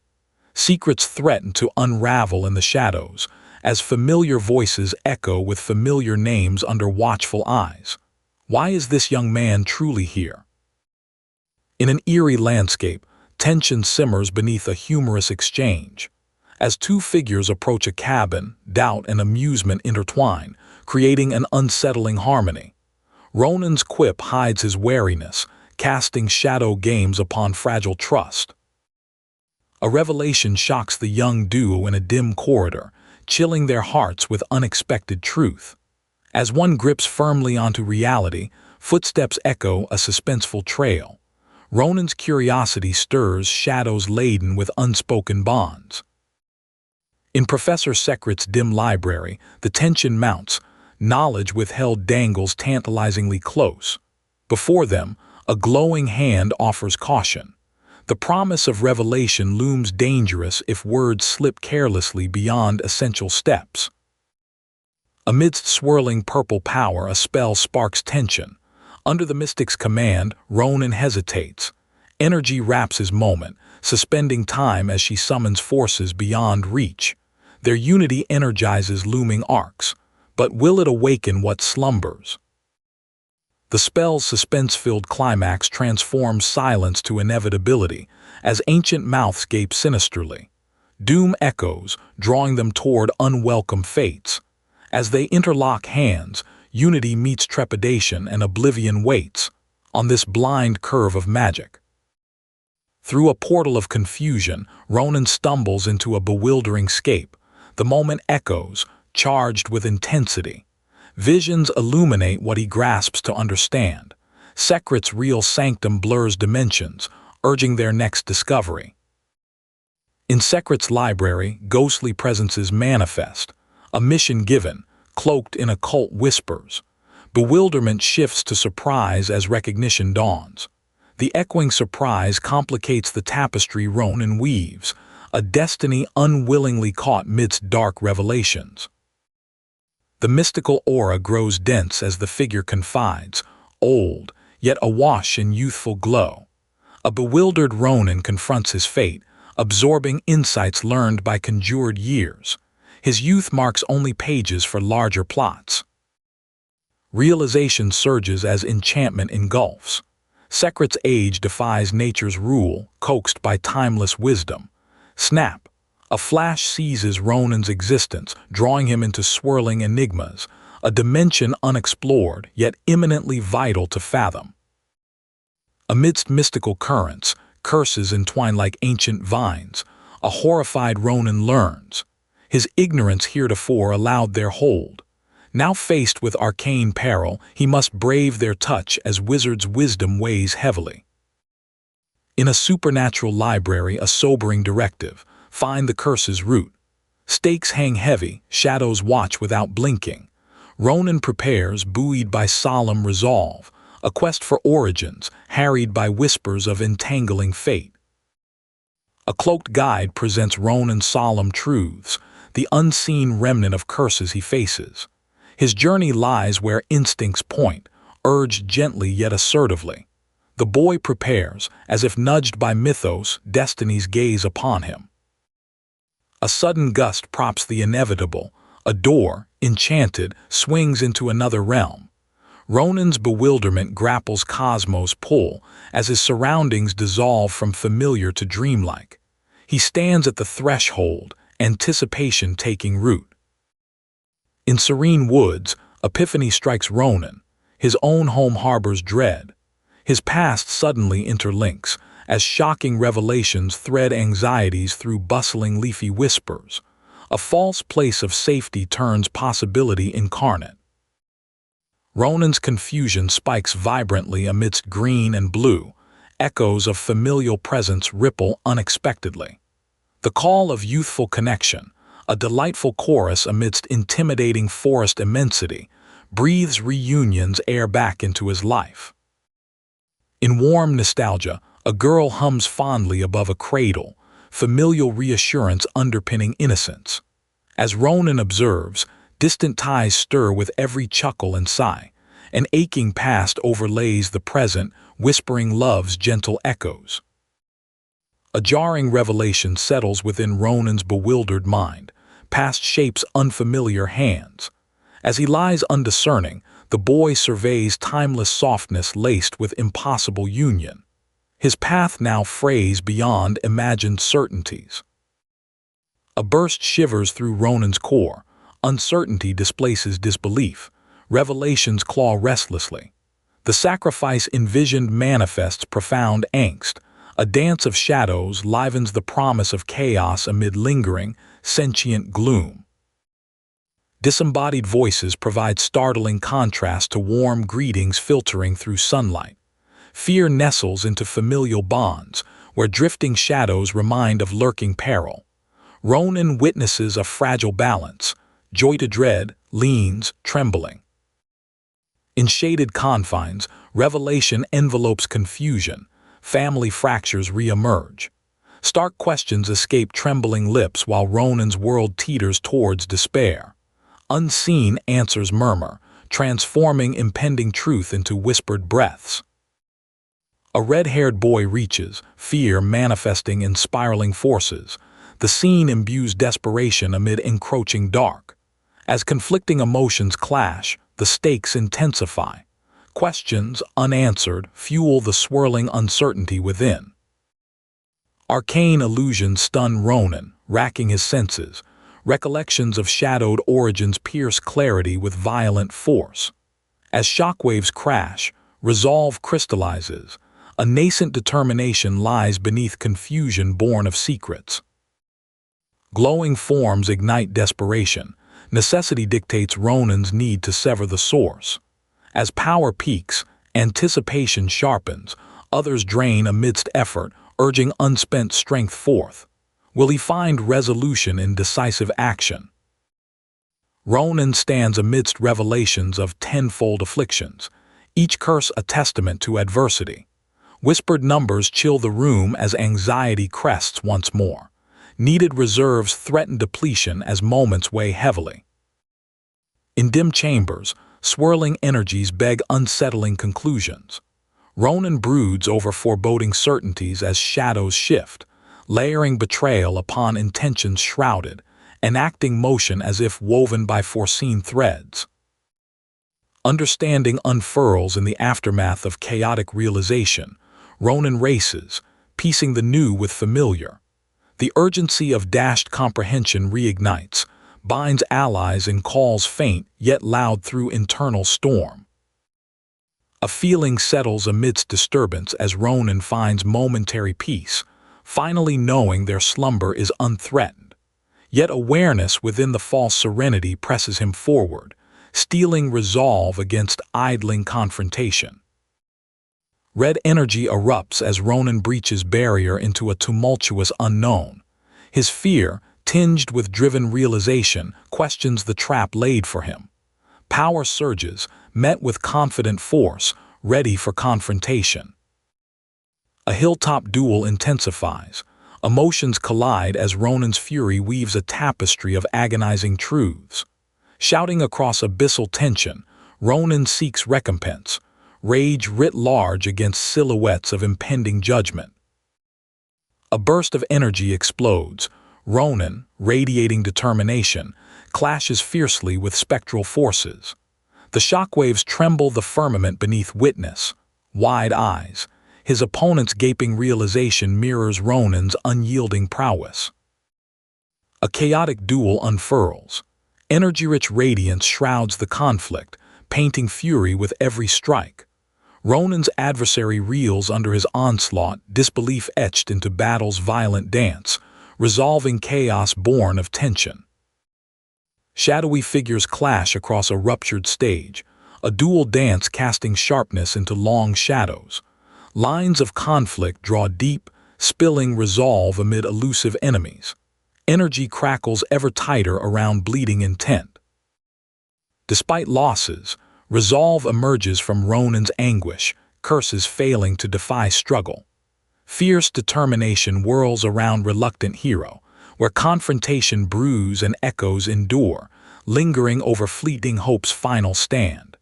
Secrets threaten to unravel in the shadows, as familiar voices echo with familiar names under watchful eyes. Why is this young man truly here? In an eerie landscape, tension simmers beneath a humorous exchange. As two figures approach a cabin, doubt and amusement intertwine, creating an unsettling harmony. Ronan's quip hides his wariness, casting shadow games upon fragile trust. A revelation shocks the young duo in a dim corridor, chilling their hearts with unexpected truth. As one grips firmly onto reality, footsteps echo a suspenseful trail. Ronan's curiosity stirs shadows laden with unspoken bonds. In Professor Secret's dim library, the tension mounts, knowledge withheld dangles tantalizingly close. Before them, a glowing hand offers caution. The promise of revelation looms dangerous if words slip carelessly beyond essential steps. Amidst swirling purple power, a spell sparks tension. Under the mystic's command, Ronan hesitates. Energy wraps his moment, suspending time as she summons forces beyond reach. Their unity energizes looming arcs. But will it awaken what slumbers? The spell's suspense-filled climax transforms silence to inevitability as ancient mouths gape sinisterly. Doom echoes, drawing them toward unwelcome fates. As they interlock hands, unity meets trepidation and oblivion waits on this blind curve of magic. Through a portal of confusion, Ronan stumbles into a bewildering scape. The moment echoes, charged with intensity. Visions illuminate what he grasps to understand. Secret's real sanctum blurs dimensions, urging their next discovery. In Secret's library, ghostly presences manifest. A mission given, cloaked in occult whispers. Bewilderment shifts to surprise as recognition dawns. The echoing surprise complicates the tapestry Ronan weaves, a destiny unwillingly caught midst dark revelations. The mystical aura grows dense as the figure confides, old, yet awash in youthful glow. A bewildered Ronan confronts his fate, absorbing insights learned by conjured years. His youth marks only pages for larger plots. Realization surges as enchantment engulfs. Secret's age defies nature's rule, coaxed by timeless wisdom. Snap! A flash seizes Ronan's existence, drawing him into swirling enigmas, a dimension unexplored, yet imminently vital to fathom. Amidst mystical currents, curses entwine like ancient vines. A horrified Ronan learns. His ignorance heretofore allowed their hold. Now faced with arcane peril, he must brave their touch as wizard's wisdom weighs heavily. In a supernatural library, a sobering directive. Find the curse's root. Stakes hang heavy, shadows watch without blinking. Ronan prepares, buoyed by solemn resolve, a quest for origins, harried by whispers of entangling fate. A cloaked guide presents Ronan's solemn truths, the unseen remnant of curses he faces. His journey lies where instincts point, urged gently yet assertively. The boy prepares, as if nudged by mythos, destiny's gaze upon him. A sudden gust props the inevitable. A door, enchanted, swings into another realm. Ronan's bewilderment grapples Cosmo's pull as his surroundings dissolve from familiar to dreamlike. He stands at the threshold, anticipation taking root. In serene woods, epiphany strikes Ronan. His own home harbors dread. His past suddenly interlinks, as shocking revelations thread anxieties through bustling leafy whispers. A false place of safety turns possibility incarnate. Ronan's confusion spikes vibrantly amidst green and blue. Echoes of familial presence ripple unexpectedly. The call of youthful connection, a delightful chorus amidst intimidating forest immensity, breathes reunion's air back into his life. In warm nostalgia, a girl hums fondly above a cradle, familial reassurance underpinning innocence. As Ronan observes, distant ties stir with every chuckle and sigh. An aching past overlays the present, whispering love's gentle echoes. A jarring revelation settles within Ronan's bewildered mind. Past shapes unfamiliar hands. As he lies undiscerning, the boy surveys timeless softness laced with impossible union. His path now frays beyond imagined certainties. A burst shivers through Ronan's core. Uncertainty displaces disbelief. Revelations claw restlessly. The sacrifice envisioned manifests profound angst. A dance of shadows livens the promise of chaos amid lingering, sentient gloom. Disembodied voices provide startling contrast to warm greetings filtering through sunlight. Fear nestles into familial bonds, where drifting shadows remind of lurking peril. Ronan witnesses a fragile balance. Joy to dread, leans, trembling. In shaded confines, revelation envelopes confusion. Family fractures re-emerge. Stark questions escape trembling lips while Ronan's world teeters towards despair. Unseen answers murmur, transforming impending truth into whispered breaths. A red-haired boy reaches, fear manifesting in spiraling forces. The scene imbues desperation amid encroaching dark. As conflicting emotions clash, the stakes intensify. Questions, unanswered, fuel the swirling uncertainty within. Arcane illusions stun Ronan, racking his senses. Recollections of shadowed origins pierce clarity with violent force. As shockwaves crash, resolve crystallizes. A nascent determination lies beneath confusion born of secrets. Glowing forms ignite desperation. Necessity dictates Ronan's need to sever the source. As power peaks, anticipation sharpens. Others drain amidst effort, urging unspent strength forth. Will he find resolution in decisive action? Ronan stands amidst revelations of tenfold afflictions, each curse a testament to adversity. Whispered numbers chill the room as anxiety crests once more. Needed reserves threaten depletion as moments weigh heavily. In dim chambers, swirling energies beg unsettling conclusions. Ronan broods over foreboding certainties as shadows shift, layering betrayal upon intentions shrouded, enacting motion as if woven by foreseen threads. Understanding unfurls in the aftermath of chaotic realization. Ronan races, piecing the new with familiar. The urgency of dashed comprehension reignites, binds allies in calls faint yet loud through internal storm. A feeling settles amidst disturbance as Ronan finds momentary peace, finally knowing their slumber is unthreatened. Yet awareness within the false serenity presses him forward, steeling resolve against idling confrontation. Red energy erupts as Ronan breaches barrier into a tumultuous unknown. His fear, tinged with driven realization, questions the trap laid for him. Power surges, met with confident force, ready for confrontation. A hilltop duel intensifies. Emotions collide as Ronan's fury weaves a tapestry of agonizing truths. Shouting across abyssal tension, Ronan seeks recompense, rage writ large against silhouettes of impending judgment. A burst of energy explodes. Ronan, radiating determination, clashes fiercely with spectral forces. The shockwaves tremble the firmament beneath witness. Wide eyes. His opponent's gaping realization mirrors Ronan's unyielding prowess. A chaotic duel unfurls. Energy-rich radiance shrouds the conflict, painting fury with every strike. Ronan's adversary reels under his onslaught, disbelief etched into battle's violent dance, resolving chaos born of tension. Shadowy figures clash across a ruptured stage, a dual dance casting sharpness into long shadows. Lines of conflict draw deep, spilling resolve amid elusive enemies. Energy crackles ever tighter around bleeding intent. Despite losses, resolve emerges from Ronan's anguish, curses failing to defy struggle. Fierce determination whirls around reluctant hero, where confrontation brews and echoes endure, lingering over fleeting hope's final stand.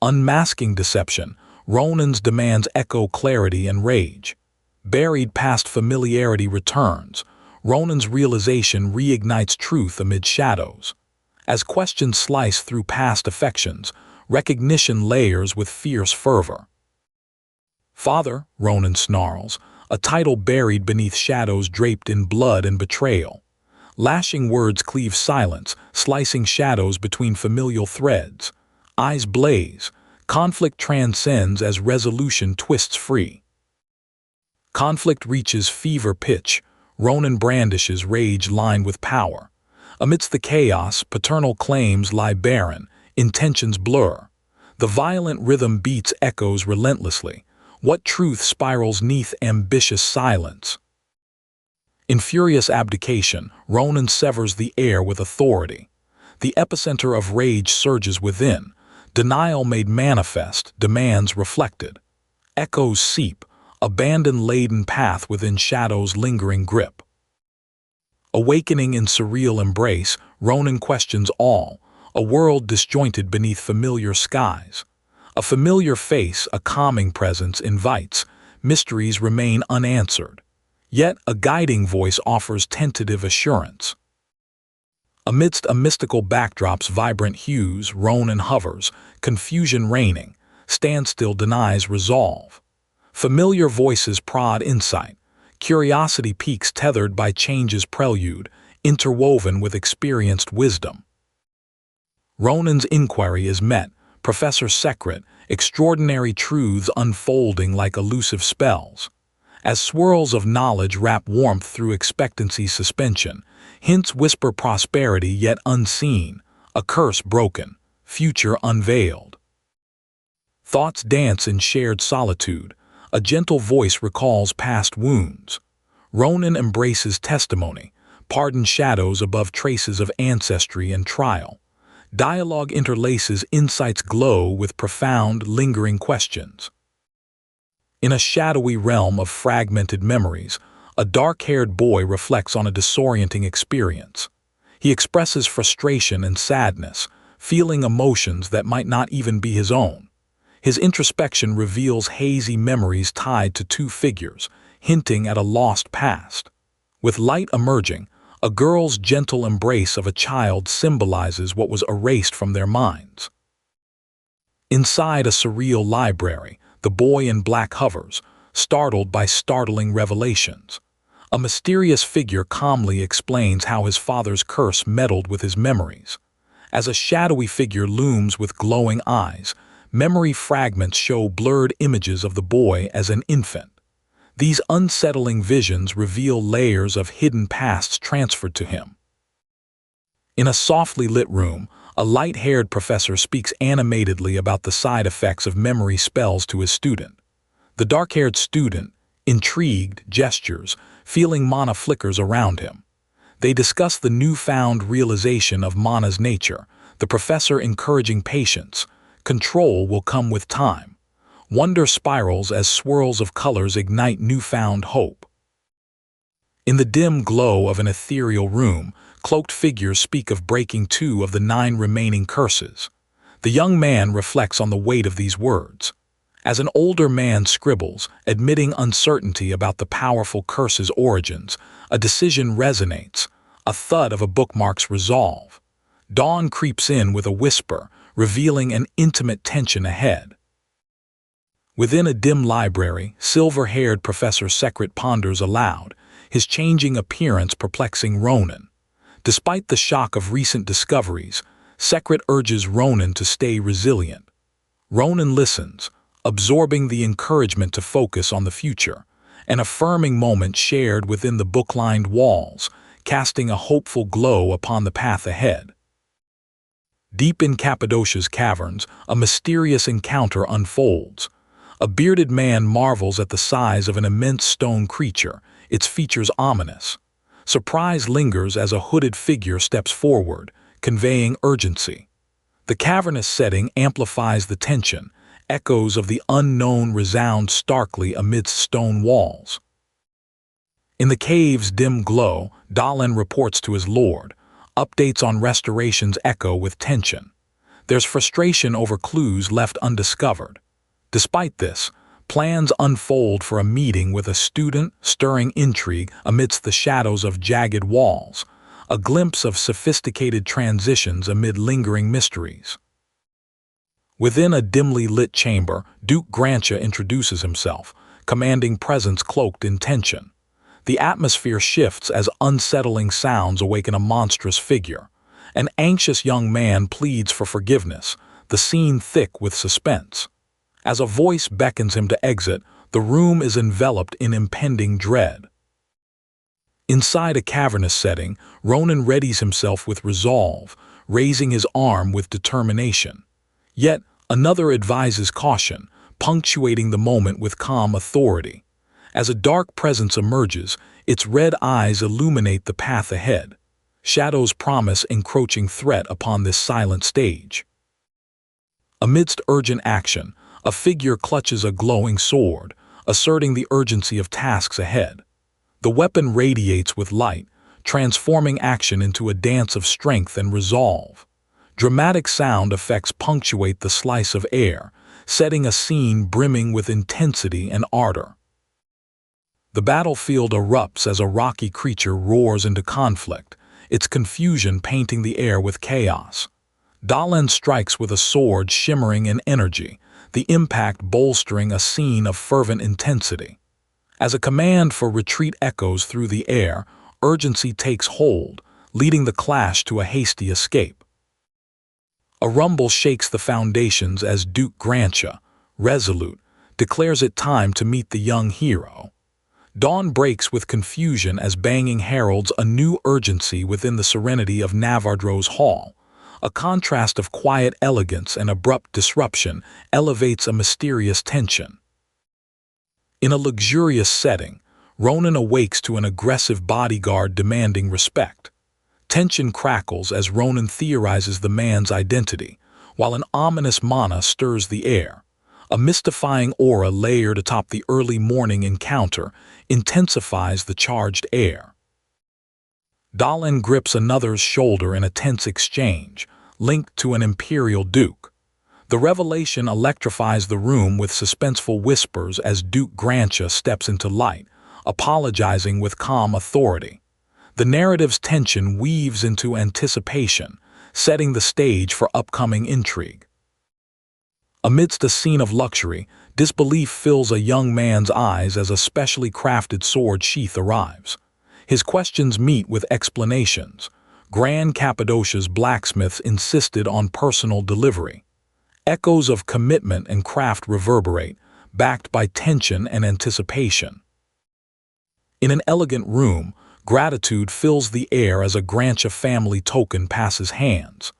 Unmasking deception, Ronan's demands echo clarity and rage. Buried past familiarity returns, Ronan's realization reignites truth amid shadows. As questions slice through past affections, recognition layers with fierce fervor. "Father," Ronan snarls, a title buried beneath shadows draped in blood and betrayal. Lashing words cleave silence, slicing shadows between familial threads. Eyes blaze. Conflict transcends as resolution twists free. Conflict reaches fever pitch. Ronan brandishes rage lined with power. Amidst the chaos, paternal claims lie barren, intentions blur. The violent rhythm beats echoes relentlessly. What truth spirals 'neath ambitious silence? In furious abdication, Ronan severs the air with authority. The epicenter of rage surges within. Denial made manifest, demands reflected. Echoes seep, abandon-laden path within shadow's lingering grip. Awakening in surreal embrace, Ronan questions all, a world disjointed beneath familiar skies. A familiar face, a calming presence invites, mysteries remain unanswered. Yet a guiding voice offers tentative assurance. Amidst a mystical backdrop's vibrant hues, Ronan hovers, confusion reigning, standstill denies resolve. Familiar voices prod insight, curiosity peaks tethered by change's prelude, interwoven with experienced wisdom. Ronan's inquiry is met, Professor Secret, extraordinary truths unfolding like elusive spells. As swirls of knowledge wrap warmth through expectancy's suspension, hints whisper prosperity yet unseen, a curse broken, future unveiled. Thoughts dance in shared solitude, a gentle voice recalls past wounds. Ronan embraces testimony, pardons shadows above traces of ancestry and trial. Dialogue interlaces insights glow with profound, lingering questions. In a shadowy realm of fragmented memories, a dark-haired boy reflects on a disorienting experience. He expresses frustration and sadness, feeling emotions that might not even be his own. His introspection reveals hazy memories tied to two figures, hinting at a lost past. With light emerging, a girl's gentle embrace of a child symbolizes what was erased from their minds. Inside a surreal library, the boy in black hovers, startled by startling revelations. A mysterious figure calmly explains how his father's curse meddled with his memories. As a shadowy figure looms with glowing eyes, memory fragments show blurred images of the boy as an infant. These unsettling visions reveal layers of hidden pasts transferred to him. In a softly lit room, a light-haired professor speaks animatedly about the side effects of memory spells to his student. The dark-haired student, intrigued, gestures, feeling mana flickers around him. They discuss the newfound realization of mana's nature, the professor encouraging patience. Control will come with time. Wonder spirals as swirls of colors ignite newfound hope. In the dim glow of an ethereal room, cloaked figures speak of breaking 2 of the 9 remaining curses. The young man reflects on the weight of these words. As an older man scribbles, admitting uncertainty about the powerful curse's origins, a decision resonates, a thud of a bookmark's resolve. Dawn creeps in with a whisper, revealing an intimate tension ahead. Within a dim library, silver-haired Professor Secret ponders aloud, his changing appearance perplexing Ronan. Despite the shock of recent discoveries, Secret urges Ronan to stay resilient. Ronan listens, absorbing the encouragement to focus on the future, an affirming moment shared within the book-lined walls, casting a hopeful glow upon the path ahead. Deep in Cappadocia's caverns, a mysterious encounter unfolds. A bearded man marvels at the size of an immense stone creature, its features ominous. Surprise lingers as a hooded figure steps forward, conveying urgency. The cavernous setting amplifies the tension. Echoes of the unknown resound starkly amidst stone walls. In the cave's dim glow, Dalen reports to his lord. Updates on restorations echo with tension. There's frustration over clues left undiscovered. Despite this, plans unfold for a meeting with a student, stirring intrigue amidst the shadows of jagged walls, a glimpse of sophisticated transitions amid lingering mysteries. Within a dimly lit chamber, Duke Grantia introduces himself, commanding presence cloaked in tension. The atmosphere shifts as unsettling sounds awaken a monstrous figure. An anxious young man pleads for forgiveness, the scene thick with suspense. As a voice beckons him to exit, the room is enveloped in impending dread. Inside a cavernous setting, Ronan readies himself with resolve, raising his arm with determination. Yet, another advises caution, punctuating the moment with calm authority. As a dark presence emerges, its red eyes illuminate the path ahead. Shadows promise encroaching threat upon this silent stage. Amidst urgent action, a figure clutches a glowing sword, asserting the urgency of tasks ahead. The weapon radiates with light, transforming action into a dance of strength and resolve. Dramatic sound effects punctuate the slice of air, setting a scene brimming with intensity and ardor. The battlefield erupts as a rocky creature roars into conflict, its confusion painting the air with chaos. Dalen strikes with a sword shimmering in energy, the impact bolstering a scene of fervent intensity. As a command for retreat echoes through the air, urgency takes hold, leading the clash to a hasty escape. A rumble shakes the foundations as Duke Grantia, resolute, declares it time to meet the young hero. Dawn breaks with confusion as banging heralds a new urgency within the serenity of Navardro's hall. A contrast of quiet elegance and abrupt disruption elevates a mysterious tension. In a luxurious setting, Ronan awakes to an aggressive bodyguard demanding respect. Tension crackles as Ronan theorizes the man's identity, while an ominous mana stirs the air. A mystifying aura layered atop the early morning encounter intensifies the charged air. Dalen grips another's shoulder in a tense exchange, linked to an imperial duke. The revelation electrifies the room with suspenseful whispers as Duke Grantia steps into light, apologizing with calm authority. The narrative's tension weaves into anticipation, setting the stage for upcoming intrigue. Amidst a scene of luxury, disbelief fills a young man's eyes as a specially crafted sword sheath arrives. His questions meet with explanations. Grand Cappadocia's blacksmiths insisted on personal delivery. Echoes of commitment and craft reverberate, backed by tension and anticipation. In an elegant room, gratitude fills the air as a Grantia family token passes hands.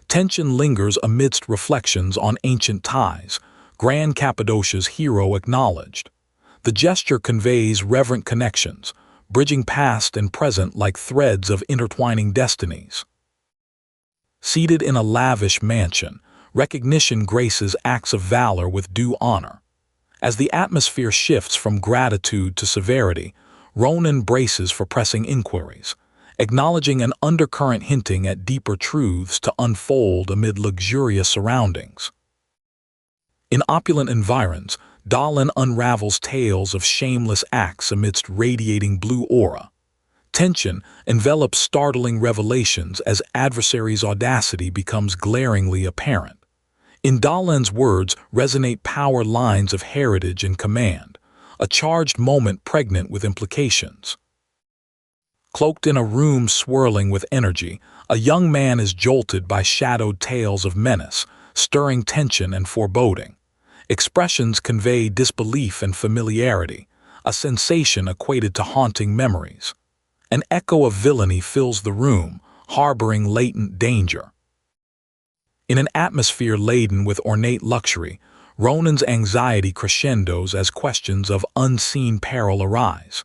Tension lingers amidst reflections on ancient ties, Grand Cappadocia's hero acknowledged. The gesture conveys reverent connections, bridging past and present like threads of intertwining destinies. Seated in a lavish mansion, recognition graces acts of valor with due honor. As the atmosphere shifts from gratitude to severity, Ronan braces for pressing inquiries, acknowledging an undercurrent hinting at deeper truths to unfold amid luxurious surroundings. In opulent environs, Dalen unravels tales of shameless acts amidst radiating blue aura. Tension envelops startling revelations as adversaries' audacity becomes glaringly apparent. In Dalen's words resonate power lines of heritage and command, a charged moment pregnant with implications. Cloaked in a room swirling with energy, a young man is jolted by shadowed tales of menace, stirring tension and foreboding. Expressions convey disbelief and familiarity, a sensation equated to haunting memories. An echo of villainy fills the room, harboring latent danger. In an atmosphere laden with ornate luxury, Ronan's anxiety crescendos as questions of unseen peril arise.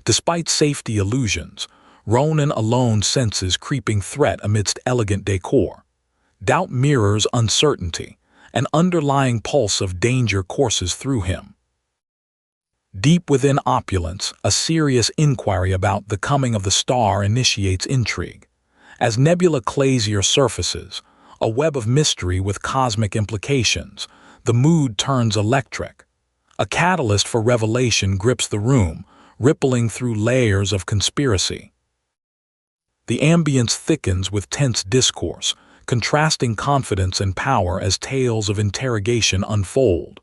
Despite safety illusions, Ronan alone senses creeping threat amidst elegant decor. Doubt mirrors uncertainty. An underlying pulse of danger courses through him. Deep within opulence, a serious inquiry about the coming of the star initiates intrigue. As nebula clasier surfaces, a web of mystery with cosmic implications, the mood turns electric. A catalyst for revelation grips the room, rippling through layers of conspiracy. The ambience thickens with tense discourse, contrasting confidence and power as tales of interrogation unfold.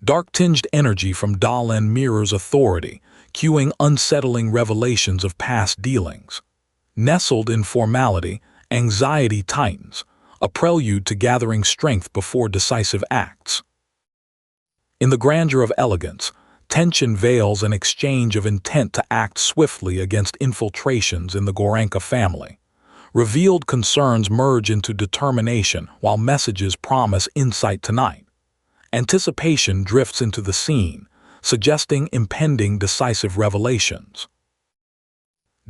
Dark-tinged energy from Dalen mirrors authority, cueing unsettling revelations of past dealings. Nestled in formality, anxiety tightens, a prelude to gathering strength before decisive acts. In the grandeur of elegance, tension veils an exchange of intent to act swiftly against infiltrations in the Goranka family. Revealed concerns merge into determination while messages promise insight tonight. Anticipation drifts into the scene, suggesting impending decisive revelations.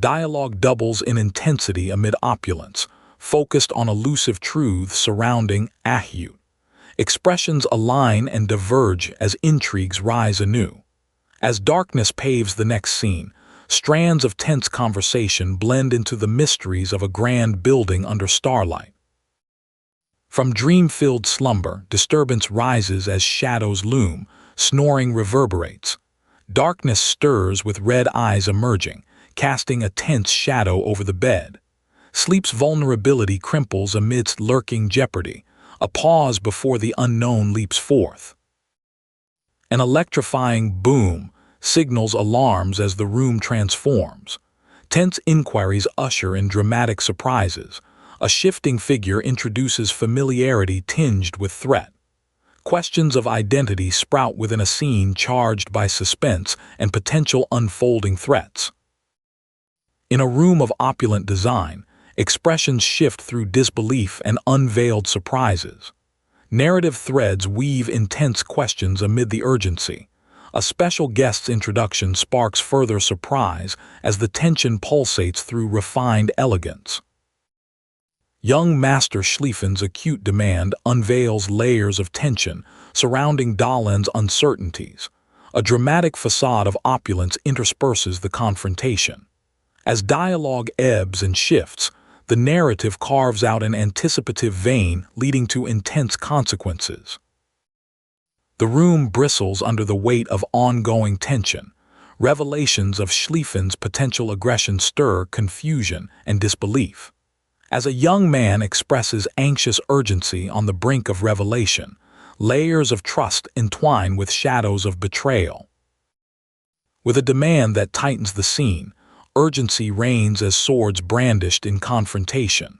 Dialogue doubles in intensity amid opulence, focused on elusive truths surrounding Ahyut. Expressions align and diverge as intrigues rise anew. As darkness paves the next scene, strands of tense conversation blend into the mysteries of a grand building under starlight. From dream-filled slumber, disturbance rises as shadows loom, snoring reverberates. Darkness stirs with red eyes emerging, casting a tense shadow over the bed. Sleep's vulnerability crimples amidst lurking jeopardy, a pause before the unknown leaps forth. An electrifying boom signals alarms as the room transforms. Tense inquiries usher in dramatic surprises. A shifting figure introduces familiarity tinged with threat. Questions of identity sprout within a scene charged by suspense and potential unfolding threats. In a room of opulent design, expressions shift through disbelief and unveiled surprises. Narrative threads weave intense questions amid the urgency. A special guest's introduction sparks further surprise as the tension pulsates through refined elegance. Young Master Schlieffen's acute demand unveils layers of tension surrounding Dalen's uncertainties. A dramatic facade of opulence intersperses the confrontation. As dialogue ebbs and shifts, the narrative carves out an anticipative vein leading to intense consequences. The room bristles under the weight of ongoing tension. Revelations of Schlieffen's potential aggression stir confusion and disbelief. As a young man expresses anxious urgency on the brink of revelation, layers of trust entwine with shadows of betrayal. With a demand that tightens the scene, urgency reigns as swords brandished in confrontation.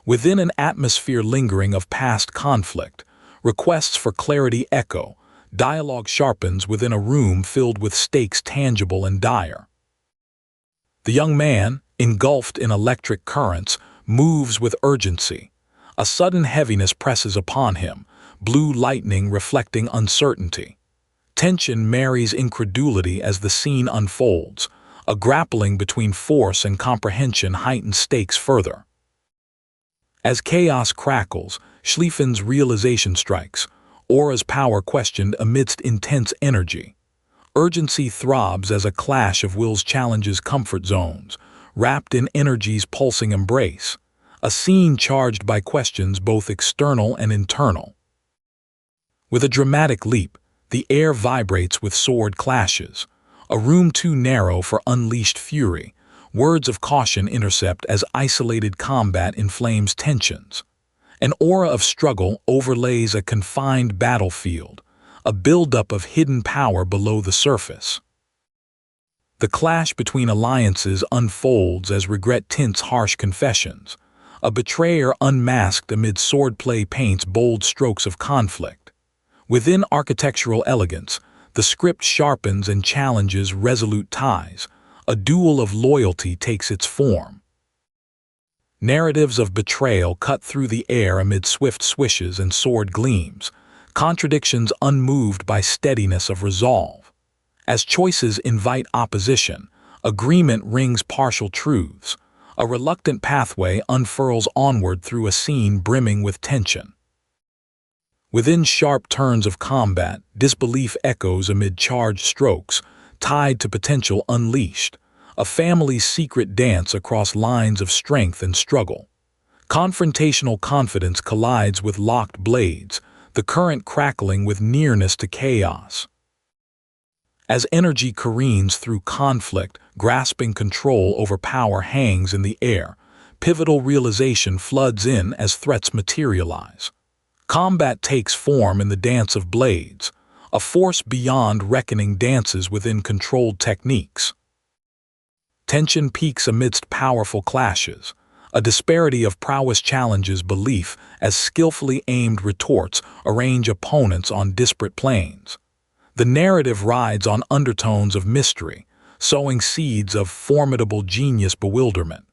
Within an atmosphere lingering of past conflict, requests for clarity echo, dialogue sharpens within a room filled with stakes tangible and dire. The young man, engulfed in electric currents, moves with urgency. A sudden heaviness presses upon him, blue lightning reflecting uncertainty. Tension marries incredulity as the scene unfolds. A grappling between force and comprehension heightens stakes further. As chaos crackles, Schlieffen's realization strikes, Aura's power questioned amidst intense energy. Urgency throbs as a clash of wills challenges comfort zones, wrapped in energy's pulsing embrace, a scene charged by questions both external and internal. With a dramatic leap, the air vibrates with sword clashes. A room too narrow for unleashed fury, words of caution intercept as isolated combat inflames tensions. An aura of struggle overlays a confined battlefield, a buildup of hidden power below the surface. The clash between alliances unfolds as regret tints harsh confessions. A betrayer unmasked amid swordplay paints bold strokes of conflict. Within architectural elegance, the script sharpens and challenges resolute ties. A duel of loyalty takes its form. Narratives of betrayal cut through the air amid swift swishes and sword gleams, contradictions unmoved by steadiness of resolve. As choices invite opposition, agreement rings partial truths. A reluctant pathway unfurls onward through a scene brimming with tension. Within sharp turns of combat, disbelief echoes amid charged strokes, tied to potential unleashed. A family's secret dance across lines of strength and struggle. Confrontational confidence collides with locked blades, the current crackling with nearness to chaos. As energy careens through conflict, grasping control over power hangs in the air. Pivotal realization floods in as threats materialize. Combat takes form in the dance of blades. A force beyond reckoning dances within controlled techniques. Tension peaks amidst powerful clashes. A disparity of prowess challenges belief as skillfully aimed retorts arrange opponents on disparate planes. The narrative rides on undertones of mystery, sowing seeds of formidable genius bewilderment.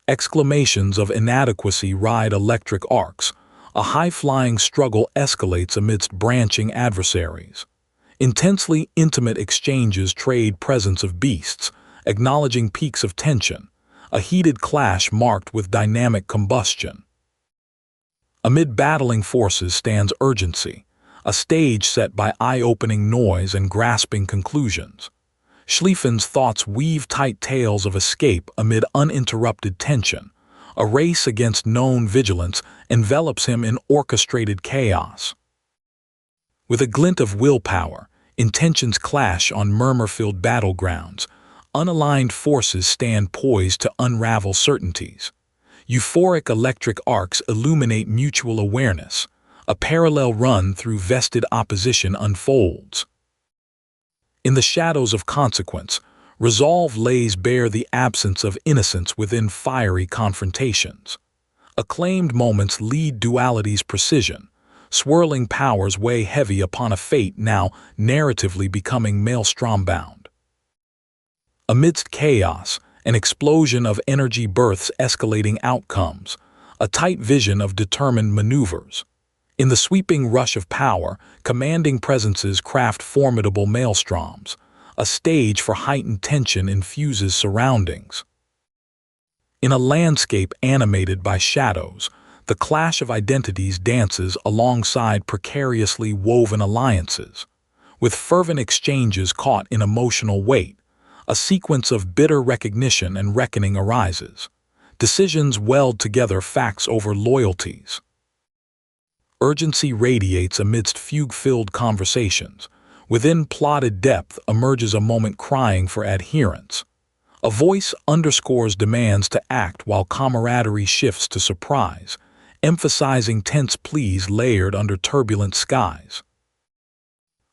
Exclamations of inadequacy ride electric arcs. A high-flying struggle escalates amidst branching adversaries. Intensely intimate exchanges trade presence of beasts, acknowledging peaks of tension, a heated clash marked with dynamic combustion. Amid battling forces stands urgency, a stage set by eye-opening noise and grasping conclusions. Schlieffen's thoughts weave tight tales of escape amid uninterrupted tension. A race against known vigilance envelops him in orchestrated chaos. With a glint of willpower, intentions clash on murmur-filled battlegrounds. Unaligned forces stand poised to unravel certainties. Euphoric electric arcs illuminate mutual awareness. A parallel run through vested opposition unfolds. In the shadows of consequence, resolve lays bare the absence of innocence within fiery confrontations. Acclaimed moments lead duality's precision. Swirling powers weigh heavy upon a fate now narratively becoming maelstrom-bound. Amidst chaos, an explosion of energy births escalating outcomes, a tight vision of determined maneuvers. In the sweeping rush of power, commanding presences craft formidable maelstroms. A stage for heightened tension infuses surroundings. In a landscape animated by shadows, the clash of identities dances alongside precariously woven alliances. With fervent exchanges caught in emotional weight, a sequence of bitter recognition and reckoning arises. Decisions weld together facts over loyalties. Urgency radiates amidst fugue-filled conversations. Within plotted depth emerges a moment crying for adherence. A voice underscores demands to act while camaraderie shifts to surprise, emphasizing tense pleas layered under turbulent skies.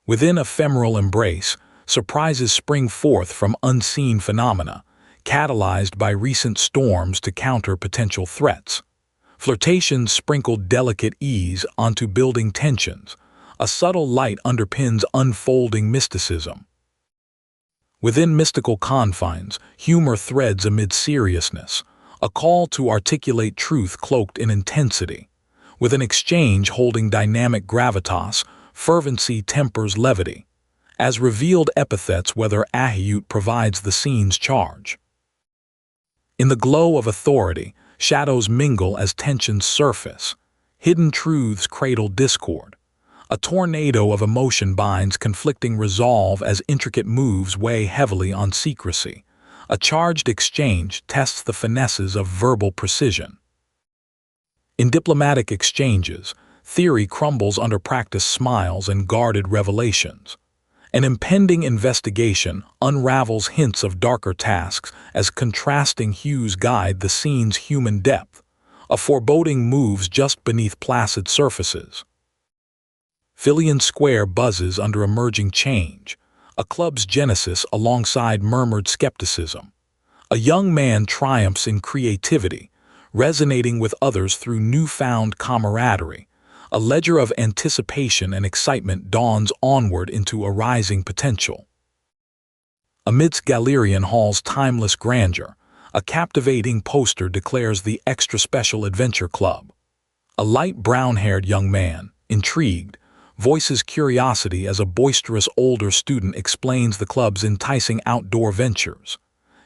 Within ephemeral embrace, surprises spring forth from unseen phenomena, catalyzed by recent storms to counter potential threats. Flirtations sprinkle delicate ease onto building tensions. A subtle light underpins unfolding mysticism. Within mystical confines, humor threads amid seriousness, a call to articulate truth cloaked in intensity. With an exchange holding dynamic gravitas, fervency tempers levity. As revealed epithets, whether Ahiut provides the scene's charge. In the glow of authority, shadows mingle as tensions surface. Hidden truths cradle discord. A tornado of emotion binds conflicting resolve as intricate moves weigh heavily on secrecy. A charged exchange tests the finesses of verbal precision. In diplomatic exchanges, theory crumbles under practiced smiles and guarded revelations. An impending investigation unravels hints of darker tasks as contrasting hues guide the scene's human depth. A foreboding moves just beneath placid surfaces. Phileon Square buzzes under emerging change, a club's genesis alongside murmured skepticism. A young man triumphs in creativity, resonating with others through newfound camaraderie, A ledger of anticipation and excitement dawns onward into a rising potential. Amidst Galerian Hall's timeless grandeur, a captivating poster declares the Extra Special Adventure Club. A light brown-haired young man, intrigued, voices curiosity as a boisterous older student explains the club's enticing outdoor ventures.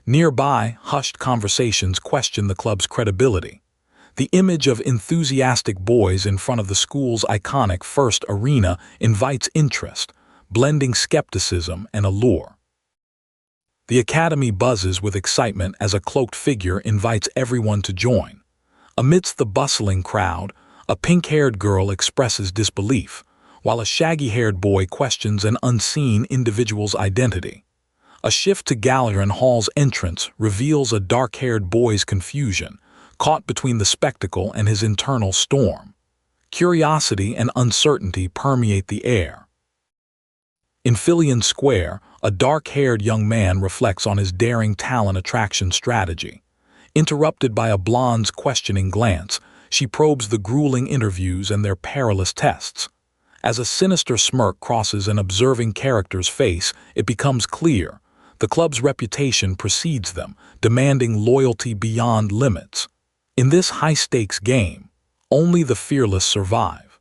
Nearby, hushed conversations question the club's credibility. The image of enthusiastic boys in front of the school's iconic first arena invites interest, blending skepticism and allure. The academy buzzes with excitement as a cloaked figure invites everyone to join. Amidst the bustling crowd, a pink-haired girl expresses disbelief, while a shaggy-haired boy questions an unseen individual's identity. A shift to Galerian Hall's entrance reveals a dark-haired boy's confusion, caught between the spectacle and his internal storm. Curiosity and uncertainty permeate the air. In Phileon Square, a dark-haired young man reflects on his daring talent attraction strategy. Interrupted by a blonde's questioning glance, she probes the grueling interviews and their perilous tests. As a sinister smirk crosses an observing character's face, it becomes clear the club's reputation precedes them, demanding loyalty beyond limits. In this high-stakes game, only the fearless survive.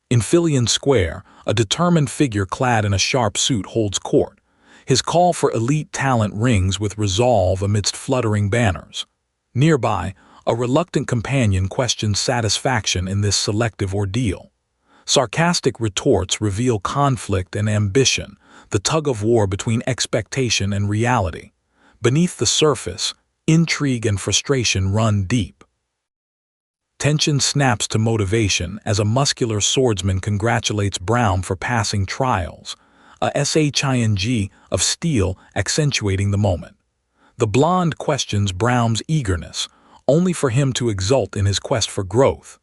In Phileon Square, a determined figure clad in a sharp suit holds court. His call for elite talent rings with resolve amidst fluttering banners. Nearby, a reluctant companion questions satisfaction in this selective ordeal. Sarcastic retorts reveal conflict and ambition, the tug-of-war between expectation and reality. Beneath the surface, intrigue and frustration run deep. Tension snaps to motivation as a muscular swordsman congratulates Brown for passing trials, a shing of steel accentuating the moment. The blonde questions Brown's eagerness, only for him to exult in his quest for growth.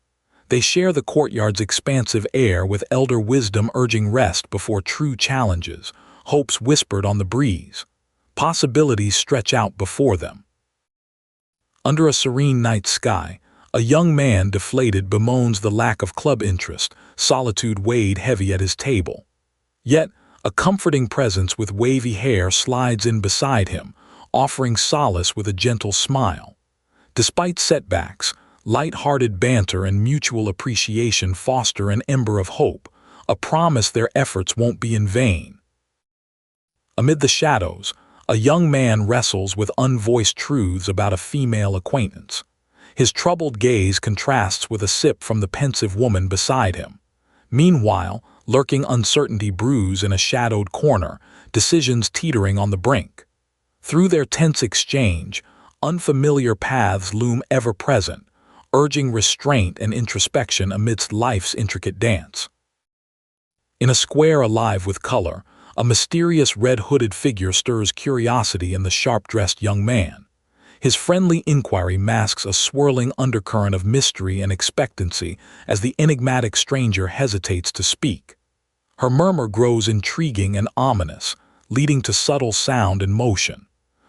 They share the courtyard's expansive air with elder wisdom urging rest before true challenges, hopes whispered on the breeze. Possibilities stretch out before them. Under a serene night sky, a young man deflated bemoans the lack of club interest, solitude weighed heavy at his table. Yet, a comforting presence with wavy hair slides in beside him, offering solace with a gentle smile. Despite setbacks, light-hearted banter and mutual appreciation foster an ember of hope, a promise their efforts won't be in vain. Amid the shadows, a young man wrestles with unvoiced truths about a female acquaintance. His troubled gaze contrasts with a sip from the pensive woman beside him. Meanwhile, lurking uncertainty brews in a shadowed corner, decisions teetering on the brink. Through their tense exchange, unfamiliar paths loom ever-present, urging restraint and introspection amidst life's intricate dance. In a square alive with color, a mysterious red-hooded figure stirs curiosity in the sharp-dressed young man. His friendly inquiry masks a swirling undercurrent of mystery and expectancy as the enigmatic stranger hesitates to speak. Her murmur grows intriguing and ominous, leading to subtle sound and motion.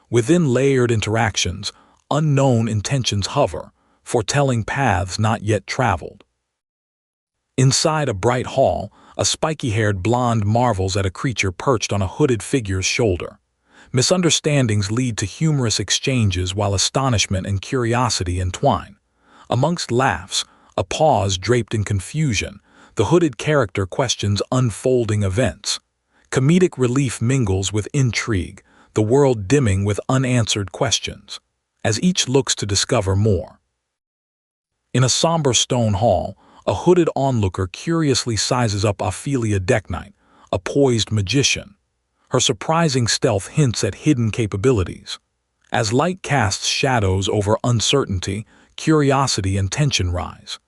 Within layered interactions, unknown intentions hover, foretelling paths not yet traveled. Inside a bright hall, a spiky-haired blonde marvels at a creature perched on a hooded figure's shoulder. Misunderstandings lead to humorous exchanges while astonishment and curiosity entwine. Amongst laughs, a pause draped in confusion, the hooded character questions unfolding events. Comedic relief mingles with intrigue, the world dimming with unanswered questions, as each looks to discover more. In a somber stone hall, a hooded onlooker curiously sizes up Ophelia Decknight, a poised magician. Her surprising stealth hints at hidden capabilities. As light casts shadows over uncertainty, curiosity and tension rise.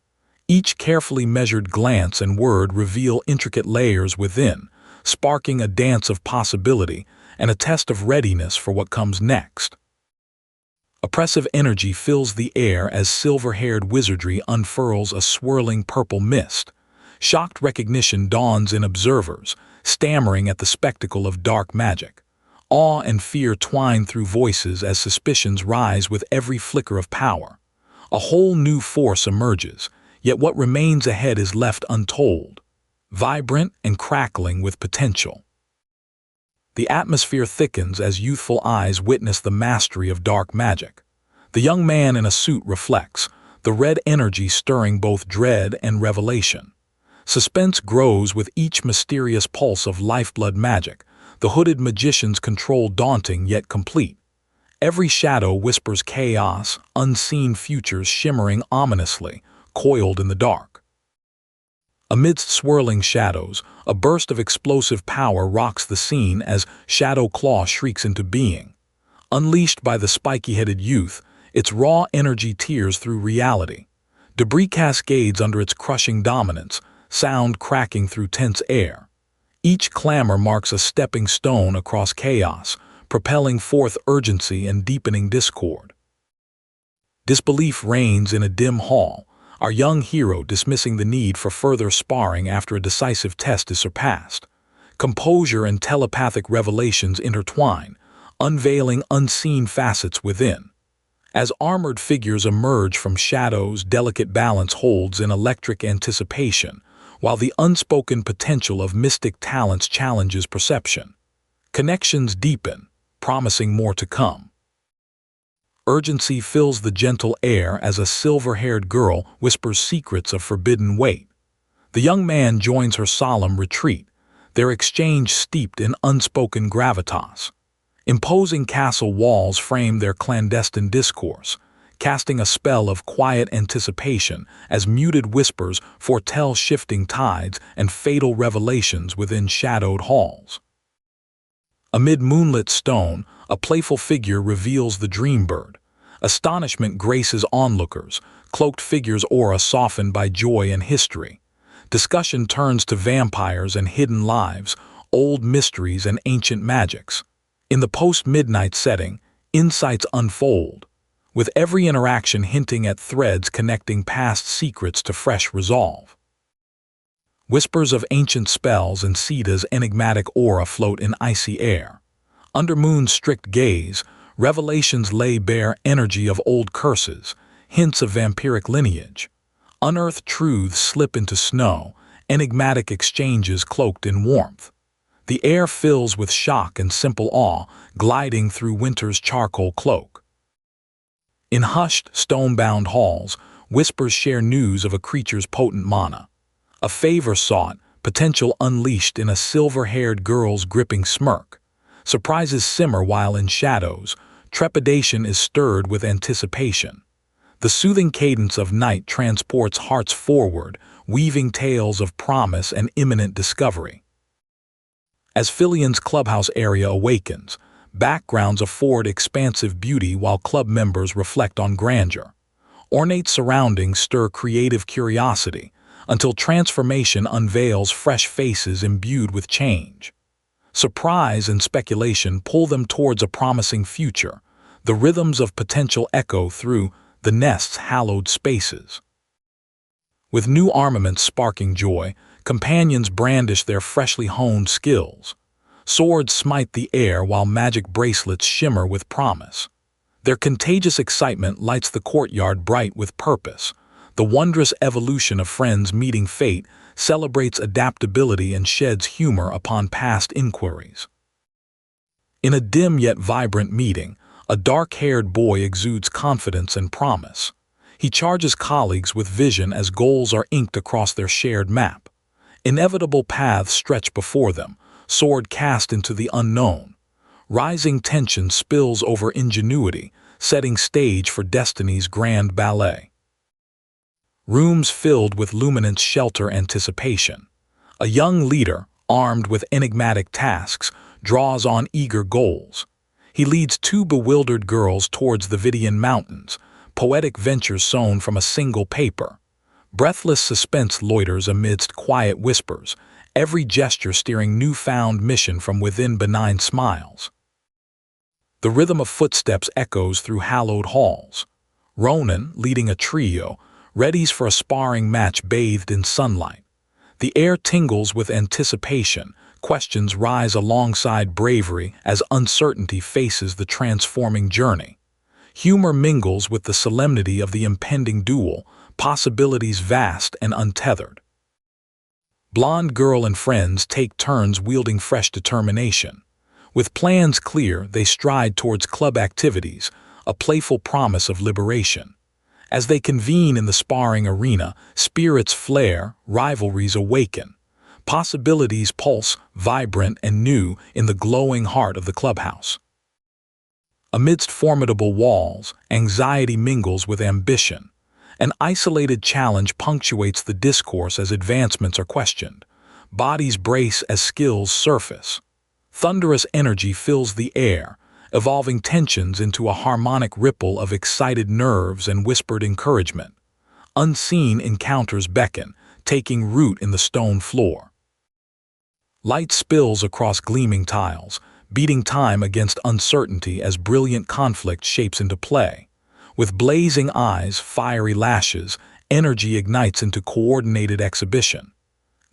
Each carefully measured glance and word reveal intricate layers within, sparking a dance of possibility and a test of readiness for what comes next. Oppressive energy fills the air as silver-haired wizardry unfurls a swirling purple mist. Shocked recognition dawns in observers, stammering at the spectacle of dark magic. Awe and fear twine through voices as suspicions rise with every flicker of power. A whole new force emerges, Yet what remains ahead is left untold, vibrant and crackling with potential. The atmosphere thickens as youthful eyes witness the mastery of dark magic. The young man in a suit reflects, the red energy stirring both dread and revelation. Suspense grows with each mysterious pulse of lifeblood magic, the hooded magician's control daunting yet complete. Every shadow whispers chaos, unseen futures shimmering ominously, coiled in the dark. Amidst swirling shadows, a burst of explosive power rocks the scene as Shadow Claw shrieks into being. Unleashed by the spiky-headed youth, its raw energy tears through reality. Debris cascades under its crushing dominance, sound cracking through tense air. Each clamor marks a stepping stone across chaos, propelling forth urgency and deepening discord. Disbelief reigns in a dim hall, our young hero dismissing the need for further sparring after a decisive test is surpassed. Composure and telepathic revelations intertwine, unveiling unseen facets within. As armored figures emerge from shadows, delicate balance holds in electric anticipation, while the unspoken potential of mystic talents challenges perception. Connections deepen, promising more to come. Urgency fills the gentle air as a silver-haired girl whispers secrets of forbidden weight. The young man joins her solemn retreat, their exchange steeped in unspoken gravitas. Imposing castle walls frame their clandestine discourse, casting a spell of quiet anticipation as muted whispers foretell shifting tides and fatal revelations within shadowed halls. Amid moonlit stone, a playful figure reveals the DREAMBIRD. Astonishment graces onlookers, cloaked figure's aura softened by joy and history. Discussion turns to vampires and hidden lives, old mysteries and ancient magics. In the post-midnight setting, insights unfold, with every interaction hinting at threads connecting past secrets to fresh resolve. Whispers of ancient spells and Sita's enigmatic aura float in icy air. Under Moon's strict gaze, revelations lay bare energy of old curses, hints of vampiric lineage. Unearthed truths slip into snow, enigmatic exchanges cloaked in warmth. The air fills with shock and simple awe, gliding through winter's charcoal cloak. In hushed, stone-bound halls, whispers share news of a creature's potent mana. A favor sought, potential unleashed in a silver-haired girl's gripping smirk. Surprises simmer while in shadows, trepidation is stirred with anticipation. The soothing cadence of night transports hearts forward, weaving tales of promise and imminent discovery. As Phileon's clubhouse area awakens, backgrounds afford expansive beauty while club members reflect on grandeur. Ornate surroundings stir creative curiosity, until transformation unveils fresh faces imbued with change. Surprise and speculation pull them towards a promising future, the rhythms of potential echo through the nest's hallowed spaces. With new armaments sparking joy, companions brandish their freshly honed skills. Swords smite the air while magic bracelets shimmer with promise. Their contagious excitement lights the courtyard bright with purpose. The wondrous evolution of friends meeting fate celebrates adaptability and sheds humor upon past inquiries. In a dim yet vibrant meeting, a dark-haired boy exudes confidence and promise. He charges colleagues with vision as goals are inked across their shared map. Inevitable paths stretch before them, sword cast into the unknown. Rising tension spills over ingenuity, setting stage for destiny's grand ballet. Rooms filled with luminance shelter anticipation. A young leader, armed with enigmatic tasks, draws on eager goals. He leads two bewildered girls towards the Vidian Mountains, poetic ventures sown from a single paper. Breathless suspense loiters amidst quiet whispers, every gesture steering newfound mission from within benign smiles. The rhythm of footsteps echoes through hallowed halls. Ronan, leading a trio, readies for a sparring match bathed in sunlight. The air tingles with anticipation, questions rise alongside bravery as uncertainty faces the transforming journey. Humor mingles with the solemnity of the impending duel, possibilities vast and untethered. Blonde girl and friends take turns wielding fresh determination. With plans clear, they stride towards club activities, a playful promise of liberation. As they convene in the sparring arena, spirits flare, rivalries awaken. Possibilities pulse, vibrant and new, in the glowing heart of the clubhouse. Amidst formidable walls, anxiety mingles with ambition. An isolated challenge punctuates the discourse as advancements are questioned. Bodies brace as skills surface. Thunderous energy fills the air, evolving tensions into a harmonic ripple of excited nerves and whispered encouragement. Unseen encounters beckon, taking root in the stone floor. Light spills across gleaming tiles, beating time against uncertainty as brilliant conflict shapes into play. With blazing eyes, fiery lashes, energy ignites into coordinated exhibition.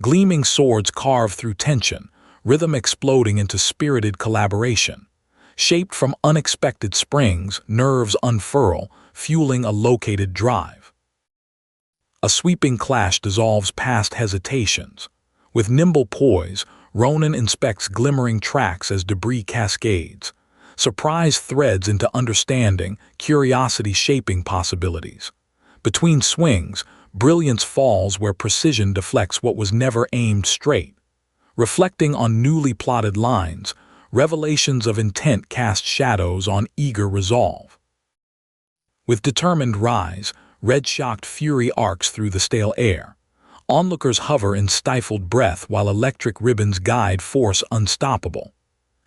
Gleaming swords carve through tension, rhythm exploding into spirited collaboration. Shaped from unexpected springs, nerves unfurl, fueling a located drive. A sweeping clash dissolves past hesitations. With nimble poise, Ronan inspects glimmering tracks as debris cascades. Surprise threads into understanding, curiosity shaping possibilities. Between swings, brilliance falls where precision deflects what was never aimed straight. Reflecting on newly plotted lines, revelations of intent cast shadows on eager resolve. With determined rise, red-shocked fury arcs through the stale air. Onlookers hover in stifled breath while electric ribbons guide force unstoppable.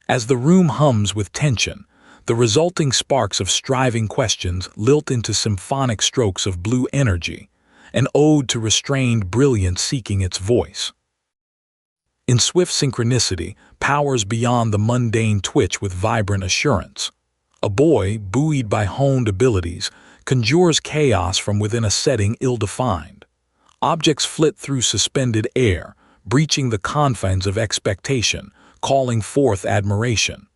As the room hums with tension, the resulting sparks of striving questions lilt into symphonic strokes of blue energy, an ode to restrained brilliance seeking its voice. In swift synchronicity, powers beyond the mundane twitch with vibrant assurance. A boy, buoyed by honed abilities, conjures chaos from within a setting ill-defined. Objects flit through suspended air, breaching the confines of expectation, calling forth admiration.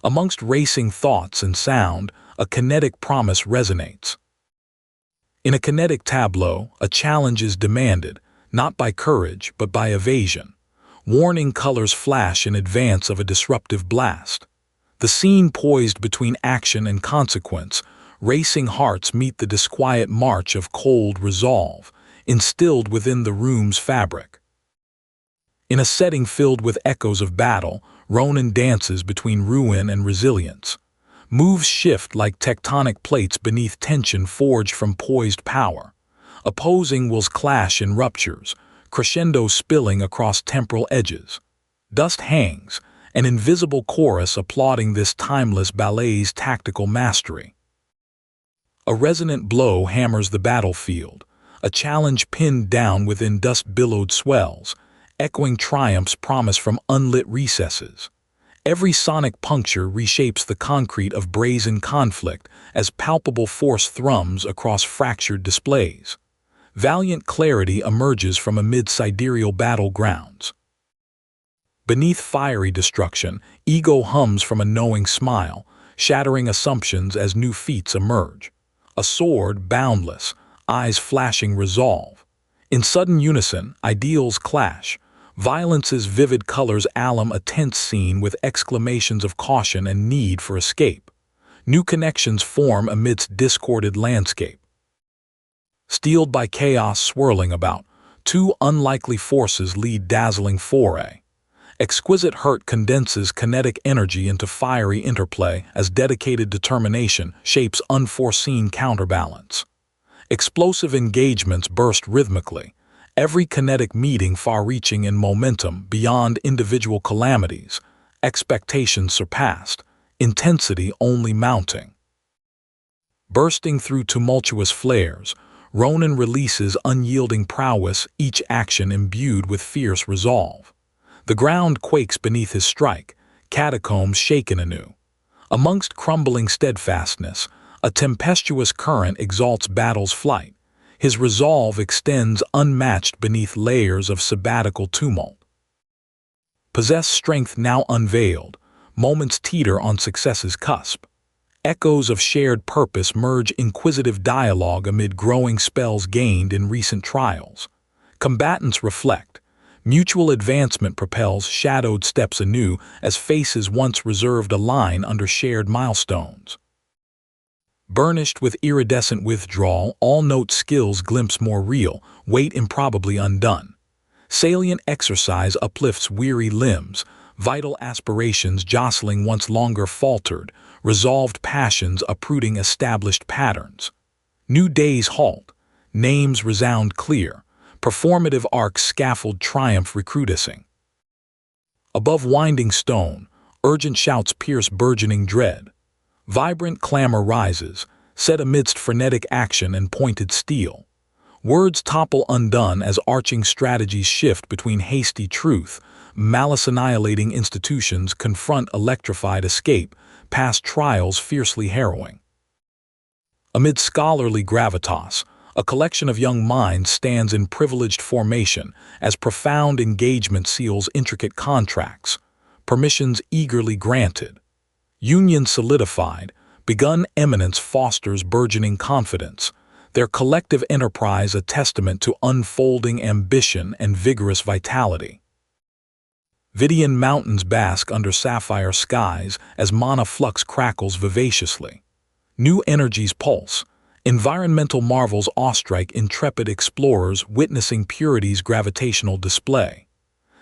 Amongst racing thoughts and sound, a kinetic promise resonates. In a kinetic tableau, a challenge is demanded, not by courage but by evasion. Warning colors flash in advance of a disruptive blast. The scene poised between action and consequence, racing hearts meet the disquiet march of cold resolve, instilled within the room's fabric. In a setting filled with echoes of battle, Ronan dances between ruin and resilience. Moves shift like tectonic plates beneath tension forged from poised power. Opposing wills clash in ruptures, crescendo spilling across temporal edges. Dust hangs, an invisible chorus applauding this timeless ballet's tactical mastery. A resonant blow hammers the battlefield, a challenge pinned down within dust-billowed swells, echoing triumph's promise from unlit recesses. Every sonic puncture reshapes the concrete of brazen conflict as palpable force thrums across fractured displays. Valiant clarity emerges from amid sidereal battlegrounds. Beneath fiery destruction, ego hums from a knowing smile, shattering assumptions as new feats emerge. A sword boundless, eyes flashing resolve. In sudden unison, ideals clash. Violence's vivid colors alum a tense scene with exclamations of caution and need for escape. New connections form amidst discorded landscape. Steeled by chaos swirling about, two unlikely forces lead dazzling foray. Exquisite hurt condenses kinetic energy into fiery interplay as dedicated determination shapes unforeseen counterbalance. Explosive engagements burst rhythmically, every kinetic meeting far-reaching in momentum beyond individual calamities, expectations surpassed, intensity only mounting. Bursting through tumultuous flares, Ronan releases unyielding prowess, each action imbued with fierce resolve. The ground quakes beneath his strike, catacombs shaken anew. Amongst crumbling steadfastness, a tempestuous current exalts battle's flight. His resolve extends unmatched beneath layers of sabbatical tumult. Possess strength now unveiled, moments teeter on success's cusp. Echoes of shared purpose merge inquisitive dialogue amid growing spells gained in recent trials. Combatants reflect. Mutual advancement propels shadowed steps anew as faces once reserved align under shared milestones. Burnished with iridescent withdrawal, all-note skills glimpse more real, weight improbably undone. Salient exercise uplifts weary limbs, vital aspirations jostling once longer faltered, resolved passions uprooting established patterns. New days halt, names resound clear, performative arcs scaffold triumph recrudescing. Above winding stone, urgent shouts pierce burgeoning dread. Vibrant clamor rises, set amidst frenetic action and pointed steel. Words topple undone as arching strategies shift between hasty truth, malice-annihilating institutions confront electrified escape, past trials fiercely harrowing. Amid scholarly gravitas, a collection of young minds stands in privileged formation as profound engagement seals intricate contracts, permissions eagerly granted. Union solidified, begun eminence fosters burgeoning confidence, their collective enterprise a testament to unfolding ambition and vigorous vitality. Vidian mountains bask under sapphire skies as mana flux crackles vivaciously. New energies pulse, environmental marvels awestrike intrepid explorers witnessing purity's gravitational display.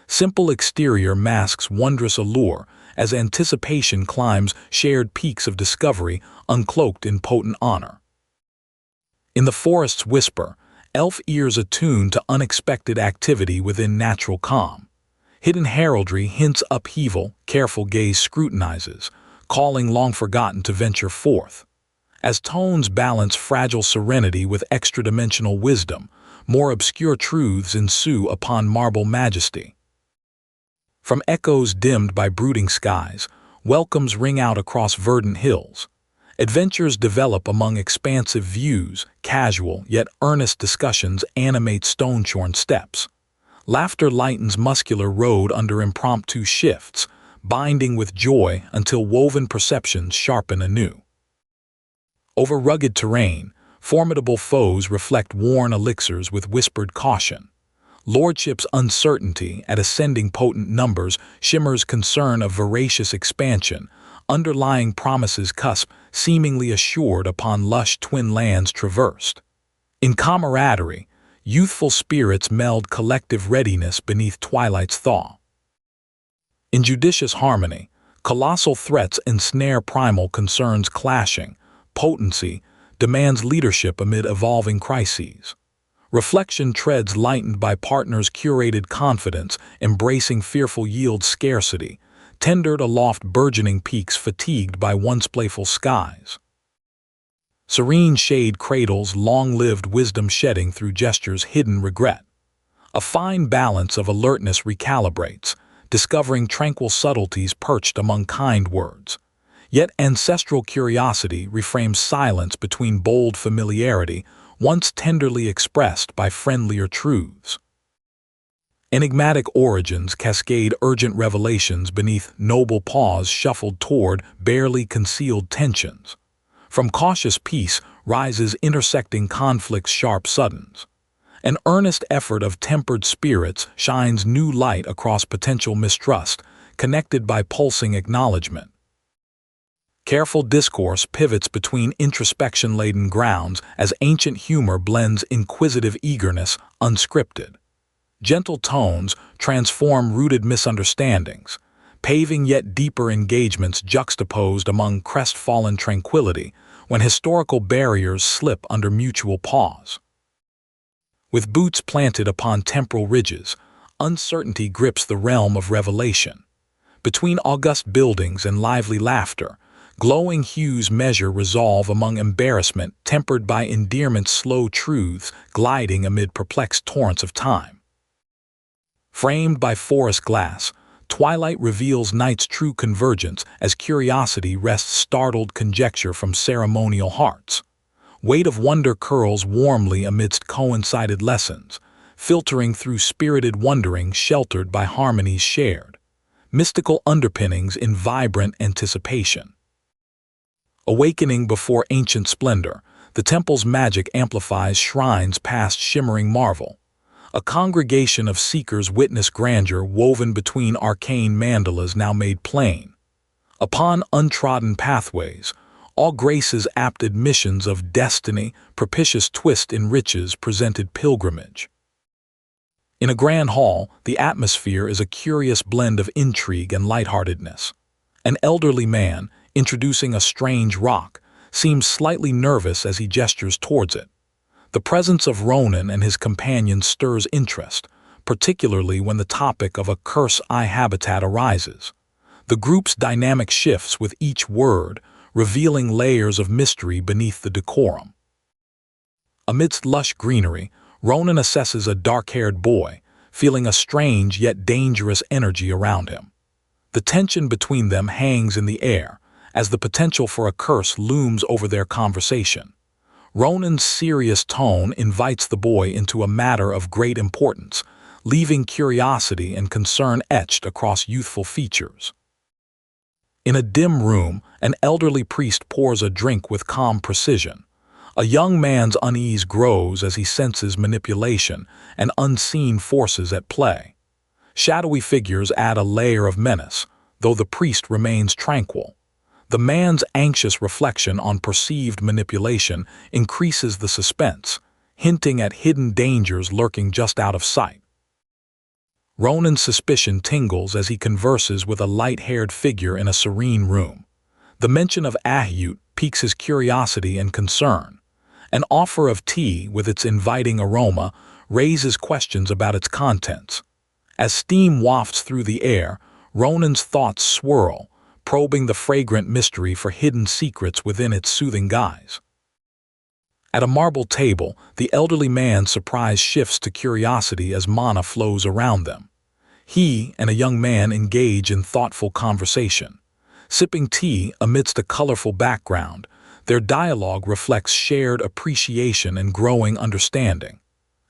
Simple exterior masks wondrous allure as anticipation climbs shared peaks of discovery uncloaked in potent honor. In the forest's whisper, elf ears attuned to unexpected activity within natural calm. Hidden heraldry hints upheaval, careful gaze scrutinizes, calling long forgotten to venture forth. As tones balance fragile serenity with extra-dimensional wisdom, more obscure truths ensue upon marble majesty. From echoes dimmed by brooding skies, welcomes ring out across verdant hills. Adventures develop among expansive views, casual yet earnest discussions animate stone-shorn steps. Laughter lightens muscular road under impromptu shifts, binding with joy until woven perceptions sharpen anew. Over rugged terrain, formidable foes reflect worn elixirs with whispered caution. Lordship's uncertainty at ascending potent numbers shimmers concern of voracious expansion, underlying promises cusp seemingly assured upon lush twin lands traversed. In camaraderie, youthful spirits meld collective readiness beneath twilight's thaw. In judicious harmony, colossal threats ensnare primal concerns clashing, potency demands leadership amid evolving crises. Reflection treads lightened by partners' curated confidence, embracing fearful yield scarcity, tendered aloft burgeoning peaks fatigued by once playful skies. Serene shade cradles long-lived wisdom shedding through gestures hidden regret. A fine balance of alertness recalibrates, discovering tranquil subtleties perched among kind words. Yet ancestral curiosity reframes silence between bold familiarity, once tenderly expressed by friendlier truths. Enigmatic origins cascade urgent revelations beneath noble paws shuffled toward barely concealed tensions. From cautious peace rises intersecting conflicts sharp suddens. An earnest effort of tempered spirits shines new light across potential mistrust, connected by pulsing acknowledgement. Careful discourse pivots between introspection-laden grounds as ancient humor blends inquisitive eagerness unscripted. Gentle tones transform rooted misunderstandings, paving yet deeper engagements juxtaposed among crestfallen tranquility when historical barriers slip under mutual pause. With boots planted upon temporal ridges, uncertainty grips the realm of revelation. Between august buildings and lively laughter, glowing hues measure resolve among embarrassment tempered by endearment's slow truths gliding amid perplexed torrents of time. Framed by forest glass, twilight reveals night's true convergence as curiosity wrests startled conjecture from ceremonial hearts. Weight of wonder curls warmly amidst coincided lessons, filtering through spirited wondering sheltered by harmonies shared. Mystical underpinnings in vibrant anticipation. Awakening before ancient splendor, the temple's magic amplifies shrines past shimmering marvel. A congregation of seekers witness grandeur woven between arcane mandalas now made plain. Upon untrodden pathways, all graces apt admissions of destiny, propitious twist in riches presented pilgrimage. In a grand hall, the atmosphere is a curious blend of intrigue and lightheartedness. An elderly man, introducing a strange rock, seems slightly nervous as he gestures towards it. The presence of Ronan and his companion stirs interest, particularly when the topic of a curse-eye habitat arises. The group's dynamic shifts with each word, revealing layers of mystery beneath the decorum. Amidst lush greenery, Ronan assesses a dark-haired boy, feeling a strange yet dangerous energy around him. The tension between them hangs in the air, as the potential for a curse looms over their conversation. Ronan's serious tone invites the boy into a matter of great importance, leaving curiosity and concern etched across youthful features. In a dim room, an elderly priest pours a drink with calm precision. A young man's unease grows as he senses manipulation and unseen forces at play. Shadowy figures add a layer of menace, though the priest remains tranquil. The man's anxious reflection on perceived manipulation increases the suspense, hinting at hidden dangers lurking just out of sight. Ronan's suspicion tingles as he converses with a light-haired figure in a serene room. The mention of Ahyut piques his curiosity and concern. An offer of tea with its inviting aroma raises questions about its contents. As steam wafts through the air, Ronan's thoughts swirl, probing the fragrant mystery for hidden secrets within its soothing guise. At a marble table, the elderly man's surprise shifts to curiosity as mana flows around them. He and a young man engage in thoughtful conversation. Sipping tea amidst a colorful background, their dialogue reflects shared appreciation and growing understanding.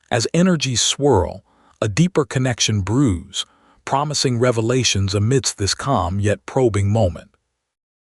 As energies swirl, a deeper connection brews, promising revelations amidst this calm yet probing moment.